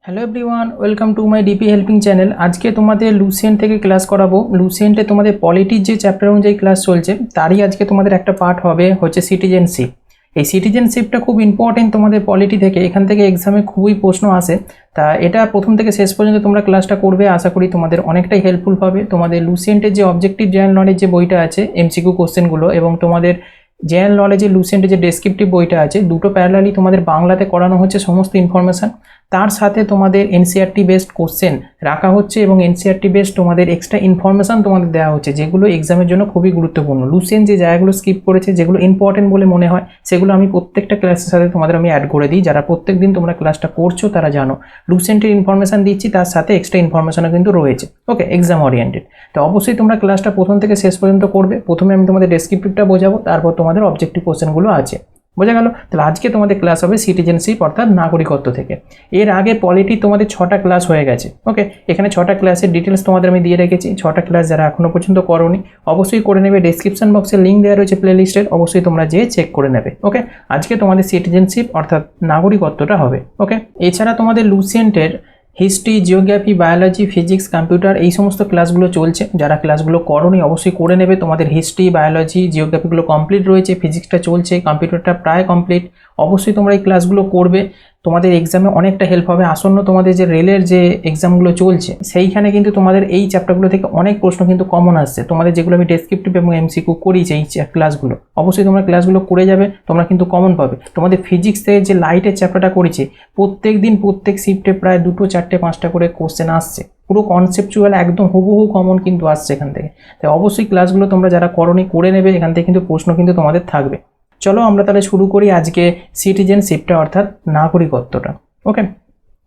Hello everyone, welcome to my DP helping channel. আজকে তোমাদের Lucent থেকে ক্লাস করাবো। লুসেন্টে তোমাদের পলিটির যে চ্যাপ্টার অনুযায়ী ক্লাস চলছে তারই আজকে তোমাদের একটা পার্ট হবে হচ্ছে সিটিজেনশিপ। এই সিটিজেনশিপটা খুব ইম্পর্টেন্ট তোমাদের পলিটি থেকে, এখান থেকে এক্সামে খুবই প্রশ্ন আসে। তা এটা প্রথম থেকে শেষ পর্যন্ত তোমরা ক্লাসটা করবে, আশা করি তোমাদের অনেকটাই হেল্পফুল হবে। তোমাদের লুসেন্টের যে অবজেক্টিভ জেনারেল নলেজ যে বইটা আছে এমসিকিউ কোশ্চেনগুলো এবং তোমাদের জেনারেল নলেজে লুসেন্টের যে ডেসক্রিপটিভ বইটা আছে, দুটো প্যারালালি তোমাদের বাংলাতে করানো হচ্ছে সমস্ত ইনফরমেশান। তার সাথে তোমাদের এনসিআরটি বেসড কোশ্চেন রাখা হচ্ছে এবং এনসিআরটি বেসড তোমাদের এক্সট্রা ইনফরমেশান তোমাদের দেওয়া হচ্ছে, যেগুলো এক্সামের জন্য খুবই গুরুত্বপূর্ণ। লুসেন্ট যে জায়গাগুলো স্কিপ করেছে, যেগুলো ইম্পর্টেন্ট বলে মনে হয়, সেগুলো আমি প্রত্যেকটা ক্লাসের সাথে তোমাদের আমি অ্যাড করে দিই। যারা প্রত্যেক দিন তোমরা ক্লাসটা করছো তারা জানো লুসেন্টের ইনফরমেশান দিচ্ছি, তার সাথে এক্সট্রা ইনফরমেশানও কিন্তু রয়েছে। ওকে, এক্সাম ওরিয়েন্টেড। তো অবশ্যই তোমরা ক্লাসটা প্রথম থেকে শেষ পর্যন্ত করবে। প্রথমে আমি তোমাদের ডেসক্রিপটিভটা বোঝাবো, তারপর তোমাদের অবজেক্টিভ কোশ্চেনগুলো আছে। বোঝা গেল? তাহলে আজকে তোমাদের ক্লাস হবে সিটিজেনশিপ অর্থাৎ নাগরিকত্ব থেকে। এর আগে পলিটি তোমাদের 6টা ক্লাস হয়ে গেছে। ওকে, এখানে 6টা ক্লাসের ডিটেলস তোমাদের আমি দিয়ে রেখেছি। 6টা ক্লাস যারা এখনও পর্যন্ত করোনি অবশ্যই করে নেবে। ডেসক্রিপশন বক্সে লিঙ্ক দেওয়া রয়েছে প্লেলিস্টের, অবশ্যই তোমরা যেয়ে চেক করে নেবে। ওকে, আজকে তোমাদের সিটিজেনশিপ অর্থাৎ নাগরিকত্বটা হবে। ওকে, এছাড়া তোমাদের লুসেন্টের history, geography, biology, physics, computer এই সমস্ত ক্লাসগুলো চলছে। যারা ক্লাসগুলো করোনি অবশ্যই করে নেবে। তোমাদের হিস্ট্রি, বায়োলজি, জিওগ্রাফিগুলো কমপ্লিট রয়েছে, ফিজিক্সটা চলছে, কম্পিউটারটা প্রায় কমপ্লিট। অবশ্যই তোমরা এই ক্লাসগুলো করবে, তোমাদের এক্সামে অনেকটা হেল্প হবে। আসন্ন তোমাদের যে রেলের যে এক্সামগুলো চলছে সেইখানে কিন্তু তোমাদের এই চ্যাপ্টারগুলো থেকে অনেক প্রশ্ন কিন্তু কমন আসছে। তোমাদের যেগুলো আমি ডেসক্রিপটিভ এবং এমসিকিউ করিয়েছি এই ক্লাসগুলো, অবশ্যই তোমরা ক্লাসগুলো করে যাবে, তোমরা কিন্তু কমন পাবে। তোমাদের ফিজিক্স থেকে যে লাইটের চ্যাপ্টারটা করেছি, প্রত্যেক দিন প্রত্যেক শিফটে প্রায় 2, 4, 5টা করে কোশ্চেন আসছে, পুরো কনসেপচুয়াল একদম হুবহু কমন কিন্তু আসছে এখান থেকে। তাই অবশ্যই ক্লাসগুলো তোমরা যারা করোনি করে নেবে, এখান থেকে কিন্তু প্রশ্ন কিন্তু তোমাদের থাকবে। চলো আমরা তাহলে শুরু করি আজকে সিটিজেনশিপটা অর্থাৎ নাগরিকত্বটা। ওকে,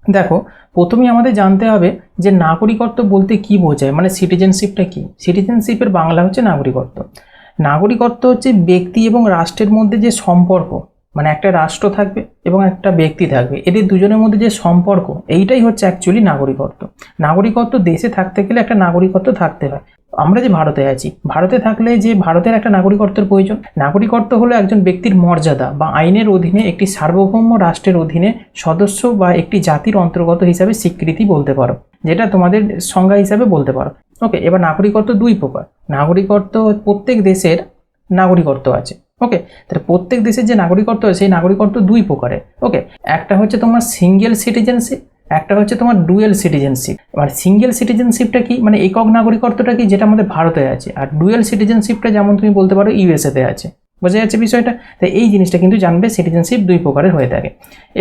দেখো প্রথমেই আমাদের জানতে হবে যে নাগরিকত্ব বলতে কি বোঝায়, মানে সিটিজেনশিপটা কি। সিটিজেনশিপের বাংলা হচ্ছে নাগরিকত্ব। নাগরিকত্ব হচ্ছে ব্যক্তি এবং রাষ্ট্রের মধ্যে যে সম্পর্ক, মানে একটা রাষ্ট্র থাকবে এবং একটা ব্যক্তি থাকবে, এদের দুজনের মধ্যে যে সম্পর্ক, এইটাই হচ্ছে অ্যাকচুয়ালি নাগরিকত্ব। নাগরিকত্ব দেশে থাকতে গেলে একটা নাগরিকত্ব থাকতে হয়। আমরা যে ভারতে আছি, ভারতে থাকলে যে ভারতের একটা নাগরিকত্বের প্রয়োজন। নাগরিকত্ব হলো একজন ব্যক্তির মর্যাদা বা আইনের অধীনে একটি সার্বভৌম রাষ্ট্রের অধীনে সদস্য বা একটি জাতির অন্তর্গত হিসাবে স্বীকৃতি বলতে পারো, যেটা তোমাদের সংজ্ঞা হিসাবে বলতে পারো। ওকে, এবার নাগরিকত্ব দুই প্রকার। নাগরিকত্ব প্রত্যেক দেশের নাগরিকত্ব আছে। ওকে, তাহলে প্রত্যেক দেশের যে নাগরিকত্ব আছে সেই নাগরিকত্ব দুই প্রকারের। ওকে, একটা হচ্ছে তোমার সিঙ্গেল সিটিজেনশিপ, একটা হচ্ছে তোমার ডুয়েল সিটিজেনশিপ। এবার সিঙ্গেল সিটিজেনশিপটা কি, মানে একক নাগরিকত্বটা কি, যেটা আমাদের ভারতে আছে। আর ডুয়েল সিটিজেনশিপটা যেমন তুমি বলতে পারো ইউএসএতে আছে। বোঝা যাচ্ছে বিষয়টা? তাই এই জিনিসটা কিন্তু জানবে, সিটিজেনশিপ দুই প্রকারের হয়ে থাকে।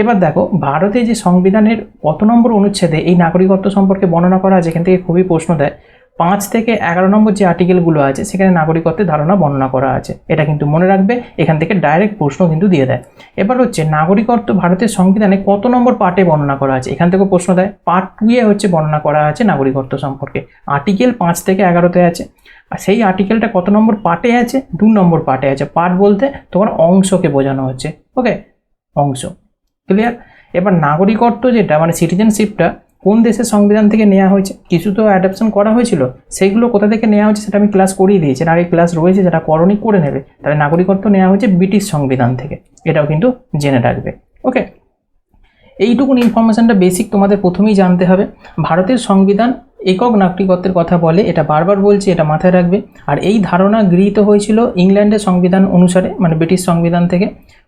এবার দেখো ভারতে যে সংবিধানের কত নম্বর অনুচ্ছেদে এই নাগরিকত্ব সম্পর্কে বর্ণনা করা আছে, এখান থেকে খুবই প্রশ্ন দেয়। 5 থেকে 11 নম্বর যে আর্টিকেলগুলো আছে সেখানে নাগরিকত্বের ধারণা বর্ণনা করা আছে, এটা কিন্তু মনে রাখবে। এখান থেকে ডাইরেক্ট প্রশ্ন কিন্তু দিয়ে দেয়। এবার হচ্ছে নাগরিকত্ব ভারতের সংবিধানে কত নম্বর পার্টে বর্ণনা করা আছে, এখান থেকেও প্রশ্ন দেয়। পার্ট 2 হচ্ছে বর্ণনা করা আছে নাগরিকত্ব সম্পর্কে। আর্টিকেল 5 থেকে 11তে আছে, আর সেই আর্টিকেলটা কত নম্বর পার্টে আছে, 2 নম্বর পার্টে আছে। পার্ট বলতে তোমার অংশকে বোঝানো হচ্ছে। ওকে, অংশ ক্লিয়ার। এবার নাগরিকত্ব যেটা মানে সিটিজেনশিপটা কোন দেশের সংবিধান থেকে নেওয়া হয়েছে, কিছু তো অ্যাডাপশন করা হয়েছিল, সেইগুলো কোথা থেকে নেওয়া হয়েছে সেটা আমি ক্লাস করিয়ে দিয়েছি। আগে ক্লাস রয়েছে, যারা করনি করে নেবে। তাহলে নাগরিকত্ব নেওয়া হয়েছে ব্রিটিশ সংবিধান থেকে, এটাও কিন্তু জেনে রাখবে। ওকে, এইটুকুন ইনফরমেশনটা বেসিক তোমাদের প্রথমেই জানতে হবে। ভারতের সংবিধান একক নাগরিকত্বের কথা বলে, এটা বারবার বলছি, এটা মাথায় রাখবে। আর এই ধারণা গৃহীত হয়েছিল ইংল্যান্ডের সংবিধান অনুসারে, মানে ব্রিটিশ সংবিধান থেকে।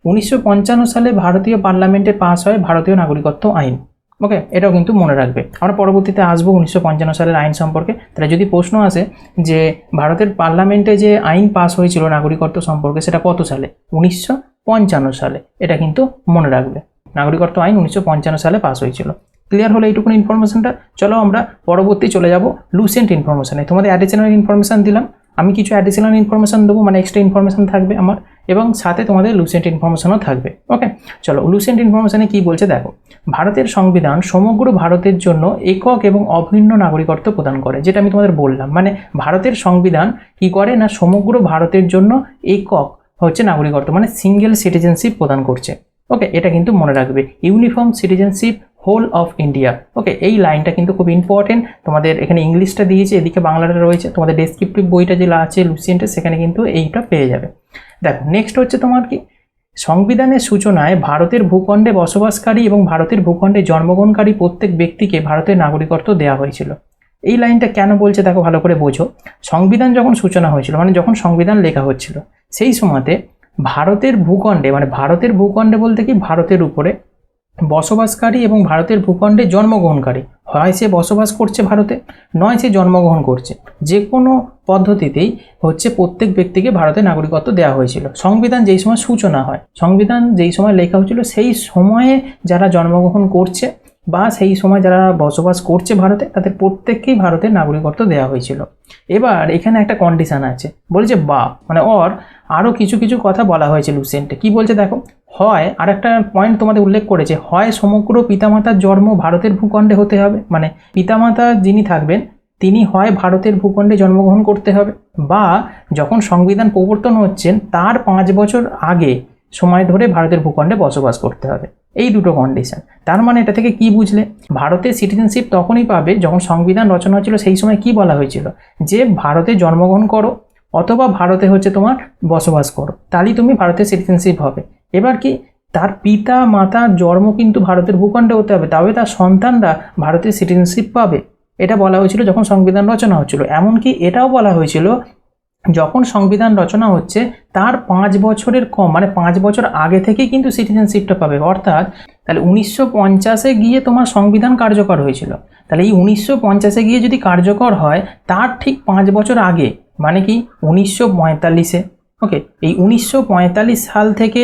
1955 সালে ভারতীয় পার্লামেন্টে পাস হয় ভারতীয় নাগরিকত্ব আইন। ওকে, এটাও কিন্তু মনে রাখবে। আমরা পরবর্তীতে আসবো 1955 সালের আইন সম্পর্কে। তাহলে যদি প্রশ্ন আসে যে ভারতের পার্লামেন্টে যে আইন পাস হয়েছিল নাগরিকত্ব সম্পর্কে, সেটা কত সালে, 1955 সালে, এটা কিন্তু মনে রাখবে। নাগরিকত্ব আইন 1955 সালে পাস হয়েছিল। ক্লিয়ার হলো এইটুকুন ইনফরমেশনটা? চলো আমরা পরবর্তী চলে যাব লুসেন্ট ইনফরমেশনে। তোমাদের অ্যাডিশনাল ইনফরমেশন দিলাম, আমি কিছু অ্যাডিশনাল ইনফরমেশন দেবো, মানে এক্সট্রা ইনফরমেশন থাকবে আমার, এবং সাথে তোমাদের লুসেন্ট ইনফরমেশনও থাকবে। ওকে, চলো লুসেন্ট ইনফরমেশনে কি বলছে দেখো। ভারতের সংবিধান সমগ্র ভারতের জন্য একক এবং অভিন্ন নাগরিকত্ব প্রদান করে, যেটা আমি তোমাদের বললাম। মানে ভারতের সংবিধান কি করে না, সমগ্র ভারতের জন্য একক হচ্ছে নাগরিকত্ব, মানে সিঙ্গেল সিটিজেনশিপ প্রদান করছে। ওকে, এটা কিন্তু মনে রাখবে, uniform citizenship whole of India. Okay, এই লাইনটা কিন্তু খুব ইম্পর্টেন্ট। তোমাদের এখানে ইংলিশটা দিয়েছে, এদিকে বাংলাটা রয়েছে। তোমাদের ডেসক্রিপটিভ বইটা যেটা আছে লুসেন্টের, সেখানে কিন্তু এইটা পেয়ে যাবে। দেখো নেক্সট হচ্ছে তোমার কি সংবিধানের সূচনায় ভারতের ভূখণ্ডে বসবাসকারী এবং ভারতের ভূখণ্ডে জন্মগ্রহণকারী প্রত্যেক ব্যক্তিকে ভারতের নাগরিকত্ব দেওয়া হয়েছিল। এই লাইনটা কেন বলছে দেখো ভালো করে বোঝো। সংবিধান যখন সূচনা হয়েছিল, মানে যখন সংবিধান লেখা হচ্ছিল, সেই সময়তে ভারতের ভূখণ্ডে, মানে ভারতের ভূখণ্ডে বলতে কি ভারতের উপরে বসবাসকারী এবং ভারতের ভূখণ্ডে জন্মগ্রহণকারী, হয় সে বসবাস করছে ভারতে, নয় সে জন্মগ্রহণ করছে, যে কোনো পদ্ধতিতেই হচ্ছে প্রত্যেক ব্যক্তিকে ভারতের নাগরিকত্ব দেওয়া হয়েছিল। সংবিধান যেই সময় সূচনা হয়, সংবিধান যেই সময় লেখা হয়েছিল, সেই সময়ে যারা জন্মগ্রহণ করছে বা সেই সময় যারা বসবাস করছে ভারতে, তাদের প্রত্যেককেই ভারতের নাগরিকত্ব দেওয়া হয়েছিল। এবার এখানে একটা কন্ডিশন আছে, বলছে বা মানে আরও কিছু কিছু কথা বলা হয়েছে লুসেন্টে। কি বলছে দেখো, হয় আর একটা পয়েন্ট তোমাদের উল্লেখ করেছে, হয় সমগ্র পিতামাতার জন্ম ভারতের ভূখণ্ডে হতে হবে, মানে পিতামাতা যিনি থাকবেন তিনি হয় ভারতের ভূখণ্ডে জন্মগ্রহণ করতে হবে, বা যখন সংবিধান প্রবর্তন হচ্ছেন তার 5 বছর আগে সময় ধরে ভারতের ভূখণ্ডে বসবাস করতে হবে। এই দুটো কন্ডিশন। তার মানে এটা থেকে কি বুঝলে, ভারতের সিটিজেনশিপ তখনই পাবে যখন সংবিধান রচনা হয়েছিল সেই সময় কি বলা হয়েছিল, যে ভারতে জন্মগ্রহণ করো অথবা ভারতে হচ্ছে তোমার বসবাস করো, তাহলেই তুমি ভারতের সিটিজেনশিপ হবে। এবার কি, তার পিতা মাতার জন্ম কিন্তু ভারতের ভূখণ্ডে হতে হবে, তবে তার সন্তানরা ভারতের সিটিজেনশিপ পাবে। এটা বলা হয়েছিল যখন সংবিধান রচনা হচ্ছিল। এমনকি এটাও বলা হয়েছিল যখন সংবিধান রচনা হচ্ছে তার 5 বছরের কম, মানে 5 বছর আগে থেকেই কিন্তু সিটিজেনশিপটা পাবে। অর্থাৎ তাহলে 1950-এ গিয়ে তোমার সংবিধান কার্যকর হয়েছিল, তাহলে এই 1950-এ গিয়ে যদি কার্যকর হয় তার ঠিক 5 বছর আগে, মানে কি 1945-এ, ওকে, এই 1945 সাল থেকে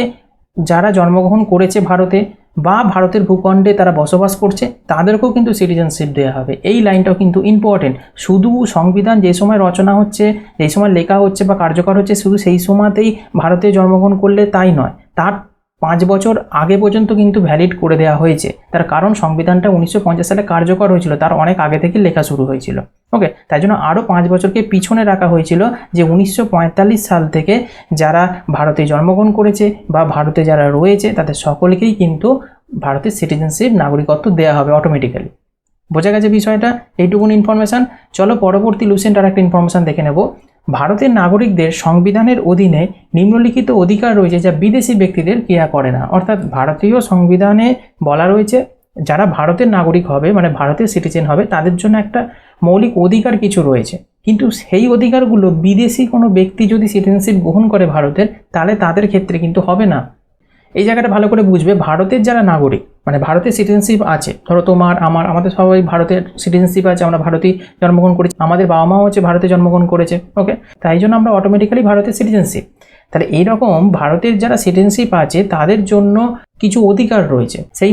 যারা জন্মগ্রহণ করেছে ভারতে বা ভারতের ভূখণ্ডে তারা বসবাস করছে, তাদেরকেও কিন্তু সিটিজেনশিপ দেওয়া হবে। এই লাইনটাও কিন্তু ইম্পর্টেন্ট। শুধু সংবিধান যে সময় রচনা হচ্ছে, যেই সময় লেখা হচ্ছে বা কার্যকর হচ্ছে, শুধু সেই সময়তেই ভারতে জন্মগ্রহণ করলে তাই নয়, তার 5 বছর আগে পর্যন্ত কিন্তু ভ্যালিড করে দেওয়া হয়েছে। তার কারণ সংবিধানটা 1950 সালে কার্যকর হয়েছিল, তার অনেক আগে থেকে লেখা শুরু হয়েছিল। ওকে, তাই জন্য আরও 5 বছরকে পিছনে রাখা হয়েছিল, যে 1945 সাল থেকে যারা ভারতে জন্মগ্রহণ করেছে বা ভারতে যারা রয়েছে তাদের সকলকেই কিন্তু ভারতের সিটিজেনশিপ নাগরিকত্ব দেওয়া হবে অটোমেটিক্যালি। বোঝা গেছে বিষয়টা? এইটুকুন ইনফরমেশান। চলো পরবর্তী লুসেন্ট আর একটা ইনফরমেশান দেখে নেব। ভারতের নাগরিকদের সংবিধানের অধীনে নিম্নলিখিত অধিকার রয়েছে যা বিদেশি ব্যক্তিদের ক্রিয়া করে না। অর্থাৎ ভারতীয় সংবিধানে বলা রয়েছে যারা ভারতের নাগরিক হবে, মানে ভারতের সিটিজেন হবে, তাদের জন্য একটা মৌলিক অধিকার কিছু রয়েছে, কিন্তু সেই অধিকারগুলো বিদেশি কোনো ব্যক্তি যদি সিটিজেনশিপ গ্রহণ করে ভারতের, তাহলে তাদের ক্ষেত্রে কিন্তু হবে না। এই জায়গাটা ভালো করে বুঝবে। ভারতের যারা নাগরিক, মানে ভারতের সিটিজেনশিপ আছে, ধরো তোমার আমাদের সবাই ভারতের সিটিজেনশিপ আছে, আমরা ভারতেই জন্মগ্রহণ করেছি, আমাদের বাবা মাও হচ্ছে ভারতে জন্মগ্রহণ করেছে, ওকে, তাই জন্য আমরা অটোমেটিক্যালি ভারতের সিটিজেনশিপ। তাহলে এইরকম ভারতের যারা সিটিজেনশিপ আছে তাদের জন্য কিছু অধিকার রয়েছে, সেই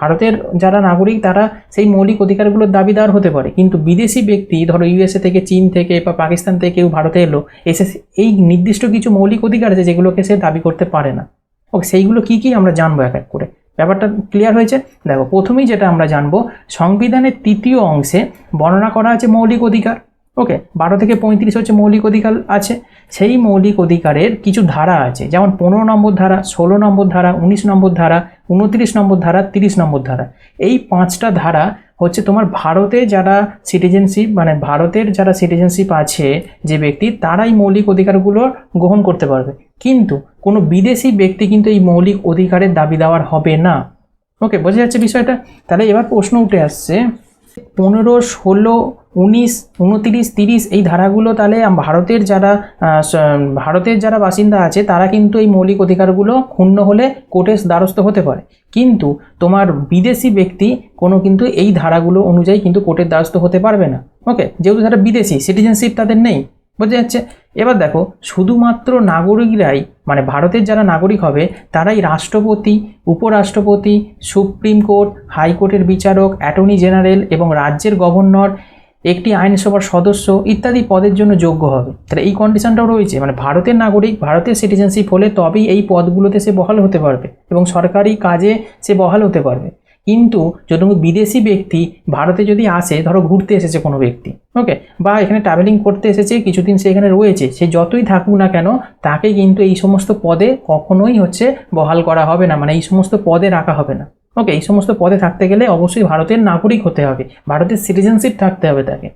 ভারতের যারা নাগরিক তারা সেই মৌলিক অধিকারগুলোর দাবিদার হতে পারে। কিন্তু বিদেশি ব্যক্তি, ধরো ইউএসএ থেকে, চীন থেকে বা পাকিস্তান থেকে কেউ ভারতে এলো, এসে এই নির্দিষ্ট কিছু মৌলিক অধিকার আছে যেগুলোকে সে দাবি করতে পারে না। ওকে, সেইগুলো কি কি আমরা জানবো এক এক করে। ব্যাপারটা ক্লিয়ার হয়েছে? দেখো, প্রথমেই যেটা আমরা জানবো, সংবিধানের 3য় অংশে বর্ণনা করা আছে মৌলিক অধিকার। ওকে, 12 থেকে 35 হচ্ছে মৌলিক অধিকার আছে। সেই মৌলিক অধিকারের কিছু ধারা আছে, যেমন 15 নম্বর ধারা, 16 নম্বর ধারা, 19 নম্বর ধারা, 29 নম্বর ধারা, 30 নম্বর ধারা। এই 5টা ধারা হচ্ছে তোমার ভারতে যারা সিটিজেনশিপ, মানে ভারতের যারা সিটিজেনশিপ আছে যে ব্যক্তি, তারাই মৌলিক অধিকারগুলো গ্রহণ করতে পারবে, কিন্তু কোনো বিদেশি ব্যক্তি কিন্তু এই মৌলিক অধিকারের দাবি দেওয়ার হবে না। ওকে, বোঝা যাচ্ছে বিষয়টা? তাহলে এবার প্রশ্ন উঠে আসছে, 15, 16, 19, 29, 30 এই ধারাগুলো তাহলে ভারতের যারা বাসিন্দা আছে তারা কিন্তু এই মৌলিক অধিকারগুলো ক্ষুণ্ণ হলে কোর্টের দ্বারস্থ হতে পারে, কিন্তু তোমার বিদেশি ব্যক্তি কোনো কিন্তু এই ধারাগুলো অনুযায়ী কিন্তু কোর্টের দ্বারস্থ হতে পারবে না। ওকে, যেহেতু তারা বিদেশি, সিটিজেনশিপ তাদের নেই। বোঝা যাচ্ছে? এবার দেখো, শুধুমাত্র নাগরিকরাই, মানে ভারতের যারা নাগরিক হবে তারাই রাষ্ট্রপতি, উপরাষ্ট্রপতি, সুপ্রিম কোর্ট, হাইকোর্টের বিচারক, অ্যাটর্নি জেনারেল এবং রাজ্যের গভর্নর, একটি আইনসভার সদস্য ইত্যাদি পদের জন্য যোগ্য হবে। তাহলে এই কন্ডিশনটাও রয়েছে, মানে ভারতের নাগরিক, ভারতের সিটিজেনশিপ হলে তবেই এই পদগুলোতে সে বহাল হতে পারবে এবং সরকারি কাজে সে বহাল হতে পারবে। কিন্তু যদি বিদেশি ব্যক্তি ভারতে যদি আসে, ধরো ঘুরতে এসেছে কোনো ব্যক্তি, ওকে, বা এখানে ট্রাভেলিং করতে এসেছে, কিছুদিন সে এখানে রয়েছে, সে যতই থাকুক না কেন তাকে কিন্তু এই সমস্ত পদে কখনোই হচ্ছে বহাল করা হবে না, মানে এই সমস্ত পদে রাখা হবে না। ওকে, এই সমস্ত পদে থাকতে গেলে অবশ্যই ভারতের নাগরিক হতে হবে, ভারতের সিটিজেনশিপ থাকতে হবে তাকে।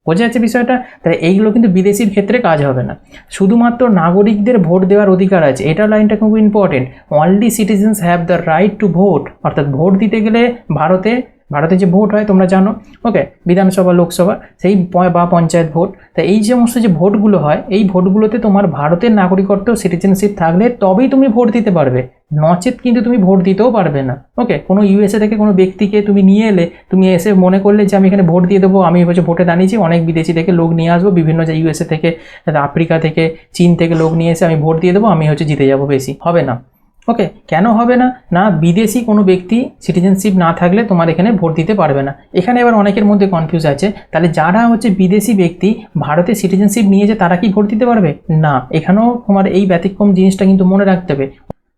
বোঝা যাচ্ছে বিষয়টা? তাই এইগুলো কিন্তু বিদেশির ক্ষেত্রে কাজ হবে না। শুধুমাত্র নাগরিকদের ভোট দেওয়ার অধিকার আছে, এটা লাইনটা খুব important. Only citizens have the right to vote, অর্থাৎ ভোট দিতে গেলে ভারতে যে ভোট হয় তোমরা জানো, ওকে, বিধানসভা, লোকসভা, সেই বা পঞ্চায়েত ভোট। তা এই সমস্ত যে ভোটগুলো হয়, এই ভোটগুলোতে তোমার ভারতের নাগরিকত্ব, সিটিজেনশিপ থাকলে তবেই তুমি ভোট দিতে পারবে, নচেত কিন্তু তুমি ভোট দিতেও পারবে না। ওকে, কোনো ইউএসএ থেকে কোনো ব্যক্তিকে তুমি নিয়ে এলে, তুমি এসে মনে করলে যে আমি এখানে ভোট দিয়ে দেবো, আমি হচ্ছে ভোটে দাঁড়িয়েছি, অনেক বিদেশি থেকে লোক নিয়ে আসবো, বিভিন্ন যে ইউএসএ থেকে, আফ্রিকা থেকে, চীন থেকে লোক নিয়ে এসে আমি ভোট দিয়ে দেবো, আমি হচ্ছে জিতে যাবো, বেশি হবে না। ওকে, কেন হবে না? না, বিদেশি কোনো ব্যক্তি সিটিজেনশিপ না থাকলে তোমার এখানে ভোট দিতে পারবে না। এখানে এবার অনেকের মধ্যে কনফিউজ আছে, তাহলে যারা হচ্ছে বিদেশি ব্যক্তি ভারতের সিটিজেনশিপ নিয়েছে তারা কি ভোট দিতে পারবে না? এখানেও তোমার এই ব্যতিক্রম জিনিসটা কিন্তু মনে রাখতে হবে।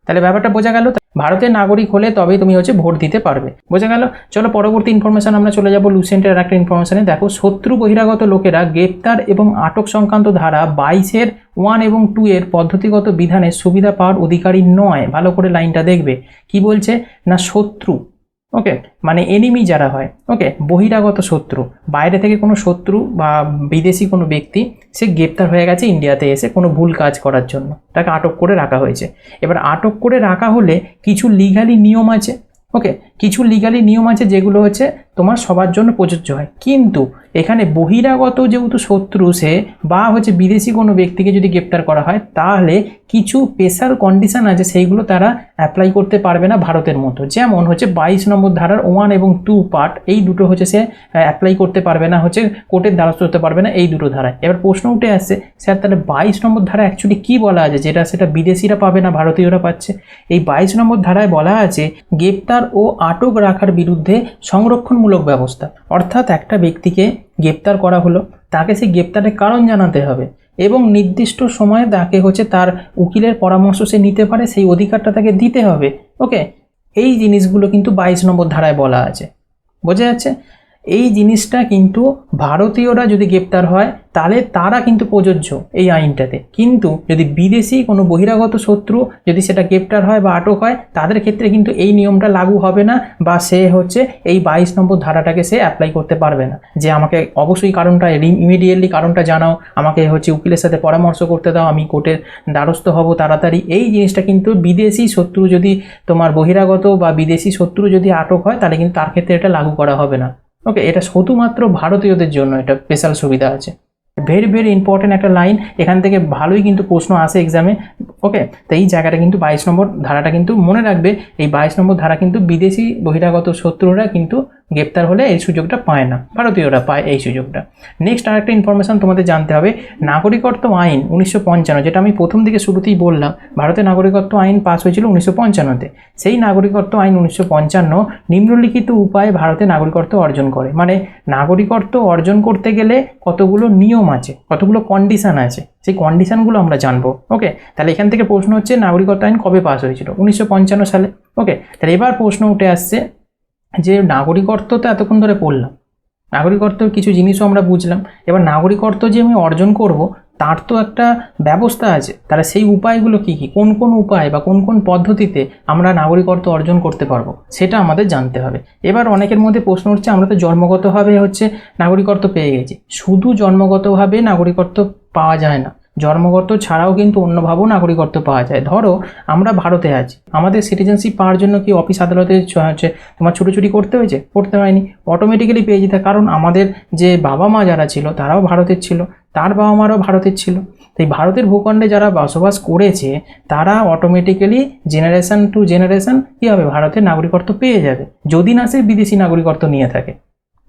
তাহলে ব্যাপারটা বোঝা গেল, ভারতের নাগরিক হলে তবেই তুমি হচ্ছে ভোট দিতে পারবে। বোঝা গেল? চলো পরবর্তী ইনফরমেশন আমরা চলে যাব লুসেন্টের একটা ইনফরমেশনে। দেখো, শত্রু বহিরাগত লোকেরা গ্রেপ্তার এবং আটক সংক্রান্ত ধারা 22-এর 1 এবং 2 এর পদ্ধতিগত বিধানের সুবিধা পাওয়ার অধিকারী নয়। ভালো করে লাইনটা দেখবে, কি বলছে না, শত্রু, ওকে, মানে এনিমি যারা হয়, ওকে, বহিরাগত শত্রু, বাইরে থেকে কোনো শত্রু বা বিদেশি কোনো ব্যক্তি সে গ্রেপ্তার হয়ে গেছে ইন্ডিয়াতে এসে কোনো ভুল কাজ করার জন্য, তাকে আটক করে রাখা হয়েছে। এবার আটক করে রাখা হলে কিছু লিগালি নিয়ম আছে, ওকে, কিছু লিগালি নিয়ম আছে যেগুলো হচ্ছে তোমার সবার জন্য প্রযোজ্য হয়। কিন্তু এখানে বহিরাগত যেহেতু শত্রু সে বা হচ্ছে বিদেশি কোনো ব্যক্তিকে যদি গ্রেপ্তার করা হয়, তাহলে কিছু স্পেশাল কন্ডিশন আছে, সেইগুলো তারা অ্যাপ্লাই করতে পারবে না ভারতের মতো। যেমন হচ্ছে 22 নম্বর ধারার 1 এবং 2 পার্ট, এই দুটো হচ্ছে সে অ্যাপ্লাই করতে পারবে না, হচ্ছে কোর্টের দ্বারস্থ হতে পারবে না এই দুটো ধারায়। এবার প্রশ্ন উঠে আসছে, স্যার তাহলে 22 নম্বর ধারা অ্যাকচুয়ালি কী বলা আছে যেটা সেটা বিদেশিরা পাবে না ভারতীয়রা পাচ্ছে? এই 22 নম্বর ধারায় বলা আছে গ্রেপ্তার ও আটক রাখার বিরুদ্ধে সংরক্ষণমূলক ব্যবস্থা। অর্থাৎ একটা ব্যক্তিকে গ্রেপ্তার করা হলো, তাকে সেই গ্রেপ্তারের কারণ জানাতে হবে এবং নির্দিষ্ট সময়ে তাকে হচ্ছে তার উকিলের পরামর্শ সে নিতে পারে, সেই অধিকারটা তাকে দিতে হবে। ওকে, এই জিনিসগুলো কিন্তু 22 নম্বর ধারায় বলা আছে। বোঝা যাচ্ছে? এই জিনিসটা কিন্তু ভারতীয়রা যদি গ্রেপ্তার হয় তাহলে তারা কিন্তু প্রযোজ্য এই আইনটাতে, কিন্তু যদি বিদেশি কোনো বহিরাগত শত্রু যদি সেটা গ্রেপ্তার হয় বা আটক হয়, তাদের ক্ষেত্রে কিন্তু এই নিয়মটা লাগু হবে না, বা সে হচ্ছে এই 22 নম্বর ধারাটাকে সে অ্যাপ্লাই করতে পারবে না, যে আমাকে অবশ্যই কারণটা ইমিডিয়েটলি কারণটা জানাও, আমাকে হচ্ছে উকিলের সাথে পরামর্শ করতে দাও, আমি কোর্টের দ্বারস্থ হব তাড়াতাড়ি। এই জিনিসটা কিন্তু বিদেশি শত্রু যদি তোমার বহিরাগত বা বিদেশি শত্রু যদি আটক হয়, তাহলে কিন্তু তার ক্ষেত্রে এটা লাগু করা হবে না। ওকে, এটা শুধুমাত্র ভারতীয়দের জন্য এটা স্পেশাল সুবিধা আছে। ভেরি ভেরি ইম্পর্টেন্ট একটা লাইন, এখান থেকে ভালোই কিন্তু প্রশ্ন আসে এক্সামে। ওকে, তো এই জায়গাটা কিন্তু 22 নম্বর ধারাটা কিন্তু মনে রাখবে, এই 22 নম্বর ধারা কিন্তু বিদেশি বহিরাগত শত্রুরা কিন্তু গ্রেপ্তার হলে এই সুযোগটা পায় না, ভারতীয়রা পায় এই সুযোগটা। নেক্সট আরেকটা ইনফরমেশন তোমাদের জানতে হবে, নাগরিকত্ব আইন 1955, যেটা আমি প্রথম দিকে শুরুতেই বললাম, ভারতের নাগরিকত্ব আইন পাস হয়েছিল 1955-তে। সেই নাগরিকত্ব আইন 1955 নিম্নলিখিত উপায়ে ভারতের নাগরিকত্ব অর্জন করে। মানে নাগরিকত্ব অর্জন করতে গেলে কতগুলো নিয়ম আছে, কতগুলো কন্ডিশন আছে, সেই কন্ডিশনগুলো আমরা জানবো। ওকে, তাহলে এখান থেকে প্রশ্ন হচ্ছে নাগরিকত্ব আইন কবে পাস হয়েছিল? 1955 সালে। ওকে, তাহলে এবার প্রশ্ন উঠে আসছে যে নাগরিকত্ব তো এতক্ষণ ধরে পড়লাম, নাগরিকত্বের কিছু জিনিসও আমরা বুঝলাম, এবার নাগরিকত্ব যে আমি অর্জন করব তার তো একটা ব্যবস্থা আছে, তাহলে সেই উপায়গুলো কী কী, কোন কোন উপায় বা কোন কোন পদ্ধতিতে আমরা নাগরিকত্ব অর্জন করতে পারবো সেটা আমাদের জানতে হবে। এবার অনেকের মধ্যে প্রশ্ন হচ্ছে, আমরা তো জন্মগতভাবে হচ্ছে নাগরিকত্ব পেয়ে গেছি। শুধু জন্মগতভাবে নাগরিকত্ব পাওয়া যায় না, জন্মগত ছাড়াও কিন্তু অন্যভাবেও নাগরিকত্ব পাওয়া যায়। ধরো আমরা ভারতে আছি, আমাদের সিটিজেনশিপ পাওয়ার জন্য কি অফিস আদালতে হচ্ছে তোমার ছুটোছুটি করতে হয়েছে? করতে হয়নি, অটোমেটিক্যালি পেয়ে যেতে, কারণ আমাদের যে বাবা মা যারা ছিল তারাও ভারতের ছিল, তার বাবা মারাও ভারতের ছিল। তাই ভারতের ভূখণ্ডে যারা বসবাস করেছে তারা অটোমেটিক্যালি জেনারেশন টু জেনারেশন কী হবে, ভারতের নাগরিকত্ব পেয়ে যাবে, যদি না সে বিদেশি নাগরিকত্ব নিয়ে থাকে।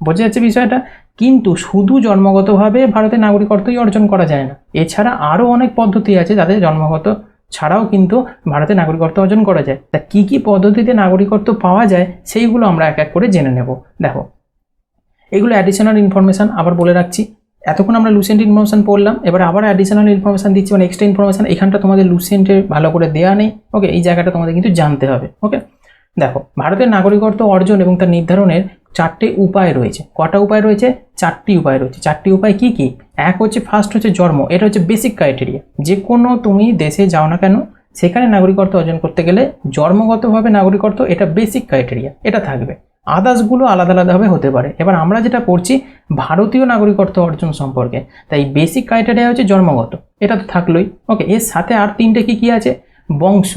বোঝা যাচ্ছে বিষয়টা? কিন্তু শুধু জন্মগতভাবে ভারতের নাগরিকত্বই অর্জন করা যায় না, এছাড়া আরও অনেক পদ্ধতি আছে যাদের জন্মগত ছাড়াও কিন্তু ভারতের নাগরিকত্ব অর্জন করা যায়। তা কী কী পদ্ধতিতে নাগরিকত্ব পাওয়া যায় সেইগুলো আমরা এক এক করে জেনে নেব। দেখো, এগুলো অ্যাডিশনাল ইনফরমেশান আবার বলে রাখছি। এতক্ষণ আমরা লুসেন্ট ইনফরমেশান পড়লাম, এবার আবার অ্যাডিশনাল ইনফরমেশান দিচ্ছি, মানে এক্সট্রা ইনফরমেশান। এখানটা তোমাদের লুসেন্টে ভালো করে দেওয়া নেই। ওকে, এই জায়গাটা তোমাদের কিন্তু জানতে হবে। ওকে, দেখো, ভারতের নাগরিকত্ব অর্জন এবং তার নির্ধারণের 4টে উপায় রয়েছে। কটা উপায় রয়েছে? 4টি উপায় রয়েছে। 4টি উপায় কি কি? এক হচ্ছে, ফার্স্ট হচ্ছে জন্ম, এটা হচ্ছে বেসিক ক্রাইটেরিয়া। যে কোনো তুমি দেশে যাও না কেন, সেখানে নাগরিকত্ব অর্জন করতে গেলে জন্মগতভাবে নাগরিকত্ব, এটা বেসিক ক্রাইটেরিয়া, এটা থাকবে। আদার্সগুলো আলাদা আলাদাভাবে হতে পারে। এবার আমরা যেটা পড়ছি ভারতীয় নাগরিকত্ব অর্জন সম্পর্কে, তাই বেসিক ক্রাইটেরিয়া হচ্ছে জন্মগত, এটা তো থাকলোই। ওকে, এর সাথে আর তিনটে কি আছে, বংশ,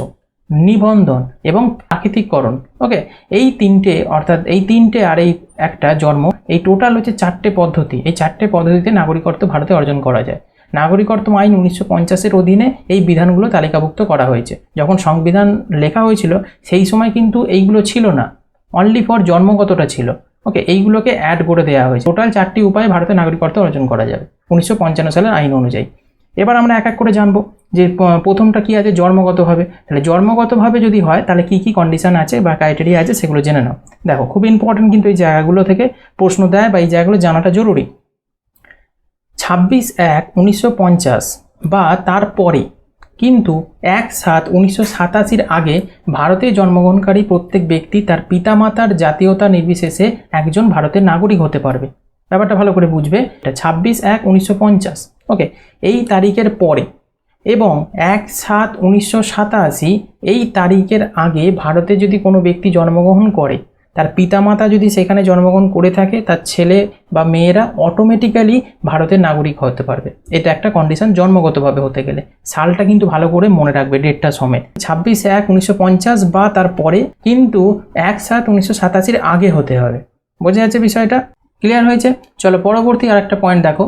নিবন্ধন এবং প্রাকৃতিককরণ। ওকে, এই তিনটে, অর্থাৎ এই তিনটে আর এই একটা জন্ম, এই টোটাল হচ্ছে 4টে পদ্ধতি। এই 4টে পদ্ধতিতে নাগরিকত্ব ভারতে অর্জন করা যায়। নাগরিকত্ব আইন 1950-এর অধীনে এই বিধানগুলো তালিকাভুক্ত করা হয়েছে। যখন সংবিধান লেখা হয়েছিল সেই সময় কিন্তু এইগুলো ছিল না, অনলি ফর জন্মগতটা ছিল। ওকে, এইগুলোকে অ্যাড করে দেওয়া হয়েছে। টোটাল 4টি উপায়ে ভারতে নাগরিকত্ব অর্জন করা যাবে 1955 সালের আইন অনুযায়ী। এবার আমরা এক এক করে জানবো যে প্রথমটা কি আছে, জন্মগতভাবে। তাহলে জন্মগতভাবে যদি হয় তাহলে কি কি কন্ডিশন আছে বা ক্রাইটেরিয়া আছে সেগুলো জেনে নাও। দেখো, খুব ইম্পর্টেন্ট কিন্তু এই জায়গাগুলো থেকে প্রশ্ন দেয় বা এই জায়গাগুলো জানাটা জরুরি। 26/1/1950 বা তারপরে, কিন্তু 1/7/1987 আগে ভারতে জন্মগ্রহণকারী প্রত্যেক ব্যক্তি তার পিতামাতার জাতীয়তা নির্বিশেষে একজন ভারতের নাগরিক হতে পারবে। ব্যাপারটা ভালো করে বুঝবে। এটা 26/1/1950, ওকে, এই তারিখের পরে এবং 1/7/1987 এই তারিখের আগে ভারতে যদি কোনো ব্যক্তি জন্মগ্রহণ করে, তার পিতামাতা যদি সেখানে জন্মগ্রহণ করে থাকে, তার ছেলে বা মেয়েরা অটোমেটিক্যালি ভারতের নাগরিক হতে পারবে। এটা একটা কন্ডিশন জন্মগতভাবে হতে গেলে। সালটা কিন্তু ভালো করে মনে রাখবে, ডেটটা সমেত। 26/1/1950 বা তারপরে, কিন্তু 1/7/1987 আগে হতে হবে। বোঝা যাচ্ছে বিষয়টা? ক্লিয়ার হয়েছে? চলো পরবর্তী আর একটা পয়েন্ট দেখো।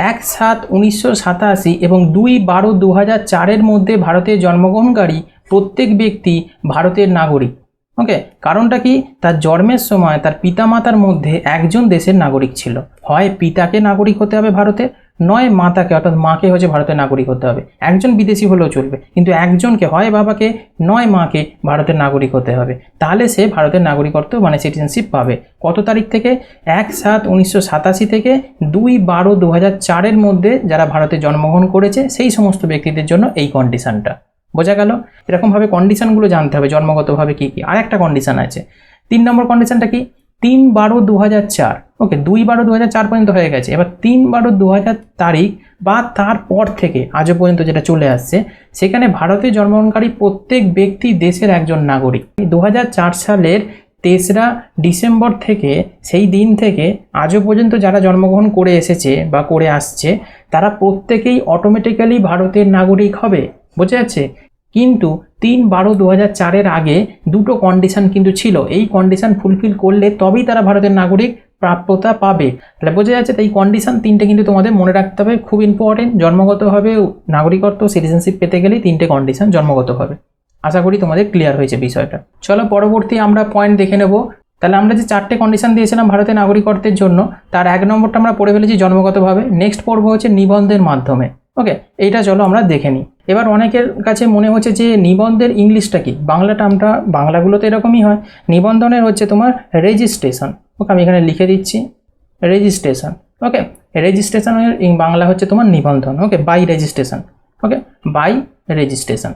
1/7/1987 এবং 2/12/2004 মধ্যে ভারতে জন্মগ্রহণকারী প্রত্যেক ব্যক্তি ভারতের নাগরিক। ওকে, কারণটা কি, তার জন্মের সময় তার পিতামাতার মধ্যে একজন দেশের নাগরিক ছিল। হয় পিতাকে নাগরিক হতে হবে ভারতে, নয় মাতাকে, অর্থাৎ মাকে হচ্ছে ভারতের নাগরিক হতে হবে। একজন বিদেশি হলেও চলবে, কিন্তু একজনকে, হয় বাবাকে নয় মাকে ভারতের নাগরিক হতে হবে। তাহলে সে ভারতের নাগরিকত্ব মানে সিটিজেনশিপ পাবে। কত তারিখ থেকে? 1/7/1987 থেকে 2/12/2004 মধ্যে যারা ভারতে জন্মগ্রহণ করেছে সেই সমস্ত ব্যক্তিদের জন্য এই কন্ডিশনটা। বোঝা গেল? এরকমভাবে কন্ডিশনগুলো জানতে হবে জন্মগতভাবে কী কী। আর একটা কন্ডিশন আছে, 3 নম্বর কন্ডিশনটা কি, 3/12/2004। ওকে, 2/12/2004 পর্যন্ত হয়ে গেছে। এবার 3/12/2000 তারিখ বা তারপর থেকে আজও পর্যন্ত যেটা চলে আসছে, সেখানে ভারতে জন্মগ্রহণকারী প্রত্যেক ব্যক্তি দেশের একজন নাগরিক। 2004 সালের 3রা ডিসেম্বর থেকে, সেই দিন থেকে আজও পর্যন্ত যারা জন্মগ্রহণ করে এসেছে বা করে আসছে, তারা প্রত্যেকেই অটোমেটিক্যালি ভারতের নাগরিক হবে। বোঝা যাচ্ছে? কিন্তু 3/12/2004 আগে দুটো কন্ডিশন কিন্তু ছিল। এই কন্ডিশন ফুলফিল করলে তবেই তারা ভারতের নাগরিক প্রাপ্যতা পাবে। তাহলে বোঝা যাচ্ছে, তাই কন্ডিশন 3টে কিন্তু তোমাদের মনে রাখতে হবে, খুব ইম্পর্টেন্ট। জন্মগতভাবে নাগরিকত্ব সিটিজেনশিপ পেতে গেলে 3টে কন্ডিশন জন্মগতভাবে। আশা করি তোমাদের ক্লিয়ার হয়েছে বিষয়টা। চলো পরবর্তী আমরা পয়েন্ট দেখে নেব। তাহলে আমরা যে 4টে কন্ডিশন দিয়েছিলাম ভারতের নাগরিকত্বের জন্য, তার 1 নম্বরটা আমরা পড়ে ফেলেছি জন্মগতভাবে। নেক্সট পড়বো হচ্ছে নিবন্ধের মাধ্যমে। ওকে, এইটা চলো আমরা দেখে নিই। এবার অনেকের কাছে মনে হচ্ছে যে নিবন্ধের ইংলিশটা কি, বাংলাটা আমরা, বাংলাগুলো তো এরকমই হয়। নিবন্ধনের হচ্ছে তোমার রেজিস্ট্রেশন। ওকে, আমি এখানে লিখে দিচ্ছি রেজিস্ট্রেশন। ওকে, রেজিস্ট্রেশনের বাংলা হচ্ছে তোমার নিবন্ধন। Okay, by registration. Okay, by registration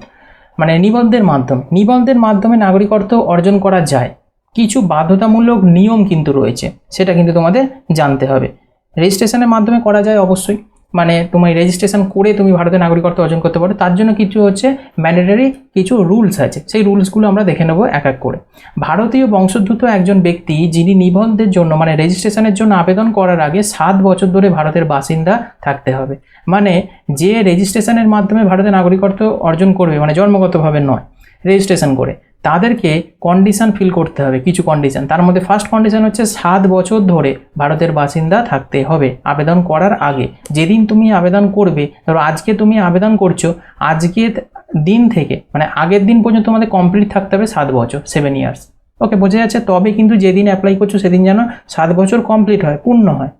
মানে নিবন্ধের মাধ্যমে। নিবন্ধের মাধ্যমে নাগরিকত্ব অর্জন করা যায়, কিছু বাধ্যতামূলক নিয়ম কিন্তু রয়েছে, সেটা কিন্তু তোমাদের জানতে হবে। রেজিস্ট্রেশনের মাধ্যমে করা যায় অবশ্যই, মানে তুমি রেজিস্ট্রেশন করে তুমি ভারতের নাগরিকত্ব অর্জন করতে পারো। তার জন্য কিছু হচ্ছে ম্যান্ডেটরি কিছু রুলস আছে, সেই রুলসগুলো আমরা দেখে নেব এক এক করে। ভারতীয় বংশোদ্ভূত একজন ব্যক্তি যিনি নিবন্ধের জন্য মানে রেজিস্ট্রেশনের জন্য আবেদন করার আগে 7 বছর ধরে ভারতের বাসিন্দা থাকতে হবে। মানে যে রেজিস্ট্রেশনের মাধ্যমে ভারতের নাগরিকত্ব অর্জন করবে, মানে জন্মগতভাবে নয়, রেজিস্ট্রেশন করে, তাদেরকে কন্ডিশন ফিল করতে হবে, কিছু কন্ডিশন। তার মধ্যে ফার্স্ট কন্ডিশন হচ্ছে 7 বছর ধরে ভারতের বাসিন্দা থাকতে হবে আবেদন করার আগে। যেদিন তুমি আবেদন করবে, ধরো আজকে তুমি আবেদন করছো, আজকের দিন থেকে মানে আগের দিন পর্যন্ত তোমাদের কমপ্লিট থাকতে হবে 7 বছর, 7 ইয়ার্স। ওকে, বোঝা যাচ্ছে? তবে কিন্তু যেদিন অ্যাপ্লাই করছো সেদিন যেন 7 বছর কমপ্লিট হয়, পূর্ণ হয়,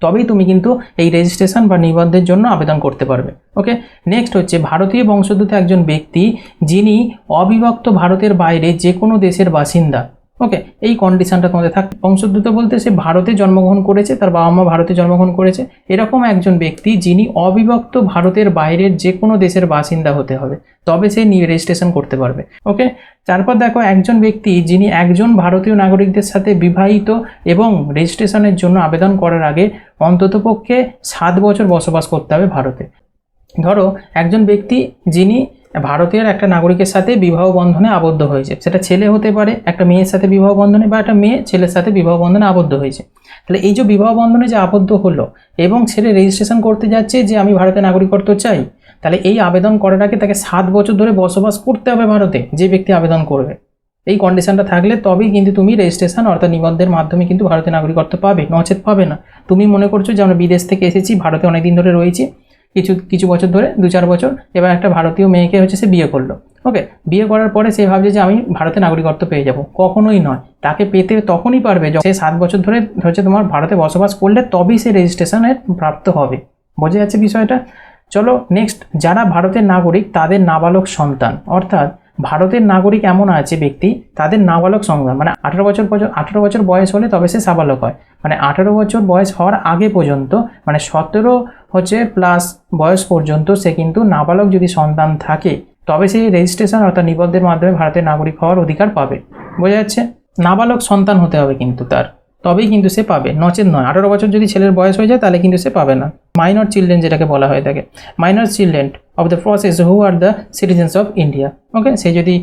তবেই তুমি কিন্তু এই রেজিস্ট্রেশন বা নিবন্ধের জন্য আবেদন করতে পারবে। ওকে, নেক্সট হচ্ছে ভারতীয় বংশোদ্ভূত একজন ব্যক্তি যিনি অবিভক্ত ভারতের বাইরে যে কোনো দেশের বাসিন্দা। ওকে, এই কন্ডিশনটা তোমাদের থাকবে। বংশোদ্ভূত বলতে সে ভারতে জন্মগ্রহণ করেছে, তার বাবা মা ভারতে জন্মগ্রহণ করেছে, এরকম একজন ব্যক্তি যিনি অবিভক্ত ভারতের বাইরের যে কোনো দেশের বাসিন্দা হতে হবে, তবে সে রেজিস্ট্রেশন করতে পারবে। ওকে, তারপর দেখো একজন ব্যক্তি যিনি একজন ভারতীয় নাগরিকদের সাথে বিবাহিত এবং রেজিস্ট্রেশনের জন্য আবেদন করার আগে অন্ততপক্ষে 7 বছর বসবাস করতে হবে ভারতে। ধরো একজন ব্যক্তি যিনি ভারতের একটা নাগরিকের সাথে বিবাহ বন্ধনে আবদ্ধ হয়েছে, সেটা ছেলে হতে পারে একটা মেয়ের সাথে বিবাহ বন্ধনে, বা একটা মেয়ে ছেলের সাথে বিবাহ বন্ধনে আবদ্ধ হয়েছে। তাহলে এই যে বিবাহ বন্ধনে যে আবদ্ধ হলো এবং ছেলে রেজিস্ট্রেশন করতে যাচ্ছে যে আমি ভারতের নাগরিকত্ব চাই, তাহলে এই আবেদন করার আগে তাকে 7 বছর ধরে বসবাস করতে হবে ভারতে, যে ব্যক্তি আবেদন করবে। এই কন্ডিশনটা থাকলে তবেই কিন্তু তুমি রেজিস্ট্রেশন অর্থাৎ নিবন্ধের মাধ্যমে কিন্তু ভারতের নাগরিকত্ব পাবে, নচেত পাবে না। তুমি মনে করছো যে আমরা বিদেশ থেকে এসেছি, ভারতে অনেকদিন ধরে রয়েছি, কিছু বছর ধরে 2-4 বছর, এবার একটা ভারতীয় মেয়েকে হচ্ছে সে বিয়ে করলো, ওকে, বিয়ে করার পরে সে ভাবছে যে আমি ভারতে নাগরিকত্ব পেয়ে যাব। কখনোই নয়, তাকে পেতে তখনই পারবে যখন সে 7 বছর ধরে হচ্ছে তোমার ভারতে বসবাস করলে তবেই সে রেজিস্ট্রেশনের প্রাপ্ত হবে। বোঝা যাচ্ছে বিষয়টা? চলো নেক্সট, যারা ভারতের নাগরিক তাদের নাবালক সন্তান, অর্থাৎ ভারতের নাগরিক এমন আছে ব্যক্তি তাদের নাবালক সন্তান, মানে 18 বছর বয়স হলে তবে সে সাবালক হয়, মানে 18 বছর বয়স হওয়ার আগে পর্যন্ত, মানে 17 হচ্ছে প্লাস বয়স পর্যন্ত সে কিন্তু নাবালক যদি সন্তান থাকে তবে সেই রেজিস্ট্রেশন অর্থাৎ নিবন্ধের মাধ্যমে ভারতের নাগরিক হওয়ার অধিকার পাবে। বোঝা যাচ্ছে? নাবালক সন্তান হতে হবে কিন্তু তার, তবেই কিন্তু সে পাবে, নচেত নয়। 18 বছর যদি ছেলের বয়স হয়ে যায় তাহলে কিন্তু সে পাবে না। মাইনর চিলড্রেন যেটাকে বলা হয়ে থাকে, minor children of the process who are the citizens of India, okay, সে যদি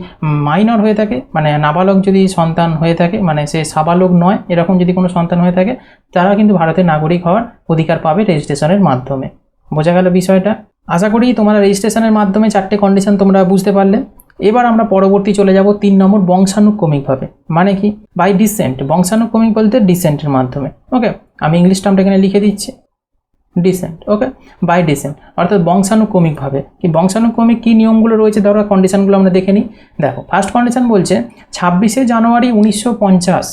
মাইনর হয়ে থাকে, মানে নাবালক যদি সন্তান হয়ে থাকে, মানে সে সাবালক নয় এরকম যদি কোনো সন্তান হয়ে থাকে, তারা কিন্তু ভারতের নাগরিক হওয়ার অধিকার পাবে রেজিস্ট্রেশনের মাধ্যমে। বোঝা গেল বিষয়টা? আশা করি তোমরা রেজিস্ট্রেশনের মাধ্যমে 4টে কন্ডিশন তোমরা বুঝতে পারলে। এবার আমরা পরবর্তী চলে যাব 3 নম্বর, বংশানুক্রমিকভাবে। মানে কি? By descent. বংশানুক্রমিক বলতে ডিসেন্টের মাধ্যমে, ওকে, আমি ইংলিশ টার্মটা এখানে লিখে দিচ্ছি, ডিসেন্ট, ওকে, বাই ডিসেন্ট অর্থাৎ বংশানুক্রমিকভাবে। কি বংশানুক্রমিক কী নিয়মগুলো রয়েছে ধরো কন্ডিশনগুলো আমরা দেখে নিই। দেখো, ফার্স্ট কন্ডিশন বলছে 26শে জানুয়ারি 1950,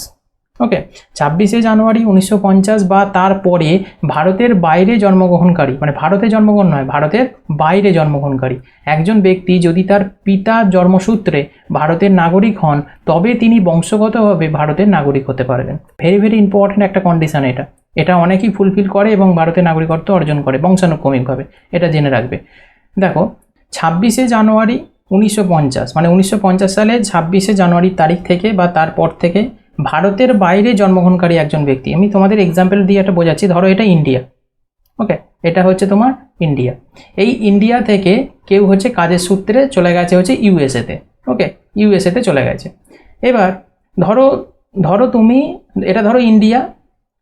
ওকে, 26শে জানুয়ারি 1950 বা তারপরে ভারতের বাইরে জন্মগ্রহণকারী, মানে ভারতে জন্মগ্রহণ নয়, ভারতের বাইরে জন্মগ্রহণকারী একজন ব্যক্তি যদি তার পিতার জন্মসূত্রে ভারতের নাগরিক হন তবে তিনি বংশগতভাবে ভারতের নাগরিক হতে পারবেন। ভেরি ভেরি ইম্পর্ট্যান্ট একটা কন্ডিশন এটা অনেকেই ফুলফিল করে এবং ভারতের নাগরিকত্ব অর্জন করে বংশানুক্রমিকভাবে, এটা জেনে রাখবে। দেখো, 26শে জানুয়ারি 1950, মানে 1950 সালে 26শে জানুয়ারির তারিখ থেকে বা তারপর থেকে ভারতের বাইরে জন্মগ্রহণকারী একজন ব্যক্তি, আমি তোমাদের এক্সাম্পল দিয়ে এটা বোঝাচ্ছি। ধরো এটা ইন্ডিয়া, ওকে, এটা হচ্ছে তোমার ইন্ডিয়া। এই ইন্ডিয়া থেকে কেউ হচ্ছে কাজের সূত্রে চলে গেছে হচ্ছে ইউএসএতে, ওকে, ইউএসএতে চলে গেছে। এবার ধরো তুমি, এটা ধরো ইন্ডিয়া,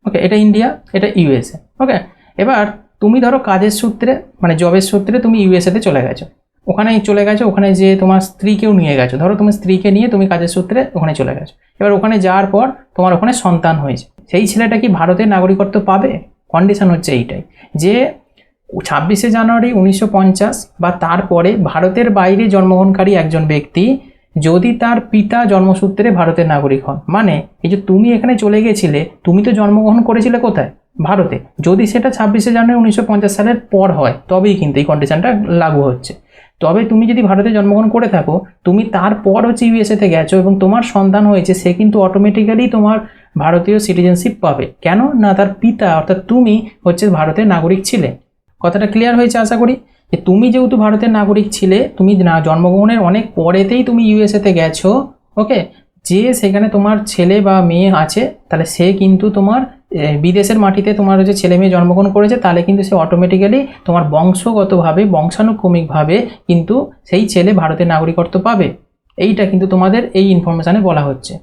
ওকে, এটা ইন্ডিয়া, এটা ইউএসএ, ওকে। এবার তুমি ধরো কাজের সূত্রে, মানে জবের সূত্রে তুমি ইউএসএতে চলে গেছো, ওখানে যে তোমার স্ত্রীকেও নিয়ে গেছো, ধরো তুমি স্ত্রীকে নিয়ে তুমি কাজের সূত্রে ওখানে চলে গেছো। এবার ওখানে যাওয়ার পর তোমার ওখানে সন্তান হয়েছে, সেই ছেলেটা কি ভারতের নাগরিকত্ব পাবে? কন্ডিশন হচ্ছে এইটাই যে 26শে জানুয়ারি 1950 বা তারপরে ভারতের বাইরে জন্মগ্রহণকারী একজন ব্যক্তি যদি তার পিতা জন্মসূত্রে ভারতের নাগরিক হন, মানে এই যে তুমি এখানে চলে গেছিলে, তুমি তো জন্মগ্রহণ করেছিলে কোথায়? ভারতে। যদি সেটা 26শে জানুয়ারি 1950 সালের পর হয় তবেই কিন্তু এই কন্ডিশনটা লাগু হচ্ছে। তবে তুমি যদি ভারতে জন্মগ্রহণ করে থাকো, তুমি তারপর হচ্ছে ইউএসএতে গেছো এবং তোমার সন্তান হয়েছে, সে কিন্তু অটোমেটিক্যালি তোমার ভারতীয় সিটিজেনশিপ পাবে। কেন না? তার পিতা অর্থাৎ তুমি হচ্ছে ভারতের নাগরিক ছিলে। কথাটা ক্লিয়ার হয়েছে আশা করি? যে তুমি যেহেতু ভারতের নাগরিক ছিলে, তুমি না জন্মগ্রহণের অনেক পরেতেই তুমি ইউএসএতে গেছো, ওকে, যে সেখানে তোমার ছেলে বা মেয়ে আছে, তাহলে সে কিন্তু তোমার বিদেশের মাটিতে তোমার হচ্ছে ছেলে মেয়ে জন্মগ্রহণ করেছে, তাহলে কিন্তু সে অটোমেটিক্যালি তোমার বংশগতভাবে বংশানুক্রমিকভাবে কিন্তু সেই ছেলে ভারতের নাগরিকত্ব পাবে। এইটা কিন্তু তোমাদের এই ইনফরমেশানে বলা হচ্ছে।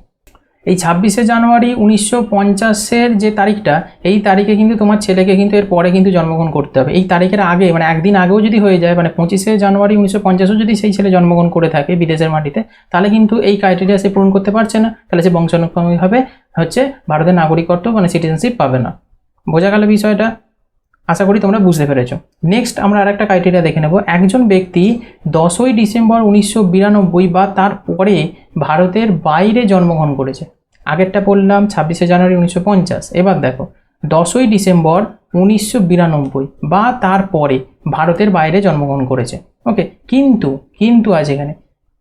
এই 26শে জানুয়ারি 1950-এর যে তারিখটা, এই তারিখে কিন্তু তোমার ছেলেকে কিন্তু এর পরে কিন্তু জন্মগ্রহণ করতে হবে। এই তারিখের আগে, মানে একদিন আগেও যদি হয়ে যায়, মানে 25শে জানুয়ারি 1950-ও যদি সেই ছেলে জন্মগ্রহণ করে থাকে বিদেশের মাটিতে, তাহলে কিন্তু এই ক্রাইটেরিয়া সে পূরণ করতে পারছে না, তাহলে সে বংশানুক্রমিকভাবে হচ্ছে ভারতের নাগরিকত্ব মানে সিটিজেনশিপ পাবে না। বোঝা গেল বিষয়টা? আশা করি তোমরা বুঝতে পেরেছো। নেক্সট আমরা আরেকটা ক্রাইটেরিয়া দেখে নেব। একজন ব্যক্তি 10ই ডিসেম্বর 1992 বা তার পরে ভারতের বাইরে জন্মগ্রহণ করেছে। আগেরটা বললাম 26শে জানুয়ারি 1950, এবার দেখো 10ই ডিসেম্বর 1992 বা তারপরে ভারতের বাইরে জন্মগ্রহণ করেছে, ওকে। কিন্তু আছে এখানে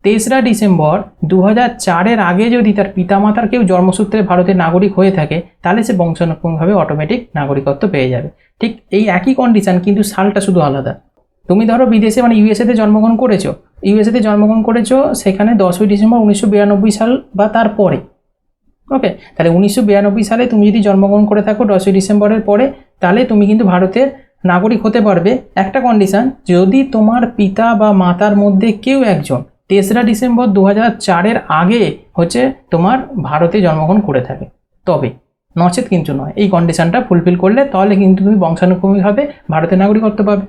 3রা ডিসেম্বর 2004-এর আগে যদি তার পিতামাতার কেউ জন্মসূত্রে ভারতের নাগরিক হয়ে থাকে, তাহলে সে বংশানুক্রমিকভাবে অটোমেটিক নাগরিকত্ব পেয়ে যাবে। ঠিক এই একই কন্ডিশন, কিন্তু সালটা শুধু আলাদা। তুমি ধরো বিদেশে মানে ইউএসএতে জন্মগ্রহণ করেছো, সেখানে 10ই ডিসেম্বর 1992 সাল বা তারপরে, ওকে। তাহলে 1992 সালে তুমি যদি জন্মগ্রহণ করে থাকো 10ই ডিসেম্বরের পরে, তাহলে তুমি কিন্তু ভারতের নাগরিক হতে পারবে একটা কন্ডিশন, যদি তোমার পিতা বা মাতার মধ্যে কেউ একজন 3রা ডিসেম্বর 2004-এর আগে হচ্ছে তোমার ভারতে জন্মগ্রহণ করে থাকে, তবে নচেত কিন্তু নয়। এই কন্ডিশনটা ফুলফিল করলে তাহলে কিন্তু তুমি বংশানুক্রমিকভাবে ভারতের নাগরিকত্ব পাবে।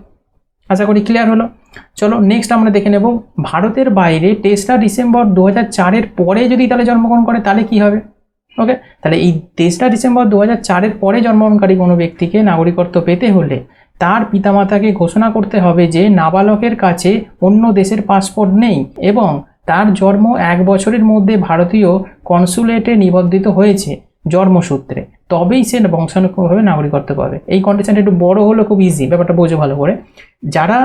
আশা করি ক্লিয়ার হলো। চলো নেক্সট আমরা দেখে নেব, ভারতের বাইরে 3রা ডিসেম্বর 2004-এর পরে যদি তাহলে জন্মগ্রহণ করে তাহলে কি হবে। ওকে, তাহলে এই 3রা ডিসেম্বর 2004-এর পরে জন্মগ্রহণকারী কোনো ব্যক্তিকে নাগরিকত্ব পেতে হলে তার পিতামাতাকে ঘোষণা করতে হবে যে নাবালকের কাছে অন্য দেশের পাসপোর্ট নেই এবং তার জন্ম 1 বছরের মধ্যে ভারতীয় কনসুলেটে নিবন্ধিত হয়েছে জন্মসূত্রে, তবেই সে বংশানুক্রমিকভাবে নাগরিকত্ব পাবে। এই কন্ডিশনটা একটু বড় হলো, খুব ইজি, ব্যাপারটা বোঝো ভালো করে। যারা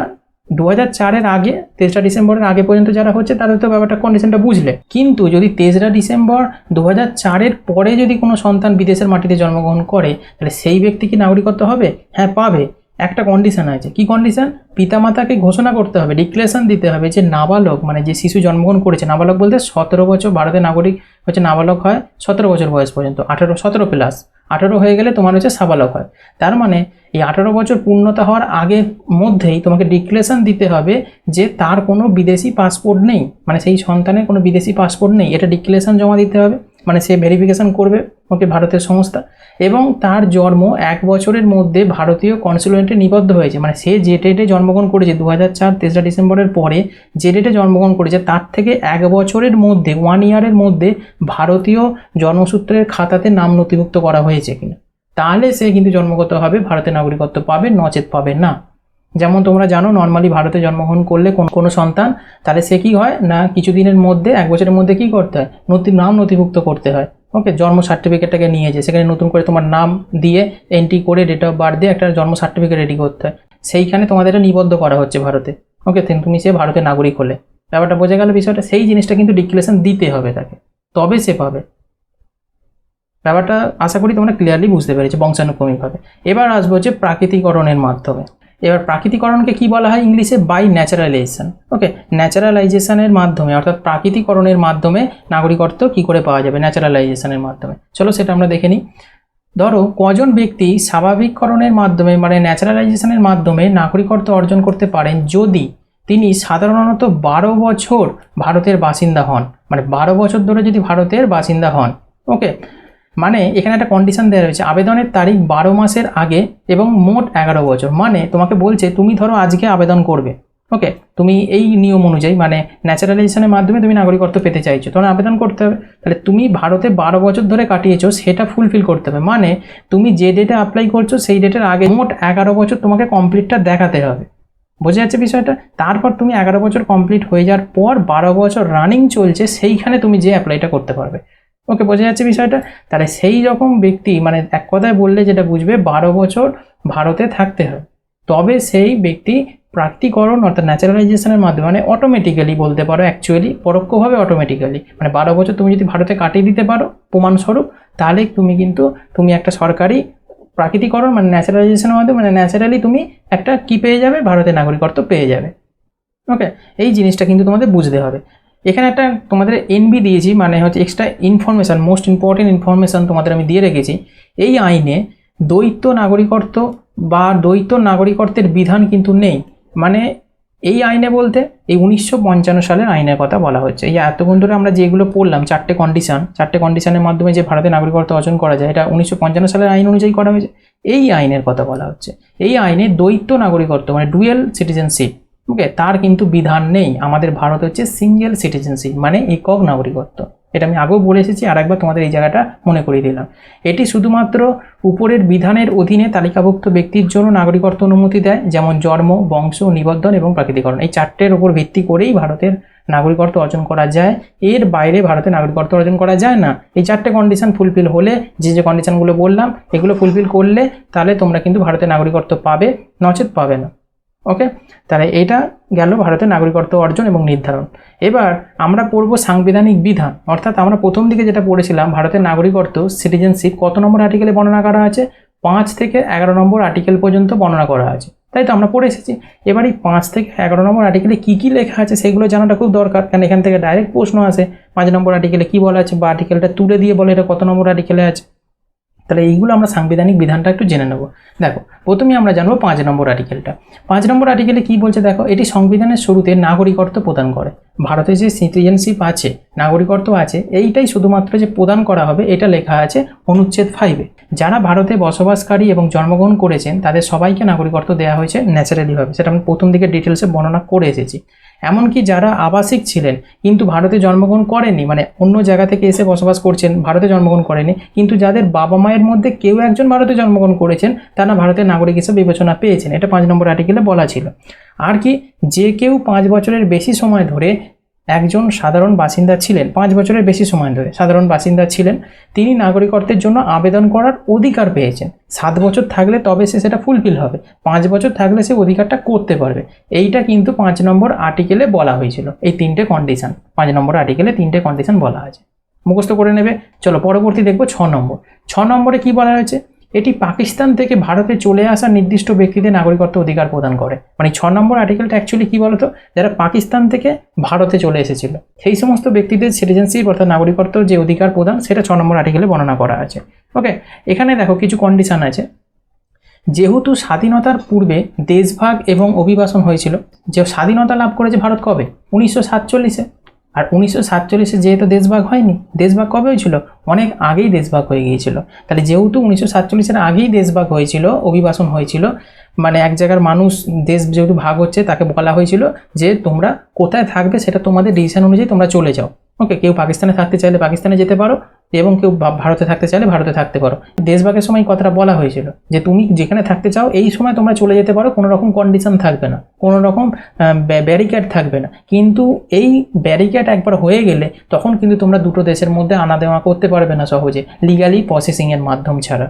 2004-এর আগে 3রা ডিসেম্বরের আগে পর্যন্ত যারা হচ্ছে তাদের তো ব্যাপারটা কন্ডিশনটা বুঝলে, কিন্তু যদি 3রা ডিসেম্বর 2004-এর পরে যদি কোনো সন্তান বিদেশের মাটিতে জন্মগ্রহণ করে তাহলে সেই ব্যক্তি কি নাগরিকত্ব হবে? হ্যাঁ, পাবে। একটা কন্ডিশন আছে। কি কন্ডিশন? পিতামাতাকে ঘোষণা করতে হবে, ডিক্লারেশন দিতে হবে যে নাবালক মানে যে শিশু জন্মগ্রহণ করেছে, নাবালক বলতে 17 বছর, ভারতের নাগরিক হচ্ছে নাবালক হয় 17 বছর বয়স পর্যন্ত, 17 প্লাস 18 হয়ে গেলে তোমার হচ্ছে সাবালক হয়। তার মানে এই 18 বছর পূর্ণতা হওয়ার আগের মধ্যেই তোমাকে ডিক্লারেশন দিতে হবে যে তার কোনো বিদেশি পাসপোর্ট নেই, মানে সেই সন্তানের কোনো বিদেশি পাসপোর্ট নেই, এটা ডিক্লারেশন জমা দিতে হবে। মানে সে ভেরিফিকেশন করবে ওকে ভারতের সংস্থা, এবং তার জন্ম 1 বছরের মধ্যে ভারতীয় কনসুলেটে নিবদ্ধ হয়েছে, মানে সে যে ডেটে জন্মগ্রহণ করেছে 2004 3রা ডিসেম্বরের পরে যে ডেটে জন্মগ্রহণ করেছে তার থেকে 1 বছরের মধ্যে 1 ইয়ারের মধ্যে ভারতীয় জন্মসূত্রের খাতাতে নাম নথিভুক্ত করা হয়েছে কিনা, তাহলে সে কিন্তু জন্মগতভাবে ভারতের নাগরিকত্ব পাবে, নচেত পাবে না। যেমন তোমরা জানো নর্মালি ভারতে জন্মগ্রহণ করলে কোনো সন্তান তাহলে সে কি হয় না, কিছুদিনের মধ্যে 1 বছরের মধ্যে কি করতে হয়, নাম নথিভুক্ত করতে হয়। ওকে, জন্ম সার্টিফিকেটটাকে নিয়ে যে সেখানে নতুন করে তোমার নাম দিয়ে এন্ট্রি করে ডেট অফ বার্থ দিয়ে একটা জন্ম সার্টিফিকেট রেডি করতে হয়, সেইখানে তোমাদের এটা নিবদ্ধ করা হচ্ছে ভারতে। ওকে, তুমি সে ভারতের নাগরিক হলে, ব্যাপারটা বোঝা গেল বিষয়টা। সেই জিনিসটা কিন্তু ডিক্লারেশন দিতে হবে তাকে, তবে সে পাবে। ব্যাপারটা আশা করি তোমরা ক্লিয়ারলি বুঝতে পেরেছো বংশানুক্রমিকভাবে। এবার আসবো হচ্ছে প্রাকৃতিকরণের মাধ্যমে। এবার প্রাকৃতিকরণকে কি বলা হয় ইংলিশে? By naturalisation. ওকে, ন্যাচারালাইজেশনের মাধ্যমে অর্থাৎ প্রাকৃতিকরণের মাধ্যমে নাগরিকত্ব কি করে পাওয়া যাবে? ন্যাচারালাইজেশনের মাধ্যমে। চলো সেটা আমরা দেখে নিই। ধরো কজন ব্যক্তি স্বাভাবিককরণের মাধ্যমে মানে ন্যাচারালাইজেশনের মাধ্যমে নাগরিকত্ব অর্জন করতে পারেন যদি তিনি সাধারণত 12 বছর ভারতের বাসিন্দা হন, মানে 12 বছর ধরে যদি ভারতের বাসিন্দা হন। ওকে, মানে এখানে একটা কন্ডিশন দেওয়া রয়েছে, আবেদনের তারিখ 12 মাসের আগে এবং মোট 11 বছর। মানে তোমাকে বলছে তুমি ধরো আজকে আবেদন করবে, ওকে, তুমি এই নিয়ম অনুযায়ী মানে ন্যাচারালাইজেশনের মাধ্যমে তুমি নাগরিকত্ব পেতে চাইছো, তখন আবেদন করতে হবে। তাহলে তুমি ভারতে 12 বছর ধরে কাটিয়েছো সেটা ফুলফিল করতে হবে, মানে তুমি যে ডেটে অ্যাপ্লাই করছো সেই ডেটের আগে মোট 11 বছর তোমাকে কমপ্লিটটা দেখাতে হবে। বোঝা যাচ্ছে বিষয়টা? তারপর তুমি 11 বছর কমপ্লিট হয়ে যাওয়ার পর 12 বছর রানিং চলছে সেইখানে তুমি যে অ্যাপ্লাইটা করতে পারবে। ওকে, বোঝা যাচ্ছে বিষয়টা? তাহলে সেই রকম ব্যক্তি মানে এক কথায় বললে যেটা বুঝবে 12 বছর ভারতে থাকতে হয়, তবে সেই ব্যক্তি প্রাকৃতিকরণ অর্থাৎ ন্যাচারালাইজেশনের মাধ্যমে মানে অটোমেটিক্যালি বলতে পারো, অ্যাকচুয়ালি পরোক্ষভাবে অটোমেটিক্যালি মানে 12 বছর তুমি যদি ভারতে কাটিয়ে দিতে পারো প্রমাণস্বরূপ, তাহলে তুমি একটা সরকারি প্রাকৃতিকরণ মানে ন্যাচারালাইজেশনের মাধ্যমে মানে ন্যাচারালি তুমি একটা কি পেয়ে যাবে, ভারতের নাগরিকত্ব পেয়ে যাবে। ওকে, এই জিনিসটা কিন্তু তোমাদের বুঝতে হবে। এখানে একটা তোমাদের এনবি দিয়েছি, মানে হচ্ছে extra information, most important information তোমাদের আমি দিয়ে রেখেছি। এই আইনে দ্বৈত নাগরিকত্ব বা দ্বৈত নাগরিকত্বের বিধান কিন্তু নেই। মানে এই আইনে বলতে এই 1955 সালের আইনের কথা বলা হচ্ছে। এই এতক্ষণ ধরে আমরা যেগুলো পড়লাম চারটে কন্ডিশনের মাধ্যমে যে ভারতের নাগরিকত্ব অর্জন করা যায়, এটা 1955 সালের আইন অনুযায়ী করা হয়েছে। এই আইনের কথা বলা হচ্ছে। এই আইনে দ্বৈত নাগরিকত্ব মানে ডুয়েল সিটিজেনশিপ, ওকে, তার কিন্তু বিধান নেই। আমাদের ভারত হচ্ছে সিঙ্গেল সিটিজেনশিপ মানে একক নাগরিকত্ব। এটা আমি আগেও বলে এসেছি, আর একবার তোমাদের এই জায়গাটা মনে করিয়ে দিলাম। এটি শুধুমাত্র উপরের বিধানের অধীনে তালিকাভুক্ত ব্যক্তির জন্য নাগরিকত্ব অনুমতি দেয়, যেমন জন্ম, বংশ, নিবন্ধন এবং প্রাকৃতিকরণ। এই চারটের উপর ভিত্তি করেই ভারতের নাগরিকত্ব অর্জন করা যায়, এর বাইরে ভারতের নাগরিকত্ব অর্জন করা যায় না। এই চারটে কন্ডিশন ফুলফিল হলে, যে কন্ডিশনগুলো বললাম এগুলো ফুলফিল করলে তাহলে তোমরা কিন্তু ভারতের নাগরিকত্ব পাবে, নচেত পাবে না। ওকে, তাহলে এটা গেল ভারতের নাগরিকত্ব অর্জন এবং নির্ধারণ। এবার আমরা পড়ব সাংবিধানিক বিধান, অর্থাৎ আমরা প্রথম দিকে যেটা পড়েছিলাম ভারতের নাগরিকত্ব সিটিজেনশিপ কত নম্বর আর্টিকেলে বর্ণনা করা আছে, 5 থেকে 11 নম্বর আর্টিকেল পর্যন্ত বর্ণনা করা আছে, তাই তো আমরা পড়ে এসেছি। এবার এই 5 থেকে 11 নম্বর আর্টিকেলে কী কী লেখা আছে সেগুলো জানাটা খুব দরকার, কারণ এখান থেকে ডাইরেক্ট প্রশ্ন আসে 5 নম্বর আর্টিকেলে কী বলা আছে, বা আর্টিকেলটা তুলে দিয়ে বলে এটা কত নম্বর আর্টিকেলে আছে। তাহলে এইগুলো আমরা সাংবিধানিক বিধানটা একটু জেনে নেব। দেখো প্রথমে আমরা জানবো 5 নম্বর আর্টিকেলটা। 5 নম্বর আর্টিকেলে কি বলছে দেখো, এটি সংবিধানের শুরুতে নাগরিকত্ব প্রদান করে। ভারতে যে সিটিজেনশিপ আছে, নাগরিকত্ব আছে, এইটাই শুধুমাত্র যে প্রদান করা হবে এটা লেখা আছে অনুচ্ছেদ 5-এ। যারা ভারতে বসবাসকারী এবং জন্মগ্রহণ করেছেন তাদের সবাইকে নাগরিকত্ব দেওয়া হয়েছে ন্যাচারালিভাবে, সেটা আমি প্রথম দিকে ডিটেলসে বর্ণনা করে এসেছি। এমনকি যারা আবাসিক ছিলেন কিন্তু ভারতে জন্মগ্রহণ করেননি, মানে অন্য জায়গা থেকে এসে বসবাস করছেন, ভারতে জন্মগ্রহণ করেনি, কিন্তু যাদের বাবা মায়ের মধ্যে কেউ একজন ভারতে জন্মগ্রহণ করেছেন তারা ভারতের নাগরিক হিসেবে বিবেচনা পেয়েছেন, এটা 5 নম্বর আর্টিকেলে বলা ছিল। আর কি, যে কেউ 5 বছরের বেশি সময় ধরে একজন সাধারণ বাসিন্দা ছিলেন, 5 বছরের বেশি সময় ধরে সাধারণ বাসিন্দা ছিলেন, তিনি নাগরিকত্বের জন্য আবেদন করার অধিকার পেয়েছেন। 7 বছর থাকলে তবে সে সেটা ফুলফিল হবে, 5 বছর থাকলে সে অধিকারটা করতে পারবে। এইটা কিন্তু 5 নম্বর আর্টিকেলে বলা হয়েছিল, এই 3টে কন্ডিশন 5 নম্বর আর্টিকেলে 3টে কন্ডিশন বলা আছে, মুখস্থ করে নেবে। চলো পরবর্তী দেখবো 6 নম্বর। 6 নম্বরে কি বলা হয়েছে, এটি পাকিস্তান থেকে ভারতে চলে আসা নির্দিষ্ট ব্যক্তিদের নাগরিকত্ব অধিকার প্রদান করে। মানে 6 নম্বর আর্টিকেলটা অ্যাকচুয়ালি কি বলতো, যারা পাকিস্তান থেকে ভারতে চলে এসেছিল সেই সমস্ত ব্যক্তিদের সিটিজেনশিপ অর্থাৎ নাগরিকত্ব যে অধিকার প্রদান সেটা 6 নম্বর আর্টিকেলে বর্ণনা করা আছে। ওকে, এখানে দেখো কিছু কন্ডিশন আছে। যেহেতু স্বাধীনতার পূর্বে দেশভাগ এবং অভিবাসন হয়েছিল, যে স্বাধীনতা লাভ করেছে ভারত কবে, 1947-এ। আর 1947-এ যেহেতু দেশভাগ হয়নি, দেশভাগ কবে হয়েছিল, অনেক আগেই দেশভাগ হয়ে গিয়েছিল। তাহলে যেহেতু 1947-এর আগেই দেশভাগ হয়েছিল, অভিবাসন হয়েছিল, মানে এক জায়গার মানুষ দেশ যেহেতু ভাগ হচ্ছে তাকে বলা হয়েছিল যে তোমরা কোথায় থাকবে সেটা তোমাদের ডিসিশন অনুযায়ী তোমরা চলে যাও। ওকে, কেউ পাকিস্তানে থাকতে চাইলে পাকিস্তানে যেতে পারো এবং কেউ ভারতে থাকতে চাইলে ভারতে থাকতে পারো। দেশভাগের সময় কথাটা বলা হয়েছিল যে তুমি যেখানে থাকতে চাও এই সময় তোমরা চলে যেতে পারো, কোনো রকম কন্ডিশন থাকবে না, কোনো রকম ব্যারিকেড থাকবে না। কিন্তু এই ব্যারিকেড একবার হয়ে গেলে তখন কিন্তু তোমরা দুটো দেশের মধ্যে আনা দেওয়া করতে পারবে না সহজে, লিগালি প্রসেসিংয়ের মাধ্যম ছাড়া।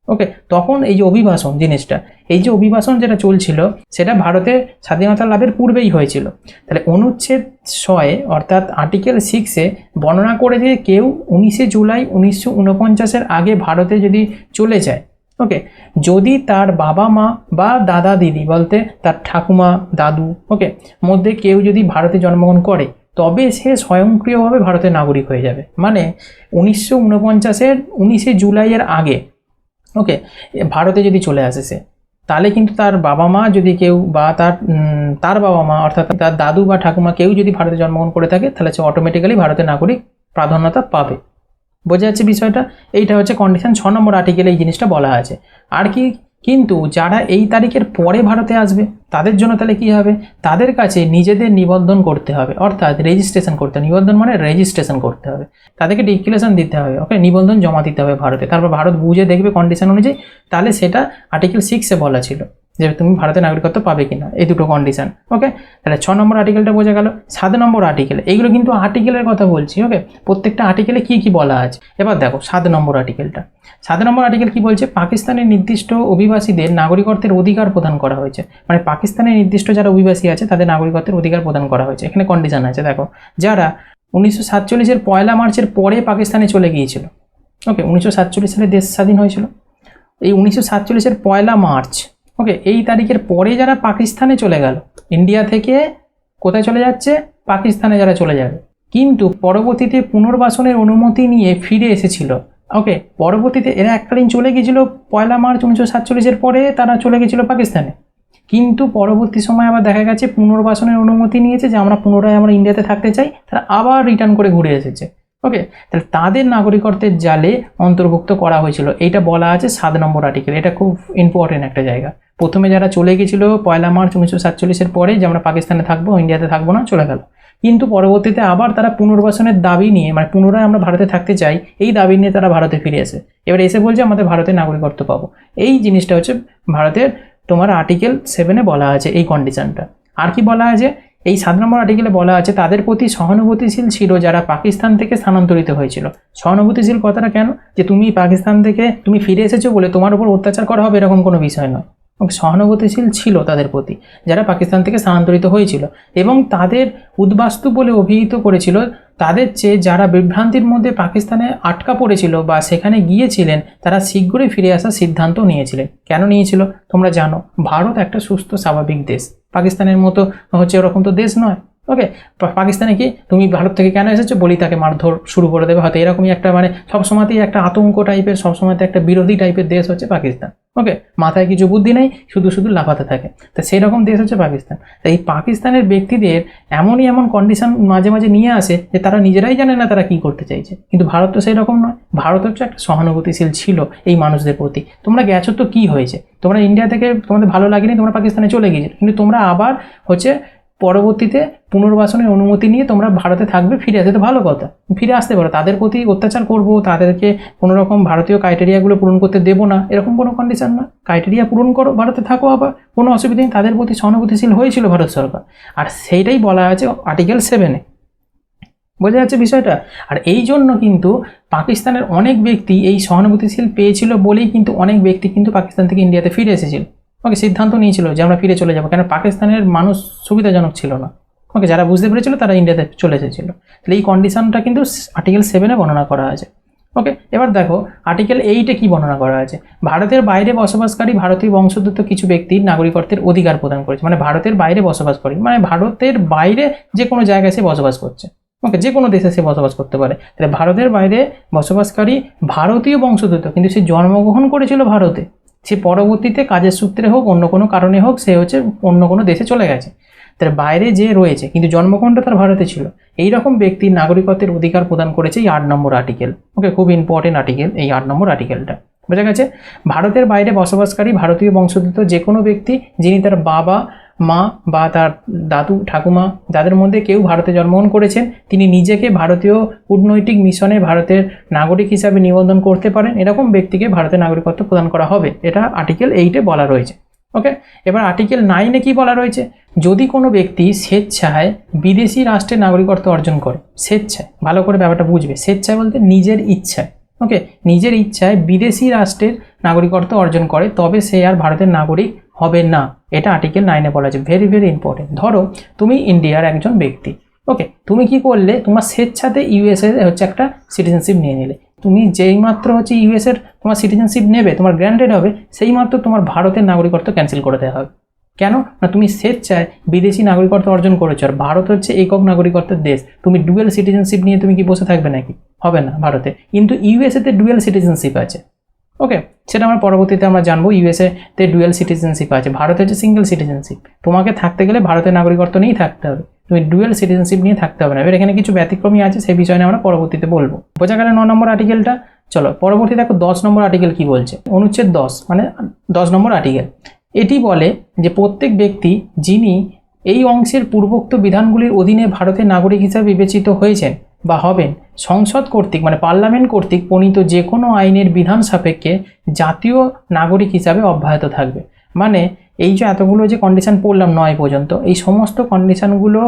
ওকে, তখন এই যে অভিবাসন জিনিসটা, এই যে অভিবাসন যেটা চলছিল সেটা ভারতের স্বাধীনতা লাভের পূর্বেই হয়েছিল। তাহলে অনুচ্ছেদ 6 অর্থাৎ আর্টিকেল 6-এ বর্ণনা করে যে কেউ 19শে জুলাই 1949-এর আগে ভারতে যদি চলে যায়, ওকে, যদি তার বাবা মা বা দাদা দিদি বলতে তার ঠাকুমা দাদু ওকে মধ্যে কেউ যদি ভারতে জন্মগ্রহণ করে তবে সে স্বয়ংক্রিয়ভাবে ভারতের নাগরিক হয়ে যাবে। মানে 1949-এর 19শে জুলাইয়ের আগে ওকে ভারতে যদি চলে আসে সে, তাহলে কিন্তু তার বাবা মা যদি কেউ বা তার বাবা মা অর্থাৎ তার দাদু বা ঠাকুমা কেউ যদি ভারতে জন্মগ্রহণ করে থাকে তাহলে সে অটোমেটিক্যালি ভারতের নাগরিক প্রাধান্যতা পাবে। বোঝা যাচ্ছে বিষয়টা? এইটা হচ্ছে কন্ডিশন 6 নম্বর আর্টিকেলে এই জিনিসটা বলা আছে। আর কি, কিন্তু যারা এই তারিখের পরে ভারতে আসবে তাদের জন্য তাহলে কি হবে, তাদের কাছে নিজেদের নিবন্ধন করতে হবে, অর্থাৎ রেজিস্ট্রেশন করতে হবে। নিবন্ধন মানে রেজিস্ট্রেশন করতে হবে, তাদেরকে ডিক্লারেশন দিতে হবে, ওকে, নিবন্ধন জমা দিতে হবে ভারতে। তারপর ভারত বুঝে দেখবে কন্ডিশন অনুযায়ী, তাহলে সেটা আর্টিকেল 6-এ বলা ছিল যে তুমি ভারতের নাগরিকত্ব পাবে কিনা, এই দুটো কন্ডিশন। ওকে, তাহলে 6 নম্বর আর্টিকেলটা বোঝা গেল। 7 নম্বর আর্টিকেল, এইগুলো কিন্তু আর্টিকেলের কথা বলছি। ওকে, প্রত্যেকটা আর্টিকেলে কি কি বলা আছে এবার দেখো। 7 নম্বর আর্টিকেলটা, 7 নম্বর আর্টিকেল কি বলছে, পাকিস্তানের নির্দিষ্ট অভিবাসীদের নাগরিকত্বের অধিকার প্রদান করা হয়েছে। মানে পাকিস্তানের নির্দিষ্ট যারা অভিবাসী আছে তাদের নাগরিকত্বের অধিকার প্রদান করা হয়েছে। এখানে কন্ডিশন আছে দেখো, যারা 1947-এর 1 মার্চের পরে পাকিস্তানে চলে গিয়েছিল। ওকে, 1947 সালে দেশ স্বাধীন হয়েছিল, এই 1947-এর 1 মার্চ ওকে এই তারিখের পরে যারা পাকিস্তানে চলে গেল, ইন্ডিয়া থেকে কোথায় চলে যাচ্ছে, পাকিস্তানে যারা চলে যাবে, কিন্তু পরবর্তীতে পুনর্বাসনের অনুমতি নিয়ে ফিরে এসেছিল। ওকে, পরবর্তীতে এরা এককালীন চলে গিয়েছিল 1 মার্চ 1947-এর পরে তারা চলে গেছিল পাকিস্তানে, কিন্তু পরবর্তী সময় আবার দেখা গেছে পুনর্বাসনের অনুমতি নিয়েছে যে আমরা পুনরায় আমরা ইন্ডিয়াতে থাকতে চাই, তারা আবার রিটার্ন করে ঘুরে এসেছে। ওকে, তাহলে তাদের নাগরিকত্বের জালে অন্তর্ভুক্ত করা হয়েছিল, এইটা বলা আছে 7 নম্বর আর্টিকেল। এটা খুব ইম্পর্টেন্ট একটা জায়গা। প্রথমে যারা চলে গেছিলো 1 মার্চ 1947-এর পরে যে আমরা পাকিস্তানে থাকবো, ইন্ডিয়াতে থাকবো না, চলে গেল, কিন্তু পরবর্তীতে আবার তারা পুনর্বাসনের দাবি নিয়ে, মানে পুনরায় আমরা ভারতে থাকতে চাই এই দাবি নিয়ে তারা ভারতে ফিরে আসে। এবার এসে বলছে আমাদের ভারতের নাগরিকত্ব পাবো। এই জিনিসটা হচ্ছে ভারতের তোমার আর্টিকেল 7-এ বলা আছে এই কন্ডিশনটা। আর কি বলা আছে, এই 7 নম্বর আর্টিকেলে বলা আছে তাদের প্রতি সহানুভূতিশীল ছিল যারা পাকিস্তান থেকে স্থানান্তরিত হয়েছিল। সহানুভূতিশীল কথাটা কেন, যে তুমি পাকিস্তান থেকে তুমি ফিরে এসেছো বলে তোমার উপর অত্যাচার করা হবে এরকম কোনো বিষয় নয়। সহানুভূতিশীল ছিল তাদের প্রতি যারা পাকিস্তান থেকে স্থানান্তরিত হয়েছিল, এবং তাদের উদ্বাস্তু বলে অভিহিত করেছিল তাদের চেয়ে যারা বিভ্রান্তির মধ্যে পাকিস্তানে আটকা পড়েছিল বা সেখানে গিয়েছিলেন তারা শীঘ্রই ফিরে আসার সিদ্ধান্ত নিয়েছিলেন। কেন নিয়েছিল তোমরা জানো, ভারত একটা সুস্থ স্বাভাবিক দেশ, পাকিস্তানের মতো হচ্ছে ওরকম তো দেশ নয়। ওকে, পাকিস্তানে কি তুমি ভারত থেকে কেন এসেছো বলি তাকে মারধর শুরু করে দেবে, হয়তো এরকমই একটা মানে সবসময়তেই একটা আতঙ্ক টাইপের, সবসময়তে একটা বিরোধী টাইপের দেশ হচ্ছে পাকিস্তান। ওকে, মাথায় কিছু বুদ্ধি নেই, শুধু শুধু লাফাতে থাকে, তো সেই রকম দেশ হচ্ছে পাকিস্তান। তো এই পাকিস্তানের ব্যক্তিদের এমন কন্ডিশন মাঝে মাঝে নিয়ে আসে যে তারা নিজেরাই জানে না তারা কি করতে চাইছে। কিন্তু ভারত তো সেই রকম নয়, ভারত হচ্ছে একটা সহানুভূতিশীল ছিল এই মানুষদের প্রতি। তোমরা গেছো তো কি হয়েছে, তোমরা ইন্ডিয়া থেকে তোমাদের ভালো লাগেনি, তোমরা পাকিস্তানে চলে গিয়েছিলে, কিন্তু তোমরা আবার হচ্ছে পরবর্তীতে পুনর্বাসনের অনুমতি নিয়ে তোমরা ভারতে থাকবে, ফিরে আসতে তো ভালো কথা, ফিরে আসতে পারো। তাদের প্রতি অত্যাচার করবো, তাদেরকে কোনো রকম ভারতীয় ক্রাইটেরিয়াগুলো পূরণ করতে দেবো না, এরকম কোনো কন্ডিশন না। ক্রাইটেরিয়া পূরণ করো, ভারতে থাকো, আবার কোনো অসুবিধা নেই। তাদের প্রতি সহানুভূতিশীল হয়েছিল ভারত সরকার, আর সেইটাই বলা আছে আর্টিকেল 7-এ। বোঝা যাচ্ছে বিষয়টা। আর এই জন্য কিন্তু পাকিস্তানের অনেক ব্যক্তি এই সহানুভূতিশীল পেয়েছিল বলেই কিন্তু অনেক ব্যক্তি কিন্তু পাকিস্তান থেকে ইন্ডিয়াতে ফিরে এসেছিল। ওকে, সিদ্ধান্ত নিয়েছিল যে আমরা ফিরে চলে যাবো, কেন পাকিস্তানের মানুষ সুবিধাজনক ছিল না। ওকে, যারা বুঝতে পেরেছিল তারা ইন্ডিয়াতে চলে এসেছিলো। তাহলে এই কন্ডিশনটা কিন্তু আর্টিকেল 7-এ বর্ণনা করা আছে। ওকে, এবার দেখো আর্টিকেল 8-এ কি বর্ণনা করা আছে। ভারতের বাইরে বসবাসকারী ভারতীয় বংশোদ্ভূত কিছু ব্যক্তির নাগরিকত্বের অধিকার প্রদান করেছে। মানে ভারতের বাইরে বসবাস করে, মানে ভারতের বাইরে যে কোনো জায়গায় সে বসবাস করছে। ওকে, যে কোনো দেশে সে বসবাস করতে পারে। তাহলে ভারতের বাইরে বসবাসকারী ভারতীয় বংশোদ্ভূত, কিন্তু সে জন্মগ্রহণ করেছিল ভারতে, সে পরবর্তীতে কাজের সূত্রে হোক অন্য কোনো কারণে হোক সে হচ্ছে অন্য কোনো দেশে চলে গেছে, তার বাইরে যে রয়েছে কিন্তু জন্মগ্রহণটা তার ভারতে ছিল, এই রকম ব্যক্তির নাগরিকত্বের অধিকার প্রদান করেছে এই 8 নম্বর আর্টিকেল। ওকে, খুব ইম্পর্টেন্ট আর্টিকেল এই 8 নম্বর আর্টিকেলটা। বোঝা গেছে। ভারতের বাইরে বসবাসকারী ভারতীয় বংশোদ্ভূত যে কোনো ব্যক্তি যিনি তার বাবা মা বা তার দাদু ঠাকুমা যাদের মধ্যে কেউ ভারতে জন্মগ্রহণ করেছেন, তিনি নিজেকে ভারতীয় কূটনৈতিক মিশনে ভারতের নাগরিক হিসাবে নিবন্ধন করতে পারেন, এরকম ব্যক্তিকে ভারতের নাগরিকত্ব প্রদান করা হবে। এটা আর্টিকেল 8-এ বলা রয়েছে। ওকে, এবার আর্টিকেল 9-এ কি বলা রয়েছে। যদি কোনো ব্যক্তি স্বেচ্ছায় বিদেশি রাষ্ট্রের নাগরিকত্ব অর্জন করে, স্বেচ্ছায়, ভালো করে ব্যাপারটা বুঝবে, স্বেচ্ছায় বলতে নিজের ইচ্ছায়। ওকে, নিজের ইচ্ছায় বিদেশি রাষ্ট্রের নাগরিকত্ব অর্জন করে, তবে সে আর ভারতের নাগরিক হবে না। এটা আর্টিকেল 9-এ বলা আছে। Very very important. ধরো তুমি ইন্ডিয়ার একজন ব্যক্তি, ওকে, তুমি কি করলে, তোমার স্বেচ্ছাতে ইউএসএ হচ্ছে একটা সিটিজেনশিপ নিয়ে নিলে। তুমি যেই মাত্র হচ্ছে ইউএসএর তোমার সিটিজেনশিপ নেবে, তোমার গ্র্যান্টেড হবে, সেই মাত্র তোমার ভারতের নাগরিকত্ব ক্যান্সেল করে দেওয়া হবে। কেন না, তুমি স্বেচ্ছায় বিদেশি নাগরিকত্ব অর্জন করেছো, আর ভারত হচ্ছে একক নাগরিকত্বের দেশ। তুমি ডুয়েল সিটিজেনশিপ নিয়ে তুমি কি বসে থাকবে নাকি? হবে না ভারতে। কিন্তু ইউএসএতে ডুয়েল সিটিজেনশিপ আছে। ওকে, সেটা আমরা পরবর্তীতে আমরা জানবো। ইউএসএতে ডুয়েল সিটিজেনশিপ আছে, ভারতে হচ্ছে সিঙ্গেল সিটিজেনশিপ। তোমাকে থাকতে গেলে ভারতের নাগরিকত্ব নিয়েই থাকতে হবে, তুমি ডুয়েল সিটিজেনশিপ নিয়ে থাকতে হবে না। এবার এখানে কিছু ব্যতিক্রমী আছে, সেই বিষয়ে আমরা পরবর্তীতে বলবো। বোঝা গেল 9 নম্বর আর্টিকেলটা। চলো পরবর্তী দেখো 10 নম্বর আর্টিকেল কি বলছে। অনুচ্ছেদ 10 মানে 10 নম্বর আর্টিকেল। এটি বলে যে প্রত্যেক ব্যক্তি যিনি এই অংশের পূর্বোক্ত বিধানগুলির অধীনে ভারতের নাগরিক হিসাবে বিবেচিত হয়েছেন বা হবেন, সংসদ কর্তৃক মানে পার্লামেন্ট কর্তৃক প্রণীত যে কোনো আইনের বিধান সাপেক্ষে জাতীয় নাগরিক হিসাবে অব্যাহত থাকবে। মানে এই যে এতগুলো যে কন্ডিশন পড়লাম 9 পর্যন্ত, এই সমস্ত কন্ডিশনগুলো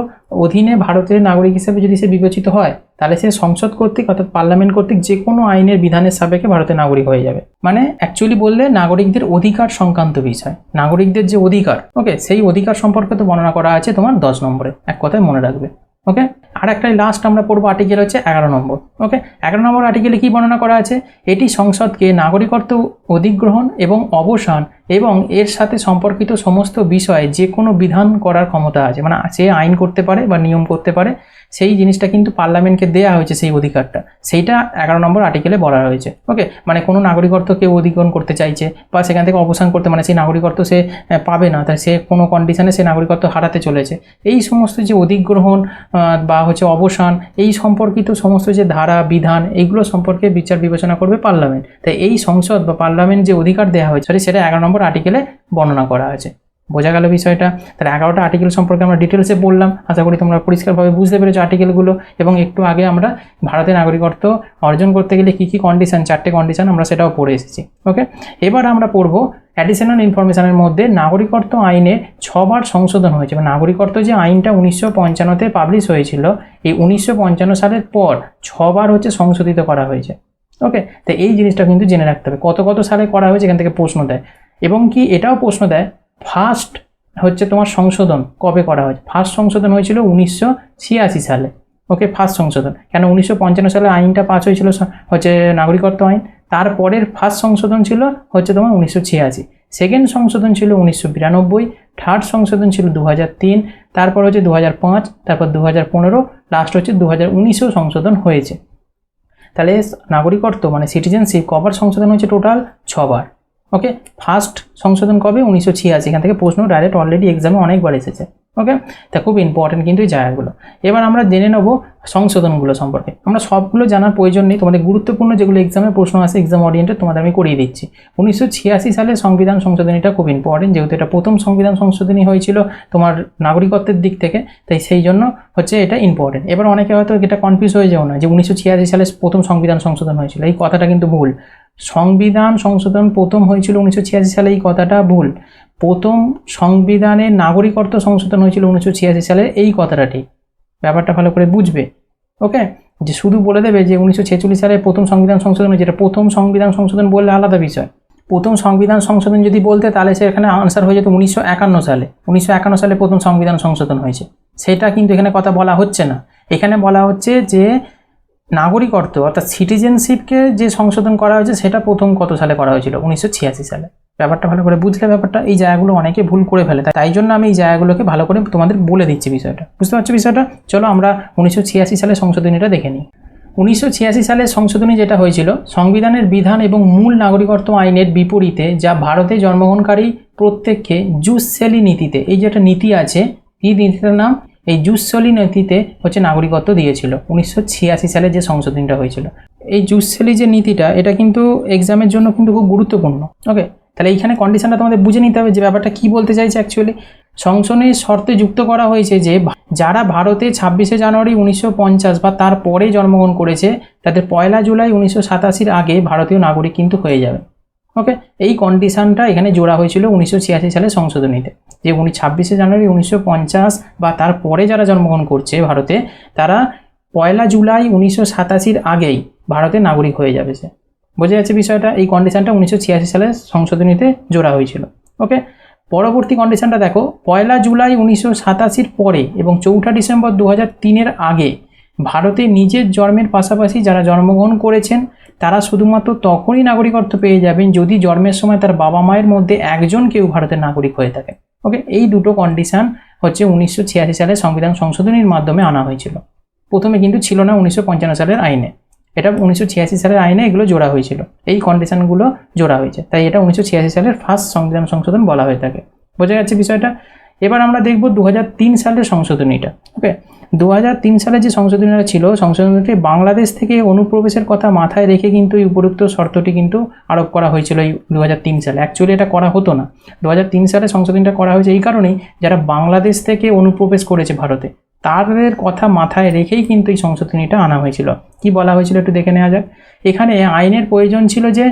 অধীনে ভারতের নাগরিক হিসেবে যদি সে বিবেচিত হয়, তাহলে সে সংসদ কর্তৃক অর্থাৎ পার্লামেন্ট কর্তৃক যে কোনো আইনের বিধানের সাপেক্ষে ভারতের নাগরিক হয়ে যাবে। মানে অ্যাকচুয়ালি বললে নাগরিকদের অধিকার সংক্রান্ত বিষয়, নাগরিকদের যে অধিকার, ওকে, সেই অধিকার সম্পর্কে তো বর্ণনা করা আছে তোমার 10 নম্বরে, এক কথায় মনে রাখবে। ওকে, আর একটা লাস্ট আমরা পড়বো আর্টিকেল হচ্ছে 11 নম্বর। ওকে, 11 নম্বর আর্টিকেলে কি বর্ণনা করা আছে। এটি সংসদকে নাগরিকত্ব অধিগ্রহণ এবং অবসান এবং এর সাথে সম্পর্কিত সমস্ত বিষয়ে যে কোনো বিধান করার ক্ষমতা আছে। মানে সে আইন করতে পারে বা নিয়ম করতে পারে, সেই জিনিসটা কিন্তু পার্লামেন্টকে দেওয়া হয়েছে, সেই অধিকারটা, সেইটা 11 নম্বর আর্টিকেলে বলা হয়েছে। ওকে, মানে কোনো নাগরিকত্ব কেউ অধিগ্রহণ করতে চাইছে বা সেখান থেকে অবসান করতে, মানে সেই নাগরিকত্ব সে পাবে না, তাই সে কোনো কন্ডিশনে সে নাগরিকত্ব হারাতে চলেছে, এই সমস্ত যে অধিগ্রহণ বা হচ্ছে অবসান, এই সম্পর্কিত সমস্ত যে ধারা বিধান, এইগুলো সম্পর্কে বিচার বিবেচনা করবে পার্লামেন্ট। তাই এই সংসদ বা পার্লামেন্ট যে অধিকার দেওয়া হয়েছে সেটা 11 নম্বর আর্টিকেলে বর্ণনা করা আছে। বোঝা গেল বিষয়টা। তাহলে 11টা আর্টিকেল সম্পর্কে আমরা ডিটেলসে বললাম, আশা করি তোমরা পরিষ্কারভাবে বুঝতে পেরেছো আর্টিকেলগুলো। এবং একটু আগে আমরা ভারতের নাগরিকত্ব অর্জন করতে গেলে কী কী কন্ডিশন, 4টে কন্ডিশন আমরা সেটাও পড়ে এসেছি। ওকে, এবার আমরা পড়বো অ্যাডিশনাল ইনফরমেশনের মধ্যে নাগরিকত্ব আইনে 6 বার সংশোধন হয়েছে। মানে নাগরিকত্ব যে আইনটা 1955-তে পাবলিশ হয়েছিল, এই 1955 সালের পর 6 বার হচ্ছে সংশোধিত করা হয়েছে। ওকে, তো এই জিনিসটা কিন্তু জেনে রাখতে হবে, কত কত সালে করা হয়েছে, এখান থেকে প্রশ্ন দেয়। এবং কি এটাও প্রশ্ন দেয় ফার্স্ট হচ্ছে তোমার সংশোধন কবে করা হয়েছে। ফার্স্ট সংশোধন হয়েছিল 1986 সালে। ওকে, ফার্স্ট সংশোধন, কেন 1955 সালে আইনটা পাস হয়েছিল হচ্ছে নাগরিকত্ব আইন, তারপরের ফার্স্ট সংশোধন ছিল হচ্ছে তোমার 1986, সেকেন্ড সংশোধন ছিল 1992, থার্ড সংশোধন ছিল 2003, তারপর হচ্ছে 2005, তারপর 2015, লাস্ট হচ্ছে 2019 সংশোধন হয়েছে। তাহলে নাগরিকত্ব মানে সিটিজেনশিপ কবার সংশোধন হয়েছে? টোটাল 6 বার। ওকে, ফার্স্ট সংশোধন কবে? 1986। এখান থেকে প্রশ্ন ডাইরেক্ট অলরেডি এক্সামে অনেকবার এসেছে। ওকে, তা খুব ইম্পর্টেন্ট কিন্তু এই জায়গাগুলো। এবার আমরা জেনে নেব সংশোধনগুলো সম্পর্কে। আমরা সবগুলো জানার প্রয়োজন নেই, তোমাদের গুরুত্বপূর্ণ যেগুলো এক্সামে প্রশ্ন আসে এক্সাম ওরিয়েন্টেড তোমাদের আমি করিয়ে দিচ্ছি। 1986 সালে সংবিধান সংশোধনীটা খুব ইম্পর্টেন্ট, যেহেতু এটা প্রথম সংবিধান সংশোধনী হয়েছিল তোমার নাগরিকত্বের দিক থেকে, তাই সেই জন্য হচ্ছে এটা ইম্পর্টেন্ট। এবার অনেকে হয়তো এটা কনফিউজ হয়ে যাও না যে 1986 সালে প্রথম সংবিধান সংশোধন হয়েছিল, এই কথাটা কিন্তু ভুল। সংবিধান সংশোধন প্রথম হয়েছিল 1986 সালে, এই কথাটা ভুল। প্রথম সংবিধানের নাগরিকত্ব সংশোধন হয়েছিল 1986 সালে, এই কথাটা ঠিক। ব্যাপারটা ভালো করে বুঝবে। ওকে, যে শুধু বলে দেবে যে 1946 সালে প্রথম সংবিধান সংশোধন হয়েছে, এটা প্রথম সংবিধান সংশোধন বললে আলাদা বিষয়। প্রথম সংবিধান সংশোধন যদি বলতে তাহলে সেখানে আনসার হয়ে যেত 1951 সালে। 1951 সালে প্রথম সংবিধান সংশোধন হয়েছে, সেটা কিন্তু এখানে কথা বলা হচ্ছে না। এখানে বলা হচ্ছে যে নাগরিকত্ব অর্থাৎ সিটিজেনশিপকে যে সংশোধন করা হয়েছে সেটা প্রথম কত সালে করা হয়েছিল? 1986 সালে। ব্যাপারটা ভালো করে বুঝলে ব্যাপারটা, এই জায়গাগুলো অনেকে ভুল করে ফেলে, তাই জন্য আমি এই জায়গাগুলোকে ভালো করে তোমাদের বলে দিচ্ছি বিষয়টা। বুঝতে পারছো বিষয়টা? চলো আমরা 1986 সালে সংশোধনীটা দেখে নিই। 1986 সালে সংশোধনী যেটা হয়েছিল, সংবিধানের বিধান এবং মূল নাগরিকত্ব আইনের বিপরীতে যা ভারতে জন্মগ্রহণকারী প্রত্যেককে জুসসেলি নীতিতে, এই যে একটা নীতি আছে, এই নীতিটার নাম এই জুসসেলি নীতিতে হচ্ছে নাগরিকত্ব দিয়েছিল 1986 সালে যে সংশোধনীটা হয়েছিল। এই জুসসেলি যে নীতিটা, এটা কিন্তু এক্সামের জন্য কিন্তু খুব গুরুত্বপূর্ণ। ওকে, তাহলে এইখানে কন্ডিশনটা তোমাদের বুঝে নিতে হবে যে ব্যাপারটা কি বলতে চাইছে অ্যাকচুয়ালি। সংশোধনের শর্তে যুক্ত করা হয়েছে যে যারা ভারতে 26শে জানুয়ারি 1950 বা তার পরে জন্মগ্রহণ করেছে তাদের 1 জুলাই 1987 আগে ভারতীয় নাগরিক কিন্তু হয়ে যাবে। ওকে, এই কন্ডিশনটা এখানে জোড়া হয়েছিল 1986 সালের সংশোধনীতে, যে 26শে জানুয়ারি 1950 বা তার পরে যারা জন্মগ্রহণ করছে ভারতে, তারা 1 জুলাই 1987 আগেই ভারতের নাগরিক হয়ে যাবে। সে বোঝা যাচ্ছে বিষয়টা? এই কন্ডিশনটা 1986 সালের সংশোধনীতে জোড়া হয়েছিল। ওকে, পরবর্তী কন্ডিশনটা দেখো, 1 জুলাই 1987 পরে এবং 4 ডিসেম্বর 2003 আগে ভারতে নিজের জন্মের পাশাপাশি যারা জন্মগ্রহণ করেছেন তারা শুধুমাত্র তখনই নাগরিকত্ব পেয়ে যাবেন যদি জন্মের সময় তার বাবা মায়ের মধ্যে একজন কেউ ভারতের নাগরিক হয়ে থাকে। ওকে, এই দুটো কন্ডিশন হচ্ছে 1986 সালের সংবিধান সংশোধনীর মাধ্যমে আনা হয়েছিল। প্রথমে কিন্তু ছিল না 1955 সালের আইনে, এটা 1986 সালের আইনে এগুলো জোড়া হয়েছিল, এই কন্ডিশনগুলো জোড়া হয়েছে, তাই এটা 1986 সালের ফার্স্ট সংবিধান সংশোধন বলা হয়ে থাকে। বোঝা যাচ্ছে বিষয়টা? এবার আমরা দেখব 2003 সালের সংশোধনীটা। ওকে, 2003 সালে যে সংশোধনীটা ছিল, সংশোধনীটি বাংলাদেশ থেকে অনুপ্রবেশের কথা মাথায় রেখে কিন্তু এই উপরোক্ত শর্তটি কিন্তু আরোপ করা হয়েছিল এই 2003 সালে। অ্যাকচুয়ালি এটা করা হতো না। 2003 সালে সংশোধনীটা করা হয়েছে এই কারণেই, যারা বাংলাদেশ থেকে অনুপ্রবেশ করেছে ভারতে তাদের কথা মাথায় রেখেই কিন্তু এই সংশোধনীটা আনা হয়েছিল। কি বলা হয়েছিল একটু দেখে নেওয়া যাক। এখানে আইনের প্রয়োজন ছিল যে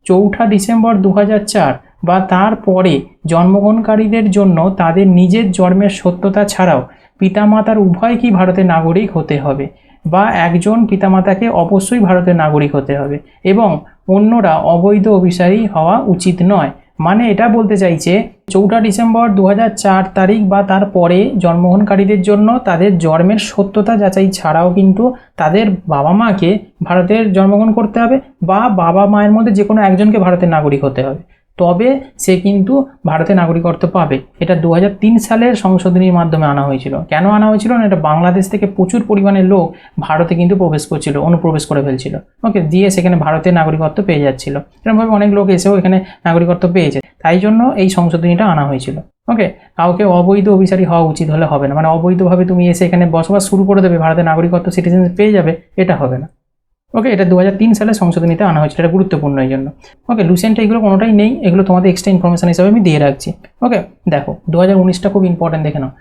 4 ডিসেম্বর 2004 বা তার পরে জন্মগ্রহণকারীদের জন্য তাদের নিজের জন্মের সত্যতা ছাড়াও পিতামাতার উভয়কেই ভারতের নাগরিক হতে হবে, বা একজন পিতামাতাকে অবশ্যই ভারতের নাগরিক হতে হবে, এবং অন্যরা অবৈধ অভিসারী হওয়া উচিত নয়। মানে এটা বলতে চাইছে 4 ডিসেম্বর 2004 তারিখ বা তার পরে জন্মগ্রহণকারীদের জন্য তাদের জন্মের সত্যতা যাচাই ছাড়াও কিন্তু তাদের বাবা মাকে ভারতের জন্মগ্রহণ করতে হবে, বা বাবা মায়ের মধ্যে যে কোনো একজনকে ভারতের নাগরিক হতে হবে, তবে সে কিন্তু ভারতের নাগরিকত্ব পাবে। এটা 2003 সালের সংশোধনীর মাধ্যমে আনা হয়েছিল। কেন আনা হয়েছিল না, এটা বাংলাদেশ থেকে প্রচুর পরিমাণে লোক ভারতে কিন্তু প্রবেশ করছিল, অনুপ্রবেশ করে ফেলছিল। ওকে, দিয়ে সেখানে ভারতের নাগরিকত্ব পেয়ে যাচ্ছিল। এরকমভাবে অনেক লোক এসেও এখানে নাগরিকত্ব পেয়েছে, তাই জন্য এই সংশোধনীটা আনা হয়েছিল। ওকে, কাউকে অবৈধ অভিসারী হওয়া উচিত হলে হবে না, মানে অবৈধভাবে তুমি এসে এখানে বসবাস শুরু করে দেবে, ভারতের নাগরিকত্ব সিটিজেনশিপ পেয়ে যাবে, এটা হবে না। ওকে, এটা 2003 সালে সংশোধনীতে আনা হয়েছিল, এটা গুরুত্বপূর্ণ এই জন্য। ওকে, লুসেন্টে এগুলো কোনোটাই নেই, এগুলো তোমাদের এক্সট্রা ইনফরমেশন হিসাবে আমি দিয়ে রাখছি। ওকে, দেখো 2019টা খুব ইম্পর্টেন্ট, দেখে নাও,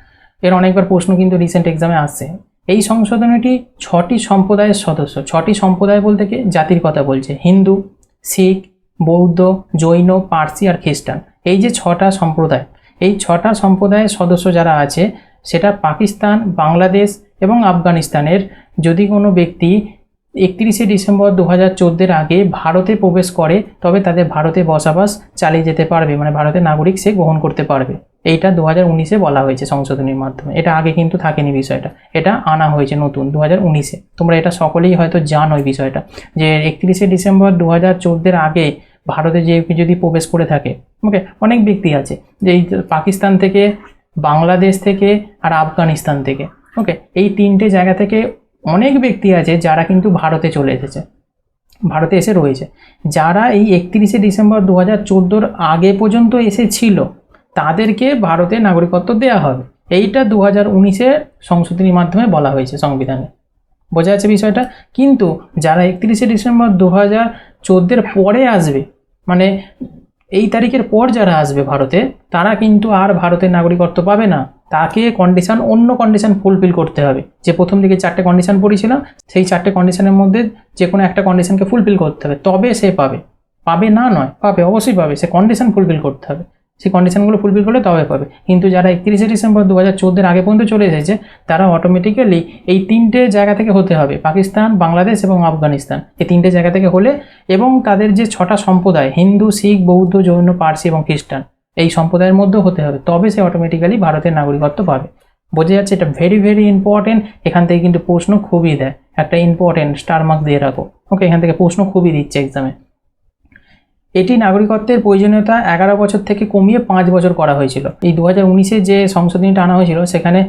এর অনেকবার প্রশ্ন কিন্তু রিসেন্ট এক্সামে আসছে। এই সংশোধনীটি 6টি সম্প্রদায়ের সদস্য, 6টি সম্প্রদায় বলতে কি জাতির কথা বলছে, হিন্দু, শিখ, বৌদ্ধ, জৈন, পার্সি আর খ্রিস্টান, এই যে 6টা সম্প্রদায়, এই 6টা সম্প্রদায়ের সদস্য যারা আছে সেটা পাকিস্তান, বাংলাদেশ এবং আফগানিস্তানের যদি কোনো ব্যক্তি 31শে ডিসেম্বর 2014 আগে ভারতে প্রবেশ করে তবে তাদের ভারতে বসবাস চালিয়ে যেতে পারবে, মানে ভারতের নাগরিক সে গ্রহণ করতে পারবে। এইটা 2019-এ বলা হয়েছে সংশোধনীর মাধ্যমে, এটা আগে কিন্তু থাকেনি বিষয়টা, এটা আনা হয়েছে নতুন 2019-এ। তোমরা এটা সকলেই হয়তো জানো এই বিষয়টা, যে 31শে ডিসেম্বর 2014 আগে ভারতে যে যদি প্রবেশ করে থাকে। ওকে, অনেক ব্যক্তি আছে যে এই পাকিস্তান থেকে, বাংলাদেশ থেকে আর আফগানিস্তান থেকে। ওকে, এই তিনটে জায়গা থেকে অনেক ব্যক্তি আছে যারা কিন্তু ভারতে চলে এসেছে, ভারতে এসে রয়েছে। যারা এই 31শে ডিসেম্বর 2014 আগে পর্যন্ত এসেছিল তাদেরকে ভারতের নাগরিকত্ব দেওয়া হবে। এইটা 2019-এর সংশোধনীর মাধ্যমে বলা হয়েছে সংবিধানে। বোঝা যাচ্ছে বিষয়টা? কিন্তু যারা 31শে ডিসেম্বর 2014 পরে আসবে, মানে এই তারিখের পর যারা আসবে ভারতে, তারা কিন্তু আর ভারতের নাগরিকত্ব পাবে না। তাকে অন্য কন্ডিশন ফুলফিল করতে হবে। যে প্রথম দিকে 4টে কন্ডিশন পড়েছিলাম, সেই 4টে কন্ডিশনের মধ্যে যে কোনো একটা কন্ডিশনকে ফুলফিল করতে হবে, তবে সে পাবে। পাবে না নয়, পাবে, অবশ্যই পাবে। সে কন্ডিশন ফুলফিল করতে হবে, সেই কন্ডিশনগুলো ফুলফিল করলে তবে পাবে। কিন্তু যারা 31শে ডিসেম্বর 2014 আগে পর্যন্ত চলে এসেছে তারা অটোমেটিক্যালি এই তিনটে জায়গা থেকে হতে হবে, পাকিস্তান, বাংলাদেশ এবং আফগানিস্তান, এই তিনটে জায়গা থেকে হলে, এবং তাদের যে 6টা সম্প্রদায়, হিন্দু, শিখ, বৌদ্ধ, জৈন, পার্সি এবং খ্রিস্টান, এই সম্প্রদায়ের মধ্যে হতে হবে, তবে সে অটোমেটিক্যালি ভারতের নাগরিকত্ব পাবে। বোঝা যাচ্ছে? এটা ভেরি ভেরি ইম্পর্টেন্ট। এখান থেকে কিন্তু প্রশ্ন খুবই দেয়, একটা ইম্পর্টেন্ট স্টার মার্ক দিয়ে রাখো। ওকে, এখান থেকে প্রশ্ন খুবই দিচ্ছে এক্সামে। এটি নাগরিকত্বের প্রয়োজনীয়তা 11 বছর থেকে কমিয়ে 5 বছর করা হয়েছিল। এই 2019-এ যে সংশোধনীটা আনা হয়েছিল সেখানে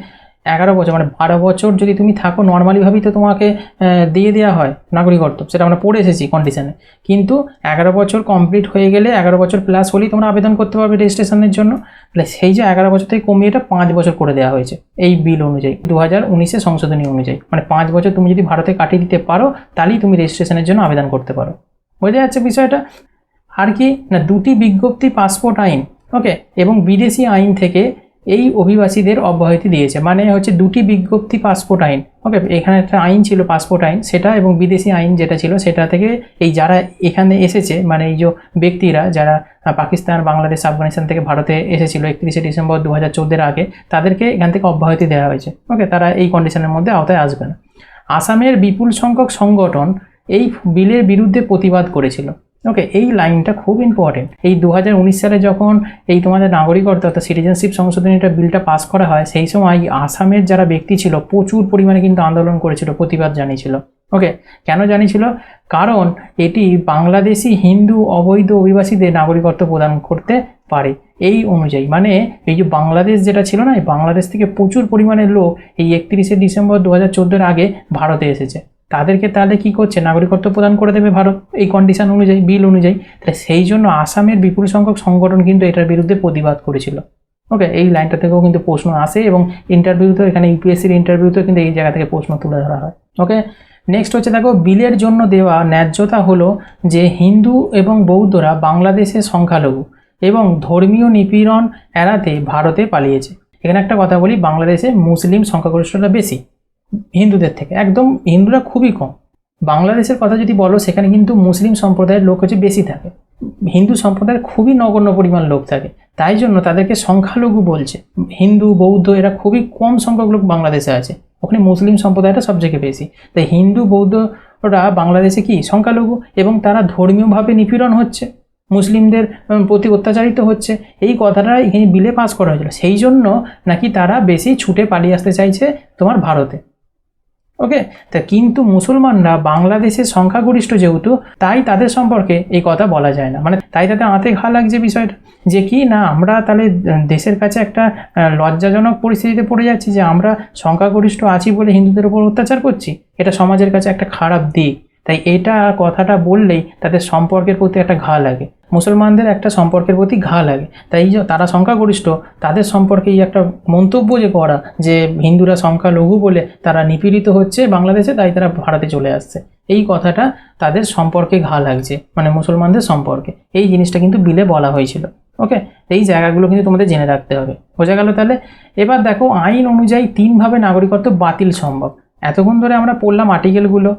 11 বছর, মানে 12 বছর যদি তুমি থাকো নর্মালিভাবেই তো তোমাকে দিয়ে দেওয়া হয় নাগরিকত্ব, সেটা আমরা পড়ে এসেছি কন্ডিশনে। কিন্তু 11 বছর কমপ্লিট হয়ে গেলে, 11 বছর প্লাস হলেই তোমরা আবেদন করতে পারবে রেজিস্ট্রেশনের জন্য। তাহলে সেই যে 11 বছর থেকে কমিয়ে এটা 5 বছর করে দেওয়া হয়েছে এই বিল অনুযায়ী, 2019-এর সংশোধনী অনুযায়ী। মানে 5 বছর তুমি যদি ভারতে কাটিয়ে দিতে পারো তাহলেই তুমি রেজিস্ট্রেশনের জন্য আবেদন করতে পারো। বোঝা যাচ্ছে বিষয়টা? আর কি না, 2টি বিজ্ঞপ্তি পাসপোর্ট আইন, ওকে, এবং বিদেশি আইন থেকে এই অভিবাসীদের অব্যাহতি দিয়েছে। মানে হচ্ছে 2টি বিজ্ঞপ্তি পাসপোর্ট আইন। ওকে, এখানে একটা আইন ছিল পাসপোর্ট আইন, সেটা, এবং বিদেশি আইন যেটা ছিল সেটা থেকে এই যারা এখানে এসেছে, মানে এই যে ব্যক্তিরা যারা পাকিস্তান, বাংলাদেশ, আফগানিস্তান থেকে ভারতে এসেছিল 31শে ডিসেম্বর 2014 আগে, তাদেরকে এখান থেকে অব্যাহতি দেওয়া হয়েছে। ওকে, তারা এই কন্ডিশনের মধ্যে আওতায় আসবে না। আসামের বিপুল সংখ্যক সংগঠন এই বিলের বিরুদ্ধে প্রতিবাদ করেছিল। ওকে, এই লাইনটা খুব ইম্পর্টেন্ট। এই 2019 সালে যখন এই তোমাদের নাগরিকত্ব অর্থাৎ সিটিজেনশিপ সংশোধনীটা বিলটা পাস করা হয়, সেই সময় আসামের যারা ব্যক্তি ছিল প্রচুর পরিমাণে কিন্তু আন্দোলন করেছিল, প্রতিবাদ জানিয়েছিল। ওকে, কেন জানিয়েছিল? কারণ এটি বাংলাদেশি হিন্দু অবৈধ অভিবাসীদের নাগরিকত্ব প্রদান করতে পারে এই অনুযায়ী। মানে এই যে বাংলাদেশ যেটা ছিল না, এই বাংলাদেশ থেকে প্রচুর পরিমাণে লোক এই 31শে ডিসেম্বর 2014 আগে ভারতে এসেছে, তাদেরকে তাহলে কি করছে? নাগরিকত্ব প্রদান করে দেবে ভারত এই কন্ডিশন অনুযায়ী, বিল অনুযায়ী। তাহলে সেই জন্য আসামের বিপুল সংখ্যক সংগঠন কিন্তু এটার বিরুদ্ধে প্রতিবাদ করেছিল। ওকে, এই লাইনটা থেকেও কিন্তু প্রশ্ন আসে, এবং ইন্টারভিউতেও, এখানে ইউপিএসসির ইন্টারভিউতেও কিন্তু এই জায়গা থেকে প্রশ্ন তুলে ধরা হয়। ওকে, নেক্সট হচ্ছে দেখো, বিলের জন্য দেওয়া ন্যায্যতা হলো যে হিন্দু এবং বৌদ্ধরা বাংলাদেশের সংখ্যালঘু এবং ধর্মীয় নিপীড়ন এড়াতে ভারতে পালিয়েছে। এখানে একটা কথা বলি, বাংলাদেশে মুসলিম সংখ্যাগরিষ্ঠতা বেশি হিন্দুদের থেকে, একদম হিন্দুরা খুবই কম। বাংলাদেশের কথা যদি বলো, সেখানে কিন্তু মুসলিম সম্প্রদায়ের লোক হচ্ছে বেশি থাকে, হিন্দু সম্প্রদায়ের খুবই নগণ্য পরিমাণ লোক থাকে, তাই জন্য তাদেরকে সংখ্যালঘু বলছে। হিন্দু, বৌদ্ধ এরা খুবই কম সংখ্যক লোক বাংলাদেশে আছে, ওখানে মুসলিম সম্প্রদায়টা সবথেকে বেশি। তাই হিন্দু, বৌদ্ধরা বাংলাদেশে কি সংখ্যালঘু, এবং তারা ধর্মীয়ভাবে নিপীড়ন হচ্ছে, মুসলিমদের প্রতি অত্যাচারিত হচ্ছে, এই কথাটা এখানে বিলে পাস করা হয়েছিল। সেই জন্য নাকি তারা বেশি ছুটে পালিয়ে আসতে চাইছে তোমার ভারতে। ওকে, তা কিন্তু মুসলমানরা বাংলাদেশের সংখ্যাগরিষ্ঠ যেহেতু, তাই তাদের সম্পর্কে এই কথা বলা যায় না। মানে তাই তাদের আঁতে ঘা লাগছে বিষয়টা, যে কি না আমরা তাহলে দেশের কাছে একটা লজ্জাজনক পরিস্থিতিতে পড়ে যাচ্ছি যে আমরা সংখ্যাগরিষ্ঠ আছি বলে হিন্দুদের উপর অত্যাচার করছি, এটা সমাজের কাছে একটা খারাপ দিক। তাই এটা কথাটা বললেই তাদের সম্পর্কের প্রতি একটা ঘা লাগে, মুসলমানদের একটা সম্পর্কের প্রতি ঘা লাগে। তাই তারা সংখ্যাগরিষ্ঠ, তাদের সম্পর্কে এই একটা মন্তব্য যে করা যে হিন্দুরা সংখ্যালঘু বলে তারা নিপীড়িত হচ্ছে বাংলাদেশে, তাই তারা ভারতে চলে আসছে, এই কথাটা তাদের সম্পর্কে ঘা লাগছে, মানে মুসলমানদের সম্পর্কে। এই জিনিসটা কিন্তু বিলে বলা হয়েছিল। ওকে, এই জায়গাগুলো কিন্তু তোমাদের জেনে রাখতে হবে। বোঝা গেল তাহলে? এবার দেখো, আইন অনুযায়ী 3 ভাবে নাগরিকত্ব বাতিল সম্ভব। এতক্ষণ ধরে আমরা পড়লাম আর্টিকেলগুলো,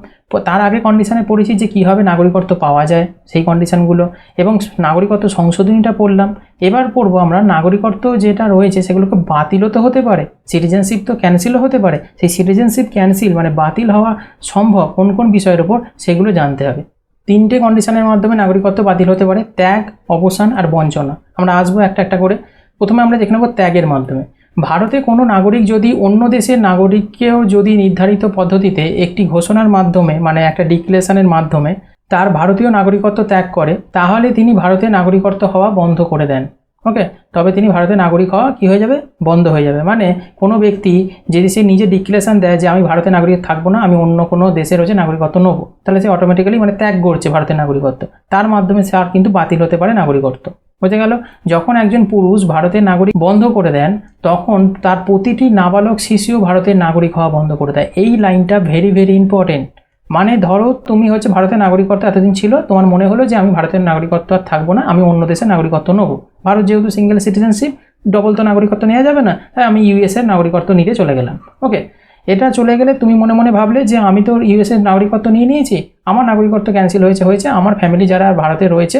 তার আগে কন্ডিশনে পড়েছি যে কীভাবে নাগরিকত্ব পাওয়া যায় সেই কন্ডিশনগুলো, এবং নাগরিকত্ব সংশোধনীটা পড়লাম। এবার পড়বো আমরা নাগরিকত্ব যেটা রয়েছে সেগুলোকে বাতিলও তো হতে পারে, সিটিজেনশিপ তো ক্যান্সেলও হতে পারে। সেই সিটিজেনশিপ ক্যান্সেল মানে বাতিল হওয়া সম্ভব কোন কোন বিষয়ের ওপর, সেগুলো জানতে হবে। 3টে কন্ডিশনের মাধ্যমে নাগরিকত্ব বাতিল হতে পারে: ত্যাগ, অবসান আর বঞ্চনা। আমরা আসবো একটা একটা করে। প্রথমে আমরা দেখে নেব ত্যাগের মাধ্যমে। ভারতে কোনো নাগরিক যদি অন্য দেশের নাগরিককেও যদি নির্ধারিত পদ্ধতিতে একটি ঘোষণার মাধ্যমে, মানে একটা ডিক্লারেশনের মাধ্যমে তার ভারতীয় নাগরিকত্ব ত্যাগ করে, তাহলে তিনি ভারতের নাগরিকত্ব হওয়া বন্ধ করে দেন। ওকে, তবে তিনি ভারতের নাগরিক হওয়া কী হয়ে যাবে, বন্ধ হয়ে যাবে। মানে কোনো ব্যক্তি যদি সে নিজে ডিক্লারেশন দেয় যে আমি ভারতের নাগরিক থাকবো না, আমি অন্য কোনো দেশের হচ্ছে নাগরিকত্ব নেবো, তাহলে সে অটোমেটিক্যালি মানে ত্যাগ করছে ভারতের নাগরিকত্ব, তার মাধ্যমে সে আর কিন্তু বাতিল হতে পারে নাগরিকত্ব। বোঝা গেল? যখন একজন পুরুষ ভারতের নাগরিক বন্ধ করে দেন, তখন তার প্রতিটি নাবালক শিশুও ভারতের নাগরিক হওয়া বন্ধ করে দেয়। এই লাইনটা ভেরি ভেরি ইম্পর্টেন্ট। মানে ধরো তুমি হচ্ছে ভারতের নাগরিকত্ব এতদিন ছিল, তোমার মনে হলো যে আমি ভারতের নাগরিকত্ব আর থাকবো না, আমি অন্য দেশের নাগরিকত্ব নেবো। ভারত যেহেতু সিঙ্গেল সিটিজেনশিপ, ডবল তো নাগরিকত্ব নেওয়া যাবে না, তাই আমি ইউএসের নাগরিকত্ব নিতে চলে গেলাম। ওকে, এটা চলে গেলে তুমি মনে মনে ভাবলে যে আমি তো ইউএসের নাগরিকত্ব নিয়ে নিয়েছি, আমার নাগরিকত্ব ক্যান্সেল হয়েছে, আমার ফ্যামিলি যারা ভারতে রয়েছে,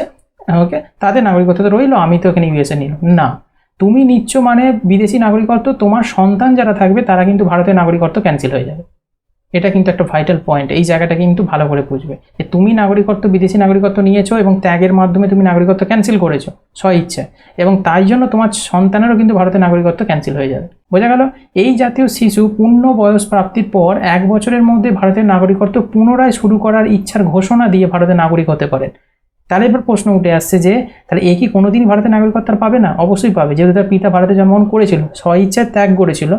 ওকে, তাদের নাগরিকত্ব তো রইলো, আমি তো এখানে ইউএসএ নিলাম না। তুমি নিচ্ছ মানে বিদেশি নাগরিকত্ব, তোমার সন্তান যারা থাকবে তারা কিন্তু ভারতের নাগরিকত্ব ক্যান্সেল হয়ে যাবে। এটা কিন্তু একটা ভাইটাল পয়েন্ট, এই জায়গাটা কিন্তু ভালো করে বুঝবে যে তুমি নাগরিকত্ব, বিদেশি নাগরিকত্ব নিয়েছো এবং ত্যাগের মাধ্যমে তুমি নাগরিকত্ব ক্যান্সেল করেছো স্বইচ্ছে, এবং তাই জন্য তোমার সন্তানেরও কিন্তু ভারতের নাগরিকত্ব ক্যান্সেল হয়ে যাবে। বোঝা গেল? এই জাতীয় শিশু পূর্ণ বয়স প্রাপ্তির পর 1 বছরের মধ্যে ভারতের নাগরিকত্ব পুনরায় শুরু করার ইচ্ছার ঘোষণা দিয়ে ভারতের নাগরিক হতে পারেন। তাহলে এবার প্রশ্ন উঠে আসছে যে তাহলে এ কি কোনোদিন ভারতের নাগরিকত্ব পাবে না? অবশ্যই পাবে, যেহেতু তার পিতা ভারতে জন্মগ্রহণ করেছিল, স্বইচ্ছায় ত্যাগ করেছিল।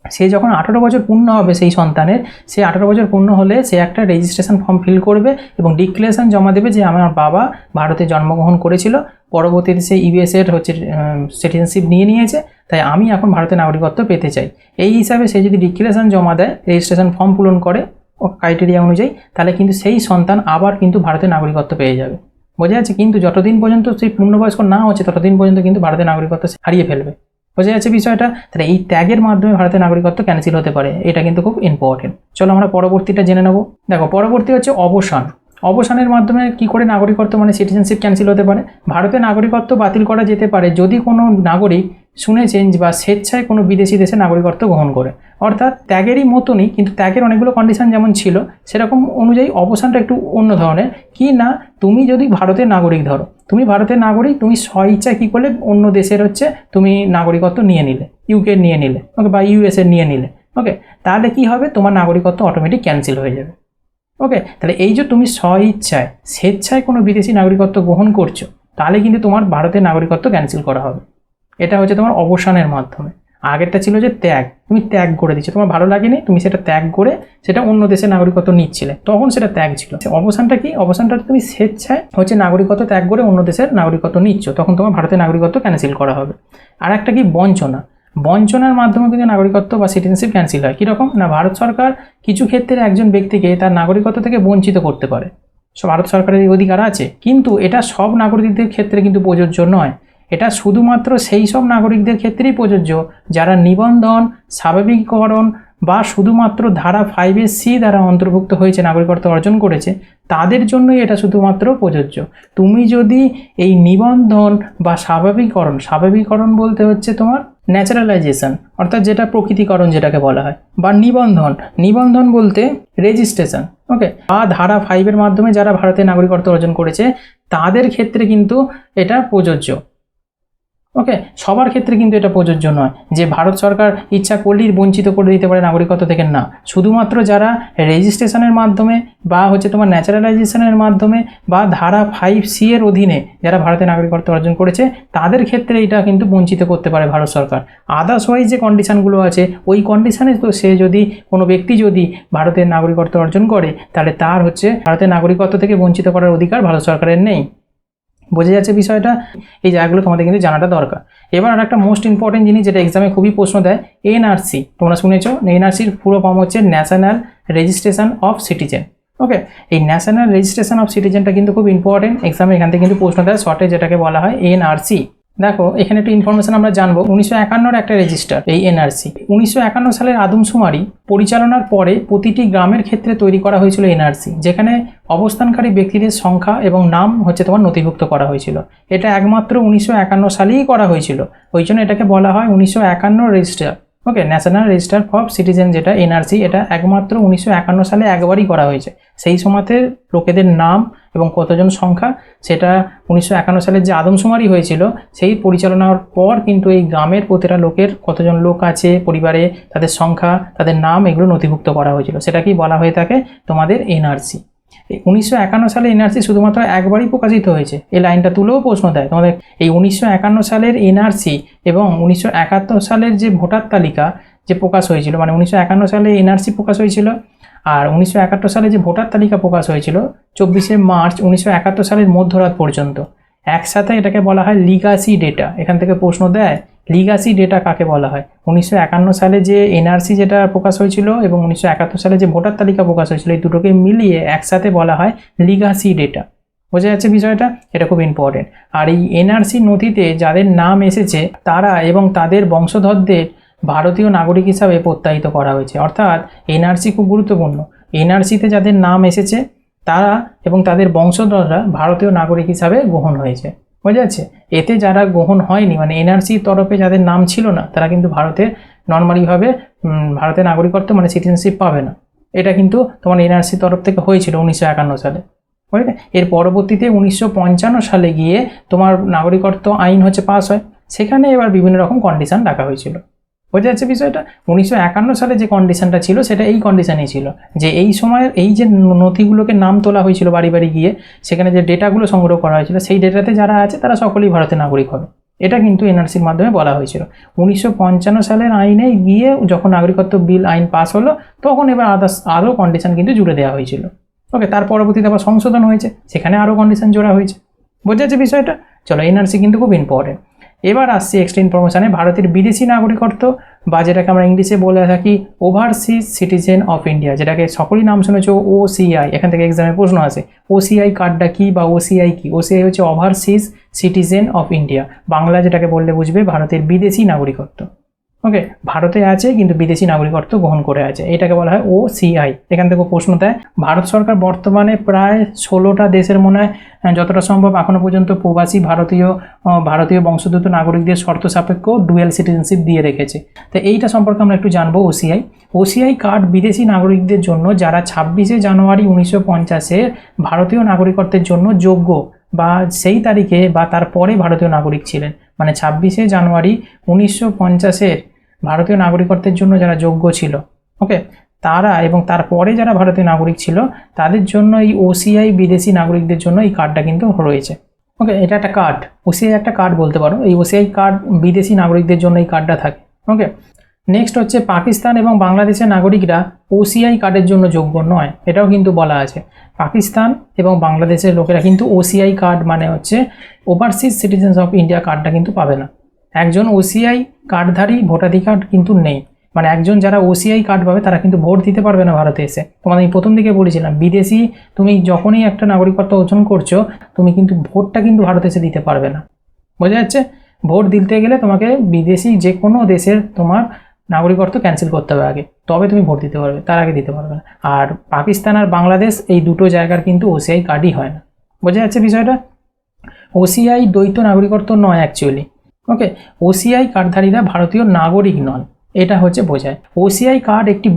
সে যখন 18 বছর পূর্ণ হবে সেই সন্তানের, সে 18 বছর পূর্ণ হলে সে একটা রেজিস্ট্রেশন ফর্ম ফিল করবে এবং ডিক্লারেশন জমা দেবে যে আমার বাবা ভারতে জন্মগ্রহণ করেছিল, পরবর্তীতে সে ইউএসের হচ্ছে সিটিজেনশিপ নিয়ে নিয়েছে, তাই আমি এখন ভারতের নাগরিকত্ব পেতে চাই। এই হিসাবে সে যদি ডিক্লারেশন জমা দেয়, রেজিস্ট্রেশন ফর্ম পূরণ করে ক্রাইটেরিয়া অনুযায়ী, তাহলে কিন্তু সেই সন্তান আবার কিন্তু ভারতের নাগরিকত্ব পেয়ে যাবে। বোঝা যাচ্ছে? কিন্তু যতদিন পর্যন্ত সেই পূর্ণবয়স্ক না হচ্ছে ততদিন পর্যন্ত কিন্তু ভারতের নাগরিকত্ব হারিয়ে ফেলবে। বোঝা যাচ্ছে বিষয়টা? তাহলে এই ত্যাগের মাধ্যমে ভারতের নাগরিকত্ব ক্যান্সেল হতে পারে, এটা কিন্তু খুব ইম্পর্টেন্ট। চলো আমরা পরবর্তীটা জেনে নেব। দেখো, পরবর্তী হচ্ছে অবসান। অবসানের মাধ্যমে কি করে নাগরিকত্ব মানে সিটিজেনশিপ ক্যান্সেল হতে পারে? ভারতের নাগরিকত্ব বাতিল করা যেতে পারে যদি কোনো নাগরিক শুনেছেন বা স্বেচ্ছায় কোনো বিদেশি দেশে নাগরিকত্ব গ্রহণ করে। অর্থাৎ ত্যাগেরই মতনই, কিন্তু ত্যাগের অনেকগুলো কন্ডিশন যেমন ছিল সেরকম অনুযায়ী অবসানটা একটু অন্য ধরনের। কি না, তুমি যদি ভারতের নাগরিক, ধরো তুমি ভারতের নাগরিক, তুমি স্বইচ্ছায় কী করলে অন্য দেশের হচ্ছে তুমি নাগরিকত্ব নিয়ে নিলে, ইউকে নিয়ে নিলে, ওকে, বা ইউএসএ নিয়ে নিলে, ওকে, তাহলে কি হবে, তোমার নাগরিকত্ব অটোমেটিক ক্যান্সেল হয়ে যাবে। ওকে, তাহলে এই যে তুমি স্বইচ্ছায় স্বেচ্ছায় কোনো বিদেশি নাগরিকত্ব গ্রহণ করছো, তাহলে কিন্তু তোমার ভারতের নাগরিকত্ব ক্যান্সেল করা হবে। এটা হচ্ছে তোমার অবসানের মাধ্যমে। আগেরটা ছিল যে ত্যাগ, তুমি ত্যাগ করে দিচ্ছ, তোমার ভালো লাগেনি, তুমি সেটা ত্যাগ করে সেটা অন্য দেশের নাগরিকত্ব নিচ্ছিলে, তখন সেটা ত্যাগ ছিল। অবসানটা কি? অবসানটা তুমি স্বেচ্ছায় হচ্ছে নাগরিকত্ব ত্যাগ করে অন্য দেশের নাগরিকত্ব নিচ্ছ, তখন তোমার ভারতের নাগরিকত্ব ক্যান্সেল করা হবে। আর একটা কি? বঞ্চনা। বঞ্চনার মাধ্যমে কিন্তু নাগরিকত্ব বা সিটিজেনশিপ ক্যান্সেল হয়। কীরকম না, ভারত সরকার কিছু ক্ষেত্রে একজন ব্যক্তিকে তার নাগরিকত্ব থেকে বঞ্চিত করতে পারে, ভারত সরকারের এই অধিকার আছে, কিন্তু এটা সব নাগরিকদের ক্ষেত্রে কিন্তু প্রযোজ্য নয়। এটা শুধুমাত্র সেই সব নাগরিকদের ক্ষেত্রেই প্রযোজ্য যারা নিবন্ধন, স্বাভাবিকীকরণ বা শুধুমাত্র ধারা 5(c) দ্বারা অন্তর্ভুক্ত হয়েছে, নাগরিকত্ব অর্জন করেছে, তাদের জন্যই এটা শুধুমাত্র প্রযোজ্য। তুমি যদি এই নিবন্ধন বা স্বাভাবিকীকরণ বলতে হচ্ছে তোমার ন্যাচারালাইজেশন, অর্থাৎ যেটা প্রকৃতিকরণ যেটাকে বলা হয়, বা নিবন্ধন বলতে রেজিস্ট্রেশন, ওকে, বা ধারা 5 মাধ্যমে যারা ভারতের নাগরিকত্ব অর্জন করেছে তাদের ক্ষেত্রে কিন্তু এটা প্রযোজ্য। ওকে, সবার ক্ষেত্রে কিন্তু এটা প্রযোজ্য নয় যে ভারত সরকার ইচ্ছা করলেই বঞ্চিত করে দিতে পারে নাগরিকত্ব থেকে, না। শুধুমাত্র যারা রেজিস্ট্রেশনের মাধ্যমে বা হচ্ছে তোমার ন্যাচারালাইজেশনের মাধ্যমে বা ধারা 5(c) এর অধীনে যারা ভারতের নাগরিকত্ব অর্জন করেছে তাদের ক্ষেত্রে এটা কিন্তু বঞ্চিত করতে পারে ভারত সরকার। আদার্সওয়াইজ যে কন্ডিশনগুলো আছে ওই কন্ডিশনে তো সে যদি কোনো ব্যক্তি যদি ভারতের নাগরিকত্ব অর্জন করে, তাহলে তার হচ্ছে ভারতের নাগরিকত্ব থেকে বঞ্চিত করার অধিকার ভারত সরকারের নেই। বোঝা যাচ্ছে বিষয়টা? এই জায়গাগুলো তোমাদের কিন্তু জানাটা দরকার। এবার আর একটা মোস্ট ইম্পর্টেন্ট জিনিস যেটা এক্সামে খুবই প্রশ্ন দেয়, এনআরসি। তোমরা শুনেছো, এনআরসির পুরো ফর্ম হচ্ছে ন্যাশনাল রেজিস্ট্রেশন অফ সিটিজেন। ওকে, এই ন্যাশনাল রেজিস্ট্রেশন অফ সিটিজেনটা কিন্তু খুব ইম্পর্টেন্ট, এক্সামে এখান থেকে কিন্তু প্রশ্ন দেয় শর্টে, যেটাকে বলা হয় এনআরসি। দেখো, এখানে একটু ইনফরমেশন আমরা জানবো। 1951 একটা রেজিস্টার এই এনআরসি। 1951 সালের আদমশুমারি পরিচালনার পরে প্রতিটি গ্রামের ক্ষেত্রে তৈরি করা হয়েছিল এনআরসি, যেখানে অবস্থানকারী ব্যক্তিদের সংখ্যা এবং নাম হচ্ছে তোমার নথিভুক্ত করা হয়েছিল। এটা একমাত্র 1951 সালেই করা হয়েছিল, ওই জন্য এটাকে বলা হয় 1951 register. Okay, national register of citizen যেটা এনআরসি, এটা একমাত্র 1951 সালে একবারই করা হয়েছে। সেই সময়তে লোকেদের নাম এবং কতজন সংখ্যা, সেটা 1951 সালের যে আদমশুমারি হয়েছিল সেই পরিচালনার পর কিন্তু এই গ্রামের প্রতিটা লোকের কতজন লোক আছে পরিবারে, তাদের সংখ্যা, তাদের নাম, এগুলো নথিভুক্ত করা হয়েছিল। সেটাকেই বলা হয়ে থাকে তোমাদের এনআরসি। 1951 সালে এনআরসি শুধুমাত্র একবারই প্রকাশিত হয়েছে, এই লাইনটা তুলেও প্রশ্ন দেয় তোমাদের। এই 1951 সালের এনআরসি এবং 1971 সালের যে ভোটার তালিকা যে প্রকাশ হয়েছিল, মানে 1951 সালে এনআরসি প্রকাশ হয়েছিল আর 1971 সালে যে ভোটার তালিকা প্রকাশ হয়েছিল 24শে মার্চ 1971 সালের মধ্যরাত পর্যন্ত, একসাথে এটাকে বলা হয় লিগাসি ডেটা। এখান থেকে প্রশ্ন দেয় লিগাসি ডেটা কাকে বলা হয়। 1951 সালে যে এনআরসি যেটা প্রকাশ হয়েছিল এবং 1971 সালে যে ভোটার তালিকা প্রকাশ হয়েছিল, এই দুটোকে মিলিয়ে একসাথে বলা হয় লিগাসি ডেটা। বোঝা যাচ্ছে বিষয়টা? এটা খুব ইম্পর্টেন্ট। আর এই এনআরসি নথিতে যাদের নাম এসেছে তারা এবং তাদের বংশধরদের ভারতীয় নাগরিক হিসাবে প্রত্যায়িত করা হয়েছে। অর্থাৎ এনআরসি খুব গুরুত্বপূর্ণ। এনআরসিতে যাদের নাম এসেছে তারা এবং তাদের বংশধররা ভারতীয় নাগরিক হিসাবে গ্রহণ হয়েছে। বোঝা যাচ্ছে? এতে যারা গ্রহণ হয়নি, মানে এনআরসির তরফে যাদের নাম ছিল না, তারা কিন্তু ভারতে নর্মালিভাবে ভারতের নাগরিকত্ব মানে সিটিজেনশিপ পাবে না। এটা কিন্তু তোমার এনআরসির তরফ থেকে হয়েছিল 1951 সালে। বুঝলে? এর পরবর্তীতে 1955 সালে গিয়ে তোমার নাগরিকত্ব আইন হচ্ছে পাস হয়, সেখানে এবার বিভিন্ন রকম কন্ডিশন রাখা হয়েছিল। বোঝা যাচ্ছে বিষয়টা? 1951 সালে যে কন্ডিশনটা ছিল সেটা এই কন্ডিশনই ছিল যে এই সময়ের এই যে নথিগুলোকে নাম তোলা হয়েছিল বাড়ি বাড়ি গিয়ে, সেখানে যে ডেটাগুলো সংগ্রহ করা হয়েছিল সেই ডেটাতে যারা আছে তারা সকলেই ভারতের নাগরিক হবে। এটা কিন্তু এনআরসির মাধ্যমে বলা হয়েছিল। 1955 সালের আইনে গিয়ে যখন নাগরিকত্ব বিল আইন পাস হলো তখন এবার আরও কন্ডিশন কিন্তু জুড়ে দেওয়া হয়েছিল। ওকে, তার পরবর্তীতে আবার সংশোধন হয়েছে, সেখানে আরও কন্ডিশন জোড়া হয়েছে। বোঝা যাচ্ছে বিষয়টা? চলো, এনআরসি কিন্তু খুব ইম্পর্টেন্ট। এবার আসছি এক্সট্রা ইনফরমেশানে ভারতের বিদেশি নাগরিকত্ব, বা যেটাকে আমরা ইংলিশে বলে থাকি ওভারসিজ সিটিজেন অফ ইন্ডিয়া, যেটাকে সকলেই নাম শুনেছো ওসিআই। এখান থেকে এক্সামে প্রশ্ন আসে ওসিআই কার্ডটা কি বা ওসিআই কি। ওসিআই হচ্ছে overseas citizen of India, Bangla যেটাকে বললে বুঝবে ভারতের বিদেশি নাগরিকত্ব। ওকে, ভারতে আছে কিন্তু বিদেশি নাগরিকত্ব গ্রহণ করে আছে, এটাকে বলা হয় ওসিআই। এখান থেকে প্রশ্ন দেয় ভারত সরকার বর্তমানে প্রায় 16টা দেশের মনে হয় যতটা সম্ভব এখনো পর্যন্ত প্রবাসী ভারতীয় বংশোদ্ভূত নাগরিকদের শর্ত সাপেক্ষ ডুয়েল সিটিজেনশিপ দিয়ে রেখেছে। তো এইটা সম্পর্কে আমরা একটু জানবো। ওসিআই কার্ড বিদেশি নাগরিকদের জন্য যারা 26শে জানুয়ারি 1950 ভারতীয় নাগরিকত্বের জন্য যোগ্য বা সেই তারিখে বা তারপরে ভারতীয় নাগরিক ছিলেন, মানে 26শে জানুয়ারি 1950 ভারতীয় নাগরিকত্বের জন্য যারা যোগ্য ছিল, ওকে, তারা এবং তারপরে যারা ভারতীয় নাগরিক ছিল তাদের জন্য এই ওসিআই বিদেশি নাগরিকদের জন্য এই কার্ডটা কিন্তু রয়েছে। ওকে, এটা একটা কার্ড, ওসিআই একটা কার্ড বলতে পারো। এই ওসিআই কার্ড বিদেশি নাগরিকদের জন্য এই কার্ডটা থাকে। ওকে, নেক্সট হচ্ছে পাকিস্তান এবং বাংলাদেশের নাগরিকরা ওসিআই কার্ডের জন্য যোগ্য নয়, এটাও কিন্তু বলা আছে। পাকিস্তান এবং বাংলাদেশের লোকেরা কিন্তু ওসিআই কার্ড মানে হচ্ছে ওভারসিজ সিটিজেন্স অফ ইন্ডিয়া কার্ডটা কিন্তু পাবে না। একজন ওসিআই কার্ডধারী ভোটাধিকার কিন্তু নেই, মানে একজন যারা ওসিআই কার্ড পাবে তারা কিন্তু ভোট দিতে পারবে না ভারতে এসে। তোমাদের আমি প্রথম দিকে বলেছিলাম বিদেশি তুমি যখনই একটা নাগরিকত্ব অর্জন করছো তুমি কিন্তু ভোটটা কিন্তু ভারতে এসে দিতে পারবে না। বোঝা যাচ্ছে? ভোট দিতে গেলে তোমাকে বিদেশি যে কোনো দেশের তোমার নাগরিকত্ব ক্যান্সেল করতে হবে আগে, তবে তুমি ভোট দিতে পারবে, তার আগে দিতে পারবে না। আর পাকিস্তান আর বাংলাদেশ এই দুটো জায়গার কিন্তু ওসিআই কার্ডই হয় না। বোঝা যাচ্ছে বিষয়টা? ওসিআই দ্বৈত নাগরিকত্ব নয় অ্যাকচুয়ালি। ওকে, ওসিআই কার্ডধারীরা ভারতীয় নাগরিক নন, এটা হচ্ছে বোঝায়। ওসিআই কার্ড একটি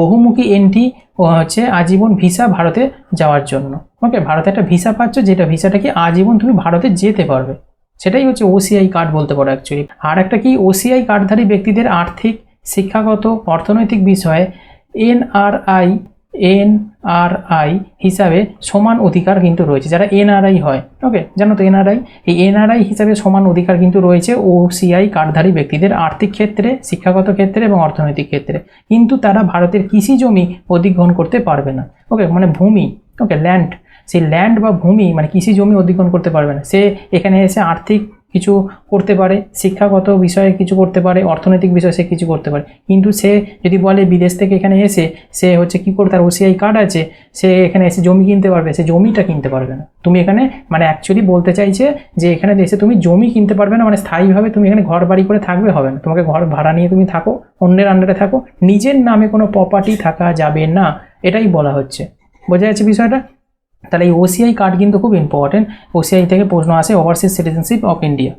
বহুমুখী এন্ট্রি হচ্ছে আজীবন ভিসা ভারতে যাওয়ার জন্য। ওকে, ভারতে একটা ভিসা পাচ্ছ, যেটা ভিসাটা কি আজীবন তুমি ভারতে যেতে পারবে, সেটাই হচ্ছে ওসিআই কার্ড বলতে পারো অ্যাকচুয়ালি। আর একটা কি, ওসিআই কার্ডধারী ব্যক্তিদের আর্থিক, শিক্ষাগত, অর্থনৈতিক বিষয়ে এনআরআই হিসাবে সমান অধিকার কিন্তু রয়েছে। যারা এনআরআই হয়, ওকে, জানো তো এনআরআই, এই এনআরআই হিসাবে সমান অধিকার কিন্তু রয়েছে ওসিআই কার্ডধারী ব্যক্তিদের আর্থিক ক্ষেত্রে, শিক্ষাগত ক্ষেত্রে এবং অর্থনৈতিক ক্ষেত্রে। কিন্তু তারা ভারতের কৃষি জমি অধিগ্রহণ করতে পারবে না। ওকে, মানে ভূমি, ওকে, ল্যান্ড, সেই ল্যান্ড বা ভূমি মানে কৃষি জমি অধিগ্রহণ করতে পারবে না। সে এখানে এসে আর্থিক কিছু করতে পারে, শিক্ষাগত বিষয়ে কিছু করতে পারে, অর্থনৈতিক বিষয়ে সে কিছু করতে পারে, কিন্তু সে যদি বলে বিদেশ থেকে এখানে এসে সে হচ্ছে কী করে, তার ওসিআই কার্ড আছে, সে এখানে এসে জমি কিনতে পারবে, সে জমিটা কিনতে পারবে না। তুমি এখানে মানে অ্যাকচুয়ালি বলতে চাইছে যে এখানে এসে তুমি জমি কিনতে পারবে না, মানে স্থায়ীভাবে তুমি এখানে ঘর বাড়ি করে থাকবে হবে না, তোমাকে ঘর ভাড়া নিয়ে তুমি থাকো, অন্যের আন্ডারে থাকো, নিজের নামে কোনো প্রপার্টি থাকা যাবে না, এটাই বলা হচ্ছে। বোঝা যাচ্ছে বিষয়টা? তাহলে এই ওসিআই কার্ড কিন্তু খুব ইম্পর্টেন্ট। ওসিআই থেকে প্রশ্ন আসে ওভারসিজ সিটিজেনশিপ অফ ইন্ডিয়া।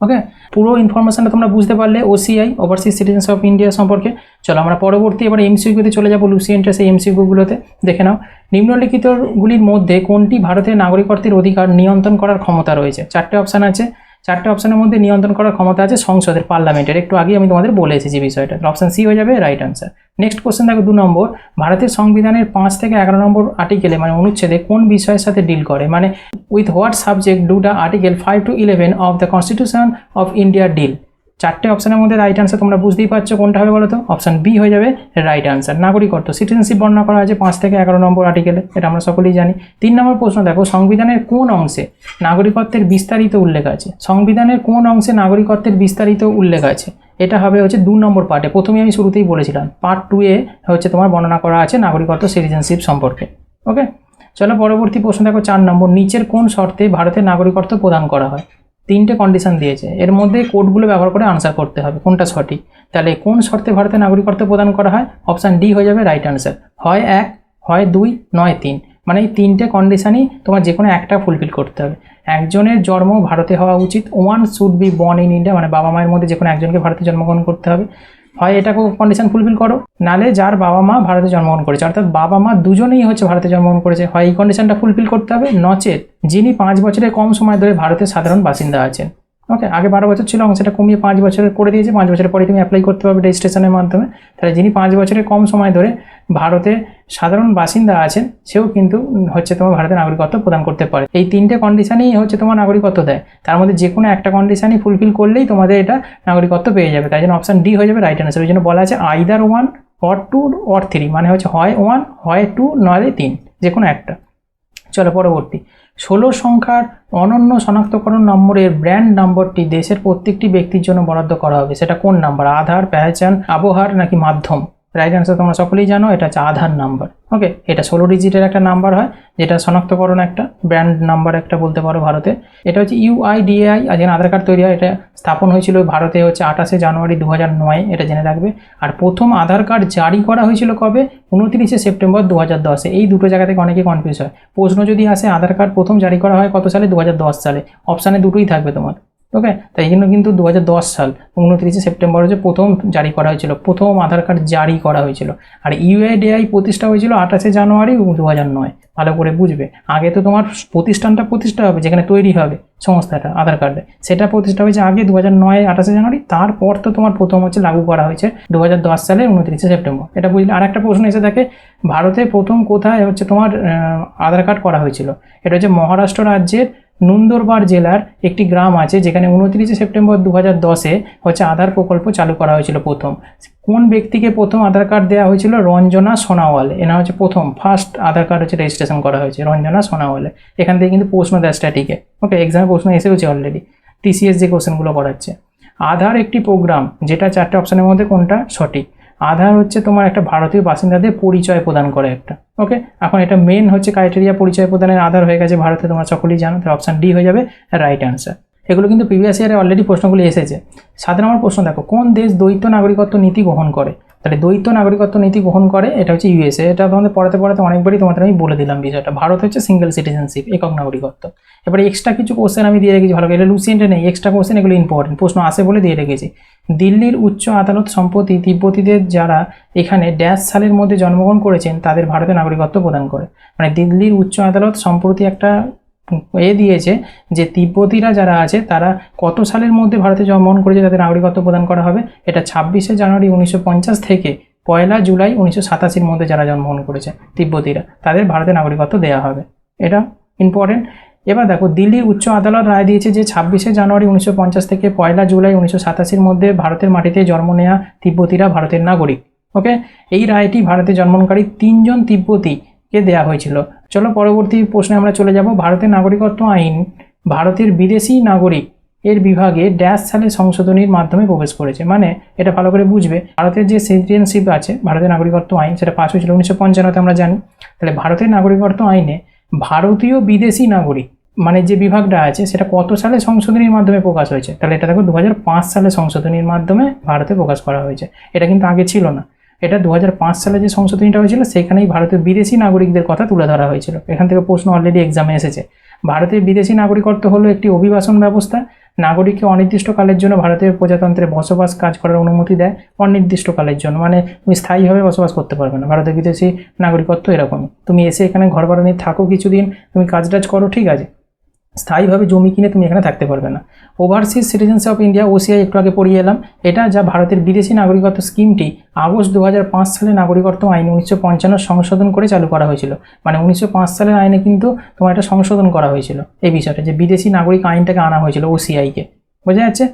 ওকে, পুরো ইনফরমেশনটা তোমরা বুঝতে পারলে OCI overseas citizenship of India সম্পর্কে। চলো আমরা পরবর্তী এবার এমসিকিউতে চলে যাবো। লুসিয়েন্টের সেই এমসিকিউগুলোতে দেখে নাও। নিম্নলিখিতগুলির মধ্যে কোনটি ভারতের নাগরিকত্বের অধিকার নিয়ন্ত্রণ করার ক্ষমতা রয়েছে? 4টে অপশান আছে। চারটে অপশনের মধ্যে নিয়ন্ত্রণ করার ক্ষমতা আছে সংসদের, পার্লামেন্টের। একটু আগে আমি তোমাদের বলে এসেছি বিষয়টা। অপশন সি হয়ে যাবে রাইট আনসার। নেক্সট কোশ্চেন দেখো 2 নম্বর, ভারতের সংবিধানের 5 থেকে 11 নম্বর আর্টিকেলে মানে অনুচ্ছেদে কোন বিষয়ের সাথে ডিল করে, মানে with what subject do the article 5 to 11 of the constitution of India deal. চারটে অপশনের মধ্যে রাইট আনসার তোমরা বুঝতেই পারছো কোনটা হবে বলো তো, অপশন বি হয়ে যাবে রাইট আনসার। নাগরিকত্ব, সিটিজেনশিপ বর্ণনা করা আছে 5 থেকে 11 নম্বর আর্টিকেলে, এটা আমরা সকলেই জানি। 3 নম্বর প্রশ্ন দেখো, সংবিধানের কোন অংশে নাগরিকত্বের বিস্তারিত উল্লেখ আছে? সংবিধানের কোন অংশে নাগরিকত্বের বিস্তারিত উল্লেখ আছে? এটা হবে হচ্ছে 2 নম্বর পার্টে। প্রথমে আমি শুরুতেই বলেছিলাম পার্ট 2 এ হচ্ছে তোমার বর্ণনা করা আছে নাগরিকত্ব সিটিজেনশিপ সম্পর্কে। ওকে, চলো পরবর্তী প্রশ্ন দেখো 4 নম্বর, নিচের কোন শর্তে ভারতের নাগরিকত্ব প্রদান করা হয়? 3টে কন্ডিশন দিয়েছে, এর মধ্যে কোডগুলো ব্যবহার করে আনসার করতে হবে কোনটা সঠিক। তাহলে কোন শর্তে ভারতের নাগরিকত্ব প্রদান করা হয়? অপশান ডি হয়ে যাবে রাইট আনসার। হয় 1, হয় 2, নয় 3। মানে এই 3টে কন্ডিশনই তোমার যে কোনো একটা ফুলফিল করতে হবে। একজনের জন্ম ভারতে হওয়া উচিত, one should be born in India, মানে বাবা মায়ের মধ্যে যে কোনো একজনকে ভারতে জন্মগ্রহণ করতে হবে। হয় এটা কন্ডিশন ফুলফিল করো, নালে যার বাবা মা ভারতে জন্মগ্রহণ করেছে, অর্থাৎ বাবা মা দুজনেই হচ্ছে ভারতে জন্মগ্রহণ করেছে, হয় এই কন্ডিশনটা ফুলফিল করতে হবে, নচেত যিনি 5 বছরের কম সময় ধরে ভারতের সাধারণ বাসিন্দা আছেন। ওকে, আগে 12 বছর ছিল, সেটা কমিয়ে 5 বছরের করে দিয়েছে। 5 বছরের পরে তুমি অ্যাপ্লাই করতে পারবে রেজিস্ট্রেশনের মাধ্যমে। তাহলে যিনি 5 বছরের কম সময় ধরে ভারতে সাধারণ বাসিন্দা আছেন, সেও কিন্তু হচ্ছে তোমার ভারতের নাগরিকত্ব প্রদান করতে পারে। এই 3টে কন্ডিশনই হচ্ছে তোমার নাগরিকত্ব দেয়, তার মধ্যে যে কোনো একটা কন্ডিশনই ফুলফিল করলেই তোমাদের এটা নাগরিকত্ব পেয়ে যাবে। তাই জন্য অপশন ডি হয়ে যাবে রাইট আনসার। ওই জন্য বলা আছে আইদার 1 or 2 or 3, মানে হচ্ছে হয় 1, হয় 2, নয় 3, যে কোনো একটা। চলো পরবর্তী, 16 সংখ্যার অনন্য শনাক্তকরণ নম্বরের ব্র্যান্ড নম্বরটি দেশের প্রত্যেকটি ব্যক্তির জন্য বরাদ্দ করা হবে, সেটা কোন নাম্বার? আধার, পেহচান, আবহার নাকি মাধ্যম? রাইট আনসার তোমরা সকলেই জানো, এটা হচ্ছে আধার নাম্বার। ওকে, এটা 16 ডিজিটের একটা নাম্বার হয়, যেটা শনাক্তকরণ একটা ব্র্যান্ড নাম্বার একটা বলতে পারো ভারতে। এটা হচ্ছে UIDAI, যেখানে আধার কার্ড তৈরি হয়, এটা স্থাপন হয়েছিল ভারতে হচ্ছে 28শে জানুয়ারি 2009, এটা জেনে রাখবে। আর প্রথম আধার কার্ড জারি করা হয়েছিল কবে? 29শে সেপ্টেম্বর 2010-এ। এই দুটো জায়গা থেকে অনেকে কনফিউজ হয়। প্রশ্ন যদি আসে আধার কার্ড প্রথম জারি করা হয় কত সালে? 2010 সালে। অপশানে দুটোই থাকবে তোমার। ওকে, তাই জন্য কিন্তু 2010 সাল 29শে সেপ্টেম্বর হচ্ছে প্রথম জারি করা হয়েছিল, প্রথম আধার কার্ড জারি করা হয়েছিল। আর UIDAI প্রতিষ্ঠা হয়েছিল 28শে জানুয়ারি 2009। ভালো করে বুঝবে, আগে তো তোমার প্রতিষ্ঠানটা প্রতিষ্ঠা হবে যেখানে তৈরি হবে সংস্থাটা আধার কার্ডে, সেটা প্রতিষ্ঠা হয়েছে আগে 2009 28শে জানুয়ারি। তারপর তো তোমার প্রথম হচ্ছে লাগু করা হয়েছে 2010 সালে 29শে সেপ্টেম্বর। এটা বুঝলে। আর একটা প্রশ্ন এসে থাকে, ভারতে প্রথম কোথায় হচ্ছে তোমার আধার কার্ড করা হয়েছিল? এটা হচ্ছে মহারাষ্ট্র রাজ্যের নুন্দরবার জেলার একটি গ্রাম আছে, যেখানে 29শে সেপ্টেম্বর 2010-এ হচ্ছে আধার প্রকল্প চালু করা হয়েছিল প্রথম। কোন ব্যক্তিকে প্রথম আধার কার্ড দেওয়া হয়েছিল? রঞ্জনা সোনাওয়াল। এনা হচ্ছে প্রথম ফার্স্ট আধার কার্ড হচ্ছে রেজিস্ট্রেশন করা হয়েছে রঞ্জনা সোনাওয়ালে। এখান থেকে কিন্তু প্রশ্ন দেয় স্ট্যাটিকে। ওকে, এক্সামে প্রশ্ন এসেওছে অলরেডি, TCS যে কোশ্চেনগুলো করাচ্ছে। আধার একটি প্রোগ্রাম, যেটা 4টে অপশনের মধ্যে কোনটা সঠিক? আধার হচ্ছে তোমার একটা ভারতীয় বাসিন্দাদের পরিচয় প্রদান করে একটা। ওকে, এখন এটা মেন হচ্ছে ক্রাইটেরিয়া পরিচয় প্রদানের আধার হয়ে গেছে ভারতে, তোমরা সকলেই জানো। তাহলে অপশান ডি হয়ে যাবে রাইট আনসার। এগুলো কিন্তু প্রিভিয়াস ইয়ারে অলরেডি প্রশ্নগুলি এসেছে। 7 নম্বর প্রশ্ন দেখো, কোন দেশ দ্বৈত নাগরিকত্ব নীতি গ্রহণ করে? তাহলে দ্বৈত নাগরিকত্ব নীতি গ্রহণ করে, এটা হচ্ছে USA। এটা তোমাদের পড়াতে অনেকবারই তোমাদের আমি বলে দিলাম বিষয়টা। ভারত হচ্ছে সিঙ্গেল সিটিজেনশিপ, একক নাগরিকত্ব। এবারে এক্সট্রা কিছু কোশ্চেন আমি দিয়ে রেখেছি ভালো করে, এটা লুসিয়েন্টে নেই, এক্সট্রা কোশ্চেন এগুলো ইম্পর্টেন্ট, প্রশ্ন আসে বলে দিয়ে রেখেছি। দিল্লির উচ্চ আদালত সম্প্রতি তিব্বতীদের যারা এখানে ড্যাশ সালের মধ্যে জন্মগ্রহণ করেছেন তাদের ভারতের নাগরিকত্ব প্রদান করে। মানে দিল্লির উচ্চ আদালত সম্প্রতি একটা দিয়েছে যে তিব্বতীরা যারা আছে তারা কত সালের মধ্যে ভারতে জন্মগ্রহণ করেছে তাদের নাগরিকত্ব প্রদান করা হবে। এটা 26শে জানুয়ারি 1950 থেকে 1 জুলাই 1987-র মধ্যে যারা জন্মগ্রহণ করেছে তিব্বতীরা, তাদের ভারতের নাগরিকত্ব দেওয়া হবে। এটা ইম্পর্টেন্ট। এবার দেখো, দিল্লির উচ্চ আদালত রায় দিয়েছে যে 26শে জানুয়ারি 1950 থেকে 1 জুলাই 1987-র মধ্যে ভারতের মাটিতে জন্ম নেওয়া তিব্বতীরা ভারতের নাগরিক। ওকে, এই রায়টি ভারতে জন্মগ্রহণকারী 3 জন তিব্বতীকে দেওয়া হয়েছিল। চলো পরবর্তী প্রশ্নে আমরা চলে যাব। ভারতের নাগরিকত্ব আইন ভারতের বিদেশি নাগরিক এর বিভাগে ড্যাশ সালে সংশোধনীর মাধ্যমে প্রবেশ করেছে। মানে এটা ভালো করে বুঝবে, ভারতের যে সিটিজেনশিপ আছে ভারতের নাগরিকত্ব আইন, সেটা পাস হয়েছিল 1955-তে আমরা জানি। তাহলে ভারতের নাগরিকত্ব আইনে ভারতীয় বিদেশি নাগরিক মানে যে বিভাগটা আছে সেটা কত সালে সংশোধনীর মাধ্যমে প্রকাশ হয়েছে? তাহলে এটা দেখো 2005 সালে সংশোধনীর মাধ্যমে ভারতে প্রকাশ করা হয়েছে। এটা কিন্তু আগে ছিল না, এটা 2005 সালে যে সংশোধনীটা হয়েছিল সেখানেই ভারতের বিদেশি নাগরিকদের কথা তুলে ধরা হয়েছিল। এখান থেকে প্রশ্ন অলরেডি এক্সামে এসেছে। ভারতের বিদেশি নাগরিকত্ব হলো একটি অভিবাসন ব্যবস্থা। নাগরিককে অনির্দিষ্টকালের জন্য ভারতের প্রজাতন্ত্রে বসবাস কাজ করার অনুমতি দেয়, অনির্দিষ্টকালের জন্য। মানে তুমি স্থায়ীভাবে বসবাস করতে পারবে না। ভারতের বিদেশি নাগরিকত্ব এরকমই, তুমি এসে এখানে ঘর ভাড়া নিয়ে থাকো কিছুদিন, তুমি কাজ টাজ করো, ঠিক আছে, স্থায়ীভাবে জমি কিনে তুমি এখানে থাকতে পারবে না। Overseas citizens of India OCI একটু আগে পড়িয়ে এলাম। এটা যা ভারতের বিদেশি নাগরিকত্ব স্কিমটি আগস্ট 2005 সালে নাগরিকত্ব আইন 1955 সংশোধন করে চালু করা হয়েছিল। মানে 1905 সালের আইনে কিন্তু তোমার এটা সংশোধন করা হয়েছিল এই বিষয়টা, যে বিদেশি নাগরিক আইনটাকে আনা হয়েছিল OCI-কে। বোঝা যাচ্ছে?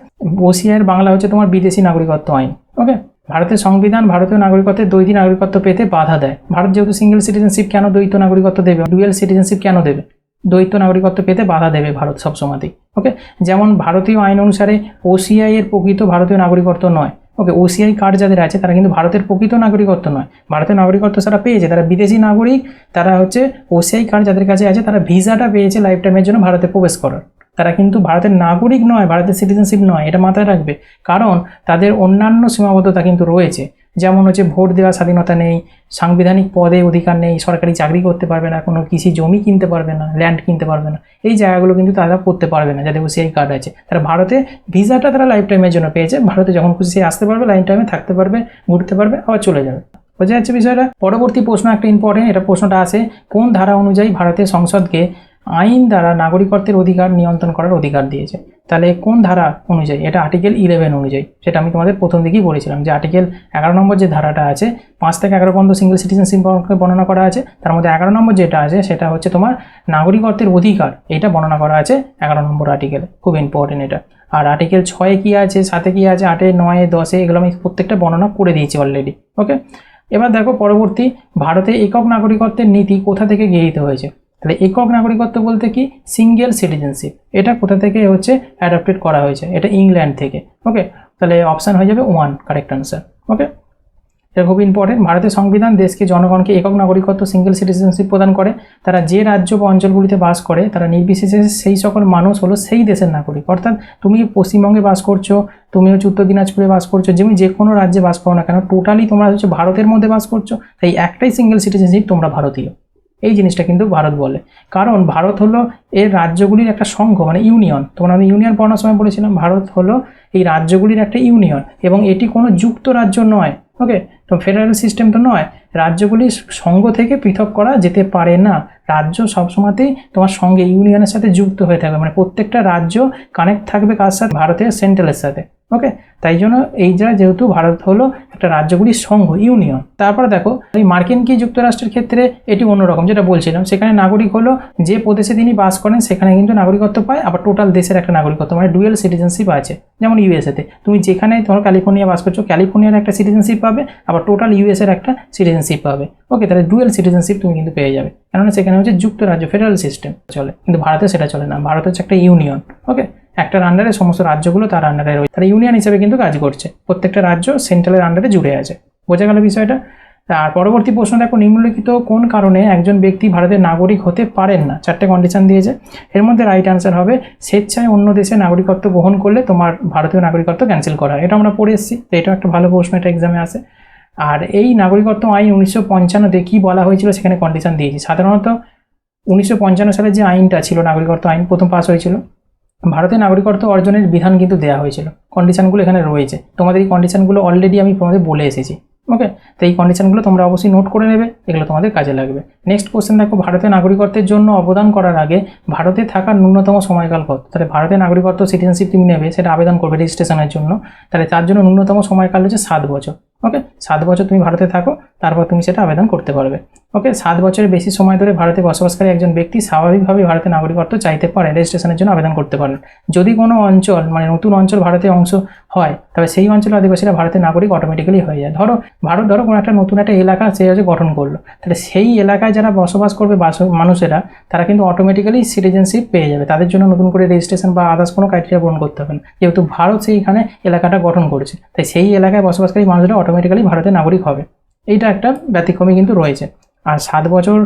OCI-এর বাংলা হচ্ছে তোমার বিদেশি নাগরিকত্ব আইন। ওকে, ভারতের সংবিধান ভারতীয় নাগরিকত্বের দ্বৈত নাগরিকত্ব পেতে বাধা দেয়। ভারত যেহেতু সিঙ্গেল সিটিজেনশিপ, কেন দ্বৈত নাগরিকত্ব দেবে? ডুয়েল সিটিজেনশিপ কেন দেবে? দ্বৈত নাগরিকত্ব পেতে বাধা দেবে ভারত সবসময়তেই। ওকে, যেমন ভারতীয় আইন অনুসারে OCI এর প্রকৃত ভারতীয় নাগরিকত্ব নয়। ওকে, OCI কার্ড যাদের আছে তারা কিন্তু ভারতের প্রকৃত নাগরিকত্ব নয়, ভারতের নাগরিকত্ব তারা পেয়েছে, তারা বিদেশি নাগরিক। তারা হচ্ছে OCI কার্ড যাদের কাছে আছে তারা ভিসাটা পেয়েছে লাইফ টাইমের জন্য ভারতে প্রবেশ করার। তারা কিন্তু ভারতের নাগরিক নয়, ভারতের সিটিজেনশিপ নয়, এটা মাথায় রাখবে। কারণ তাদের অন্যান্য সীমাবদ্ধতা কিন্তু রয়েছে, যেমন হচ্ছে ভোট দেওয়ার স্বাধীনতা নেই, সাংবিধানিক পদে অধিকার নেই, সরকারি চাকরি করতে পারবে না, কোনো কৃষি জমি কিনতে পারবে না, ল্যান্ড কিনতে পারবে না। এই জায়গাগুলো কিন্তু তারা করতে পারবে না যাদের OCI কার্ড আছে। তারা ভারতে ভিসাটা তারা লাইফ টাইমের জন্য পেয়েছে, ভারতে যখন খুশি সে আসতে পারবে, লাইফ টাইমে থাকতে পারবে, ঘুরতে পারবে, আবার চলে যাবে। বোঝা যাচ্ছে বিষয়টা? পরবর্তী প্রশ্ন একটা ইম্পর্টেন্ট, এটা প্রশ্নটা আসে, কোন ধারা অনুযায়ী ভারতের সংসদকে আইন দ্বারা নাগরিকত্বের অধিকার নিয়ন্ত্রণ করার অধিকার দিয়েছে? তাহলে কোন ধারা অনুযায়ী? এটা আর্টিকেল 11 অনুযায়ী। সেটা আমি তোমাদের প্রথম দিকেই বলেছিলাম যে আর্টিকেল 11 নম্বর যে ধারাটা আছে, 5 থেকে 11 পর্যন্ত সিঙ্গেল সিটিজেনশিপ বর্ণনা করা আছে। তার মধ্যে 11 নম্বর যেটা আছে সেটা হচ্ছে তোমার নাগরিকত্বের অধিকার, এটা বর্ণনা করা আছে 11 নম্বর আর্টিকেলে। খুব ইম্পর্টেন্ট এটা। আর আর্টিকেল 6-এ কী আছে, 7-এ কী আছে, 8-এ, 9-এ, 10-এ, এগুলো আমি প্রত্যেকটা বর্ণনা করে দিয়েছি অলরেডি। ওকে, এবার দেখো পরবর্তী, ভারতে একক নাগরিকত্বের নীতি কোথা থেকে গৃহীত হয়েছে? তাহলে একক নাগরিকত্ব বলতে কি? Single citizenship. এটা কোথা থেকে হচ্ছে অ্যাডাপ্টেড করা হয়েছে? এটা ইংল্যান্ড থেকে। ওকে, তাহলে অপশান হয়ে যাবে 1 কারেক্ট আনসার। ওকে, এটা খুব ইম্পর্টেন্ট। ভারতের সংবিধান দেশকে জনগণকে একক নাগরিকত্ব সিঙ্গেল সিটিজেনশিপ প্রদান করে। তারা যে রাজ্য বা অঞ্চলগুলিতে বাস করে তারা নির্বিশেষে সেই সকল মানুষ হলো সেই দেশের নাগরিক। অর্থাৎ তুমি পশ্চিমবঙ্গে বাস করছো, তুমি হচ্ছে উত্তর দিনাজপুরে বাস করছো, যে কোনো রাজ্যে বাস করো না কেন, টোটালি তোমরা হচ্ছে ভারতের মধ্যে বাস করছো, তাই একটাই সিঙ্গেল সিটিজেনশিপ, তোমরা ভারতীয়। এই জিনিসটা কিন্তু ভারত বলে, কারণ ভারত হলো এর রাজ্যগুলির একটা সংঘ, মানে ইউনিয়ন। তোমরা আমি ইউনিয়ন পড়ানোর সময় বলেছিলাম, ভারত হলো এই রাজ্যগুলির একটা ইউনিয়ন, এবং এটি কোনো যুক্ত রাজ্য নয়। ওকে, তো ফেডারেল সিস্টেম তো নয়, রাজ্যগুলি সংঘ থেকে পৃথক করা যেতে পারে না। রাজ্য সবসময়তেই তোমার সঙ্গে ইউনিয়নের সাথে যুক্ত হয়ে থাকবে, মানে প্রত্যেকটা রাজ্য কানেক্ট থাকবে কার সাথে? ভারতের সেন্ট্রালের সাথে। ওকে, তাই জন্য এই যেহেতু ভারত হলো একটা রাজ্যগুলির সংঘ, ইউনিয়ন। তারপরে দেখো এই মার্কিন কি যুক্তরাষ্ট্রের ক্ষেত্রে এটি অন্যরকম, যেটা বলছিলাম, সেখানে নাগরিক হলো যে প্রদেশে তিনি বাস করেন সেখানে কিন্তু নাগরিকত্ব পায়, আবার টোটাল দেশের একটা নাগরিকত্ব, মানে ডুয়েল সিটিজেনশিপ আছে। যেমন ইউএসএতে তুমি যেখানে তোমার ক্যালিফোর্নিয়া বাস করছো, ক্যালিফোর্নিয়ার একটা সিটিজেনশিপ পাবে, আবার টোটাল ইউএসএর একটা সিটিজেনশিপ পাবে। ওকে, তাহলে ডুয়েল সিটিজেনশিপ তুমি কিন্তু পেয়ে যাবে, কেননা সেখানে হচ্ছে যুক্তরাজ্য ফেডারেল সিস্টেম চলে, কিন্তু ভারতে সেটা চলে না। ভারত হচ্ছে একটা ইউনিয়ন। ওকে, একটার আন্ডারে সমস্ত রাজ্যগুলো তার আন্ডারে রয়েছে, তারা ইউনিয়ন হিসেবে কিন্তু কাজ করছে, প্রত্যেকটা রাজ্য সেন্ট্রালের আন্ডারে জুড়ে আছে। বোঝা গেল বিষয়টা? আর পরবর্তী প্রশ্ন দেখো, নিম্নলিখিত কোন কারণে একজন ব্যক্তি ভারতের নাগরিক হতে পারেন না? 4টে কন্ডিশন দিয়েছে, এর মধ্যে রাইট আনসার হবে স্বেচ্ছায় অন্য দেশে নাগরিকত্ব গ্রহণ করলে তোমার ভারতীয় নাগরিকত্ব ক্যান্সেল করা হয়। এটা আমরা পড়ে এসেছি, তো এটা একটা ভালো প্রশ্ন, এটা এক্সামে আসে। আর এই নাগরিকত্ব আইন 1955-তে কী বলা হয়েছিল সেখানে কন্ডিশন দিয়েছি। সাধারণত 1955 সালে যে আইনটা ছিল, নাগরিকত্ব আইন প্রথম পাস হয়েছিল, ভারতের নাগরিকত্ব অর্জনের বিধান কিন্তু দেওয়া হয়েছিল। কন্ডিশনগুলো এখানে রয়েছে, তোমাদের এই কন্ডিশনগুলো অলরেডি আমি তোমাদের বলে এসেছি। ওকে, তো এই কন্ডিশনগুলো তোমরা অবশ্যই নোট করে নেবে, এগুলো তোমাদের কাজে লাগবে। নেক্সট কোশ্চেন দেখো, ভারতের নাগরিকত্বের জন্য অবদান করার আগে ভারতে থাকার ন্যূনতম সময়কাল কত? তাহলে ভারতের নাগরিকত্ব সিটিজেনশিপ তুমি নেবে, সেটা আবেদন করবে রেজিস্ট্রেশনের জন্য, তাহলে তার জন্য ন্যূনতম সময়কাল হচ্ছে 7 বছর। ওকে, 7 বছর তুমি ভারতে থাকো, তারপর তুমি সেটা আবেদন করতে পারবে। ওকে, 7 বছরের বেশি সময় ধরে ভারতে বসবাসকারী একজন ব্যক্তি স্বাভাবিকভাবে ভারতের নাগরিকত্ব চাইতে পারেন, রেজিস্ট্রেশনের জন্য আবেদন করতে পারেন। যদি কোনো অঞ্চল, মানে নতুন অঞ্চল ভারতের অংশ হয়, তবে সেই অঞ্চলের আদিবাসীরা ভারতের নাগরিক অটোমেটিক্যালি হয়ে যায়। ধরো কোনো একটা নতুন একটা এলাকা সে হচ্ছে গঠন করলো, তাহলে সেই এলাকায় যারা বসবাস করবে মানুষেরা, তারা কিন্তু অটোমেটিক্যালি সিটিজেনশিপ পেয়ে যাবে, তাদের জন্য নতুন করে রেজিস্ট্রেশন বা আদার্স কোনো ক্রাইটেরিয়া পূরণ করতে হবে না, যেহেতু ভারত সেইখানে এলাকাটা গঠন করেছে, তাই সেই এলাকায় বসবাসকারী মানুষরা অটোমেটিক্যালি ভারতের নাগরিক হবে। এইটা একটা ব্যতিক্রমী কিন্তু রয়েছে। আর 7 বছর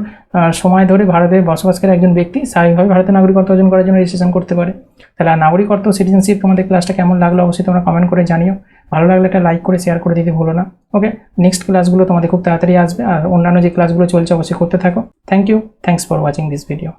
সময় ধরে ভারতে বসবাসকারী একজন ব্যক্তি স্বাভাবিকভাবে ভারতের নাগরিকত্ব অর্জন করার জন্য রেজিস্ট্রেশন করতে পারে। তাহলে নাগরিকত্ব সিটিজেনশিপ তোমাদের ক্লাসটা কেমন লাগলো অবশ্যই তোমরা কমেন্ট করে জানিও। ভালো লাগলে একটা লাইক করে শেয়ার করে দিতে ভুলো না। ওকে, নেক্সট ক্লাসগুলো তোমাদের খুব তাড়াতাড়ি আসবে, আর অন্যান্য যে ক্লাসগুলো চলছে অবশ্যই করতে থাকো। Thank you, thanks for watching this video.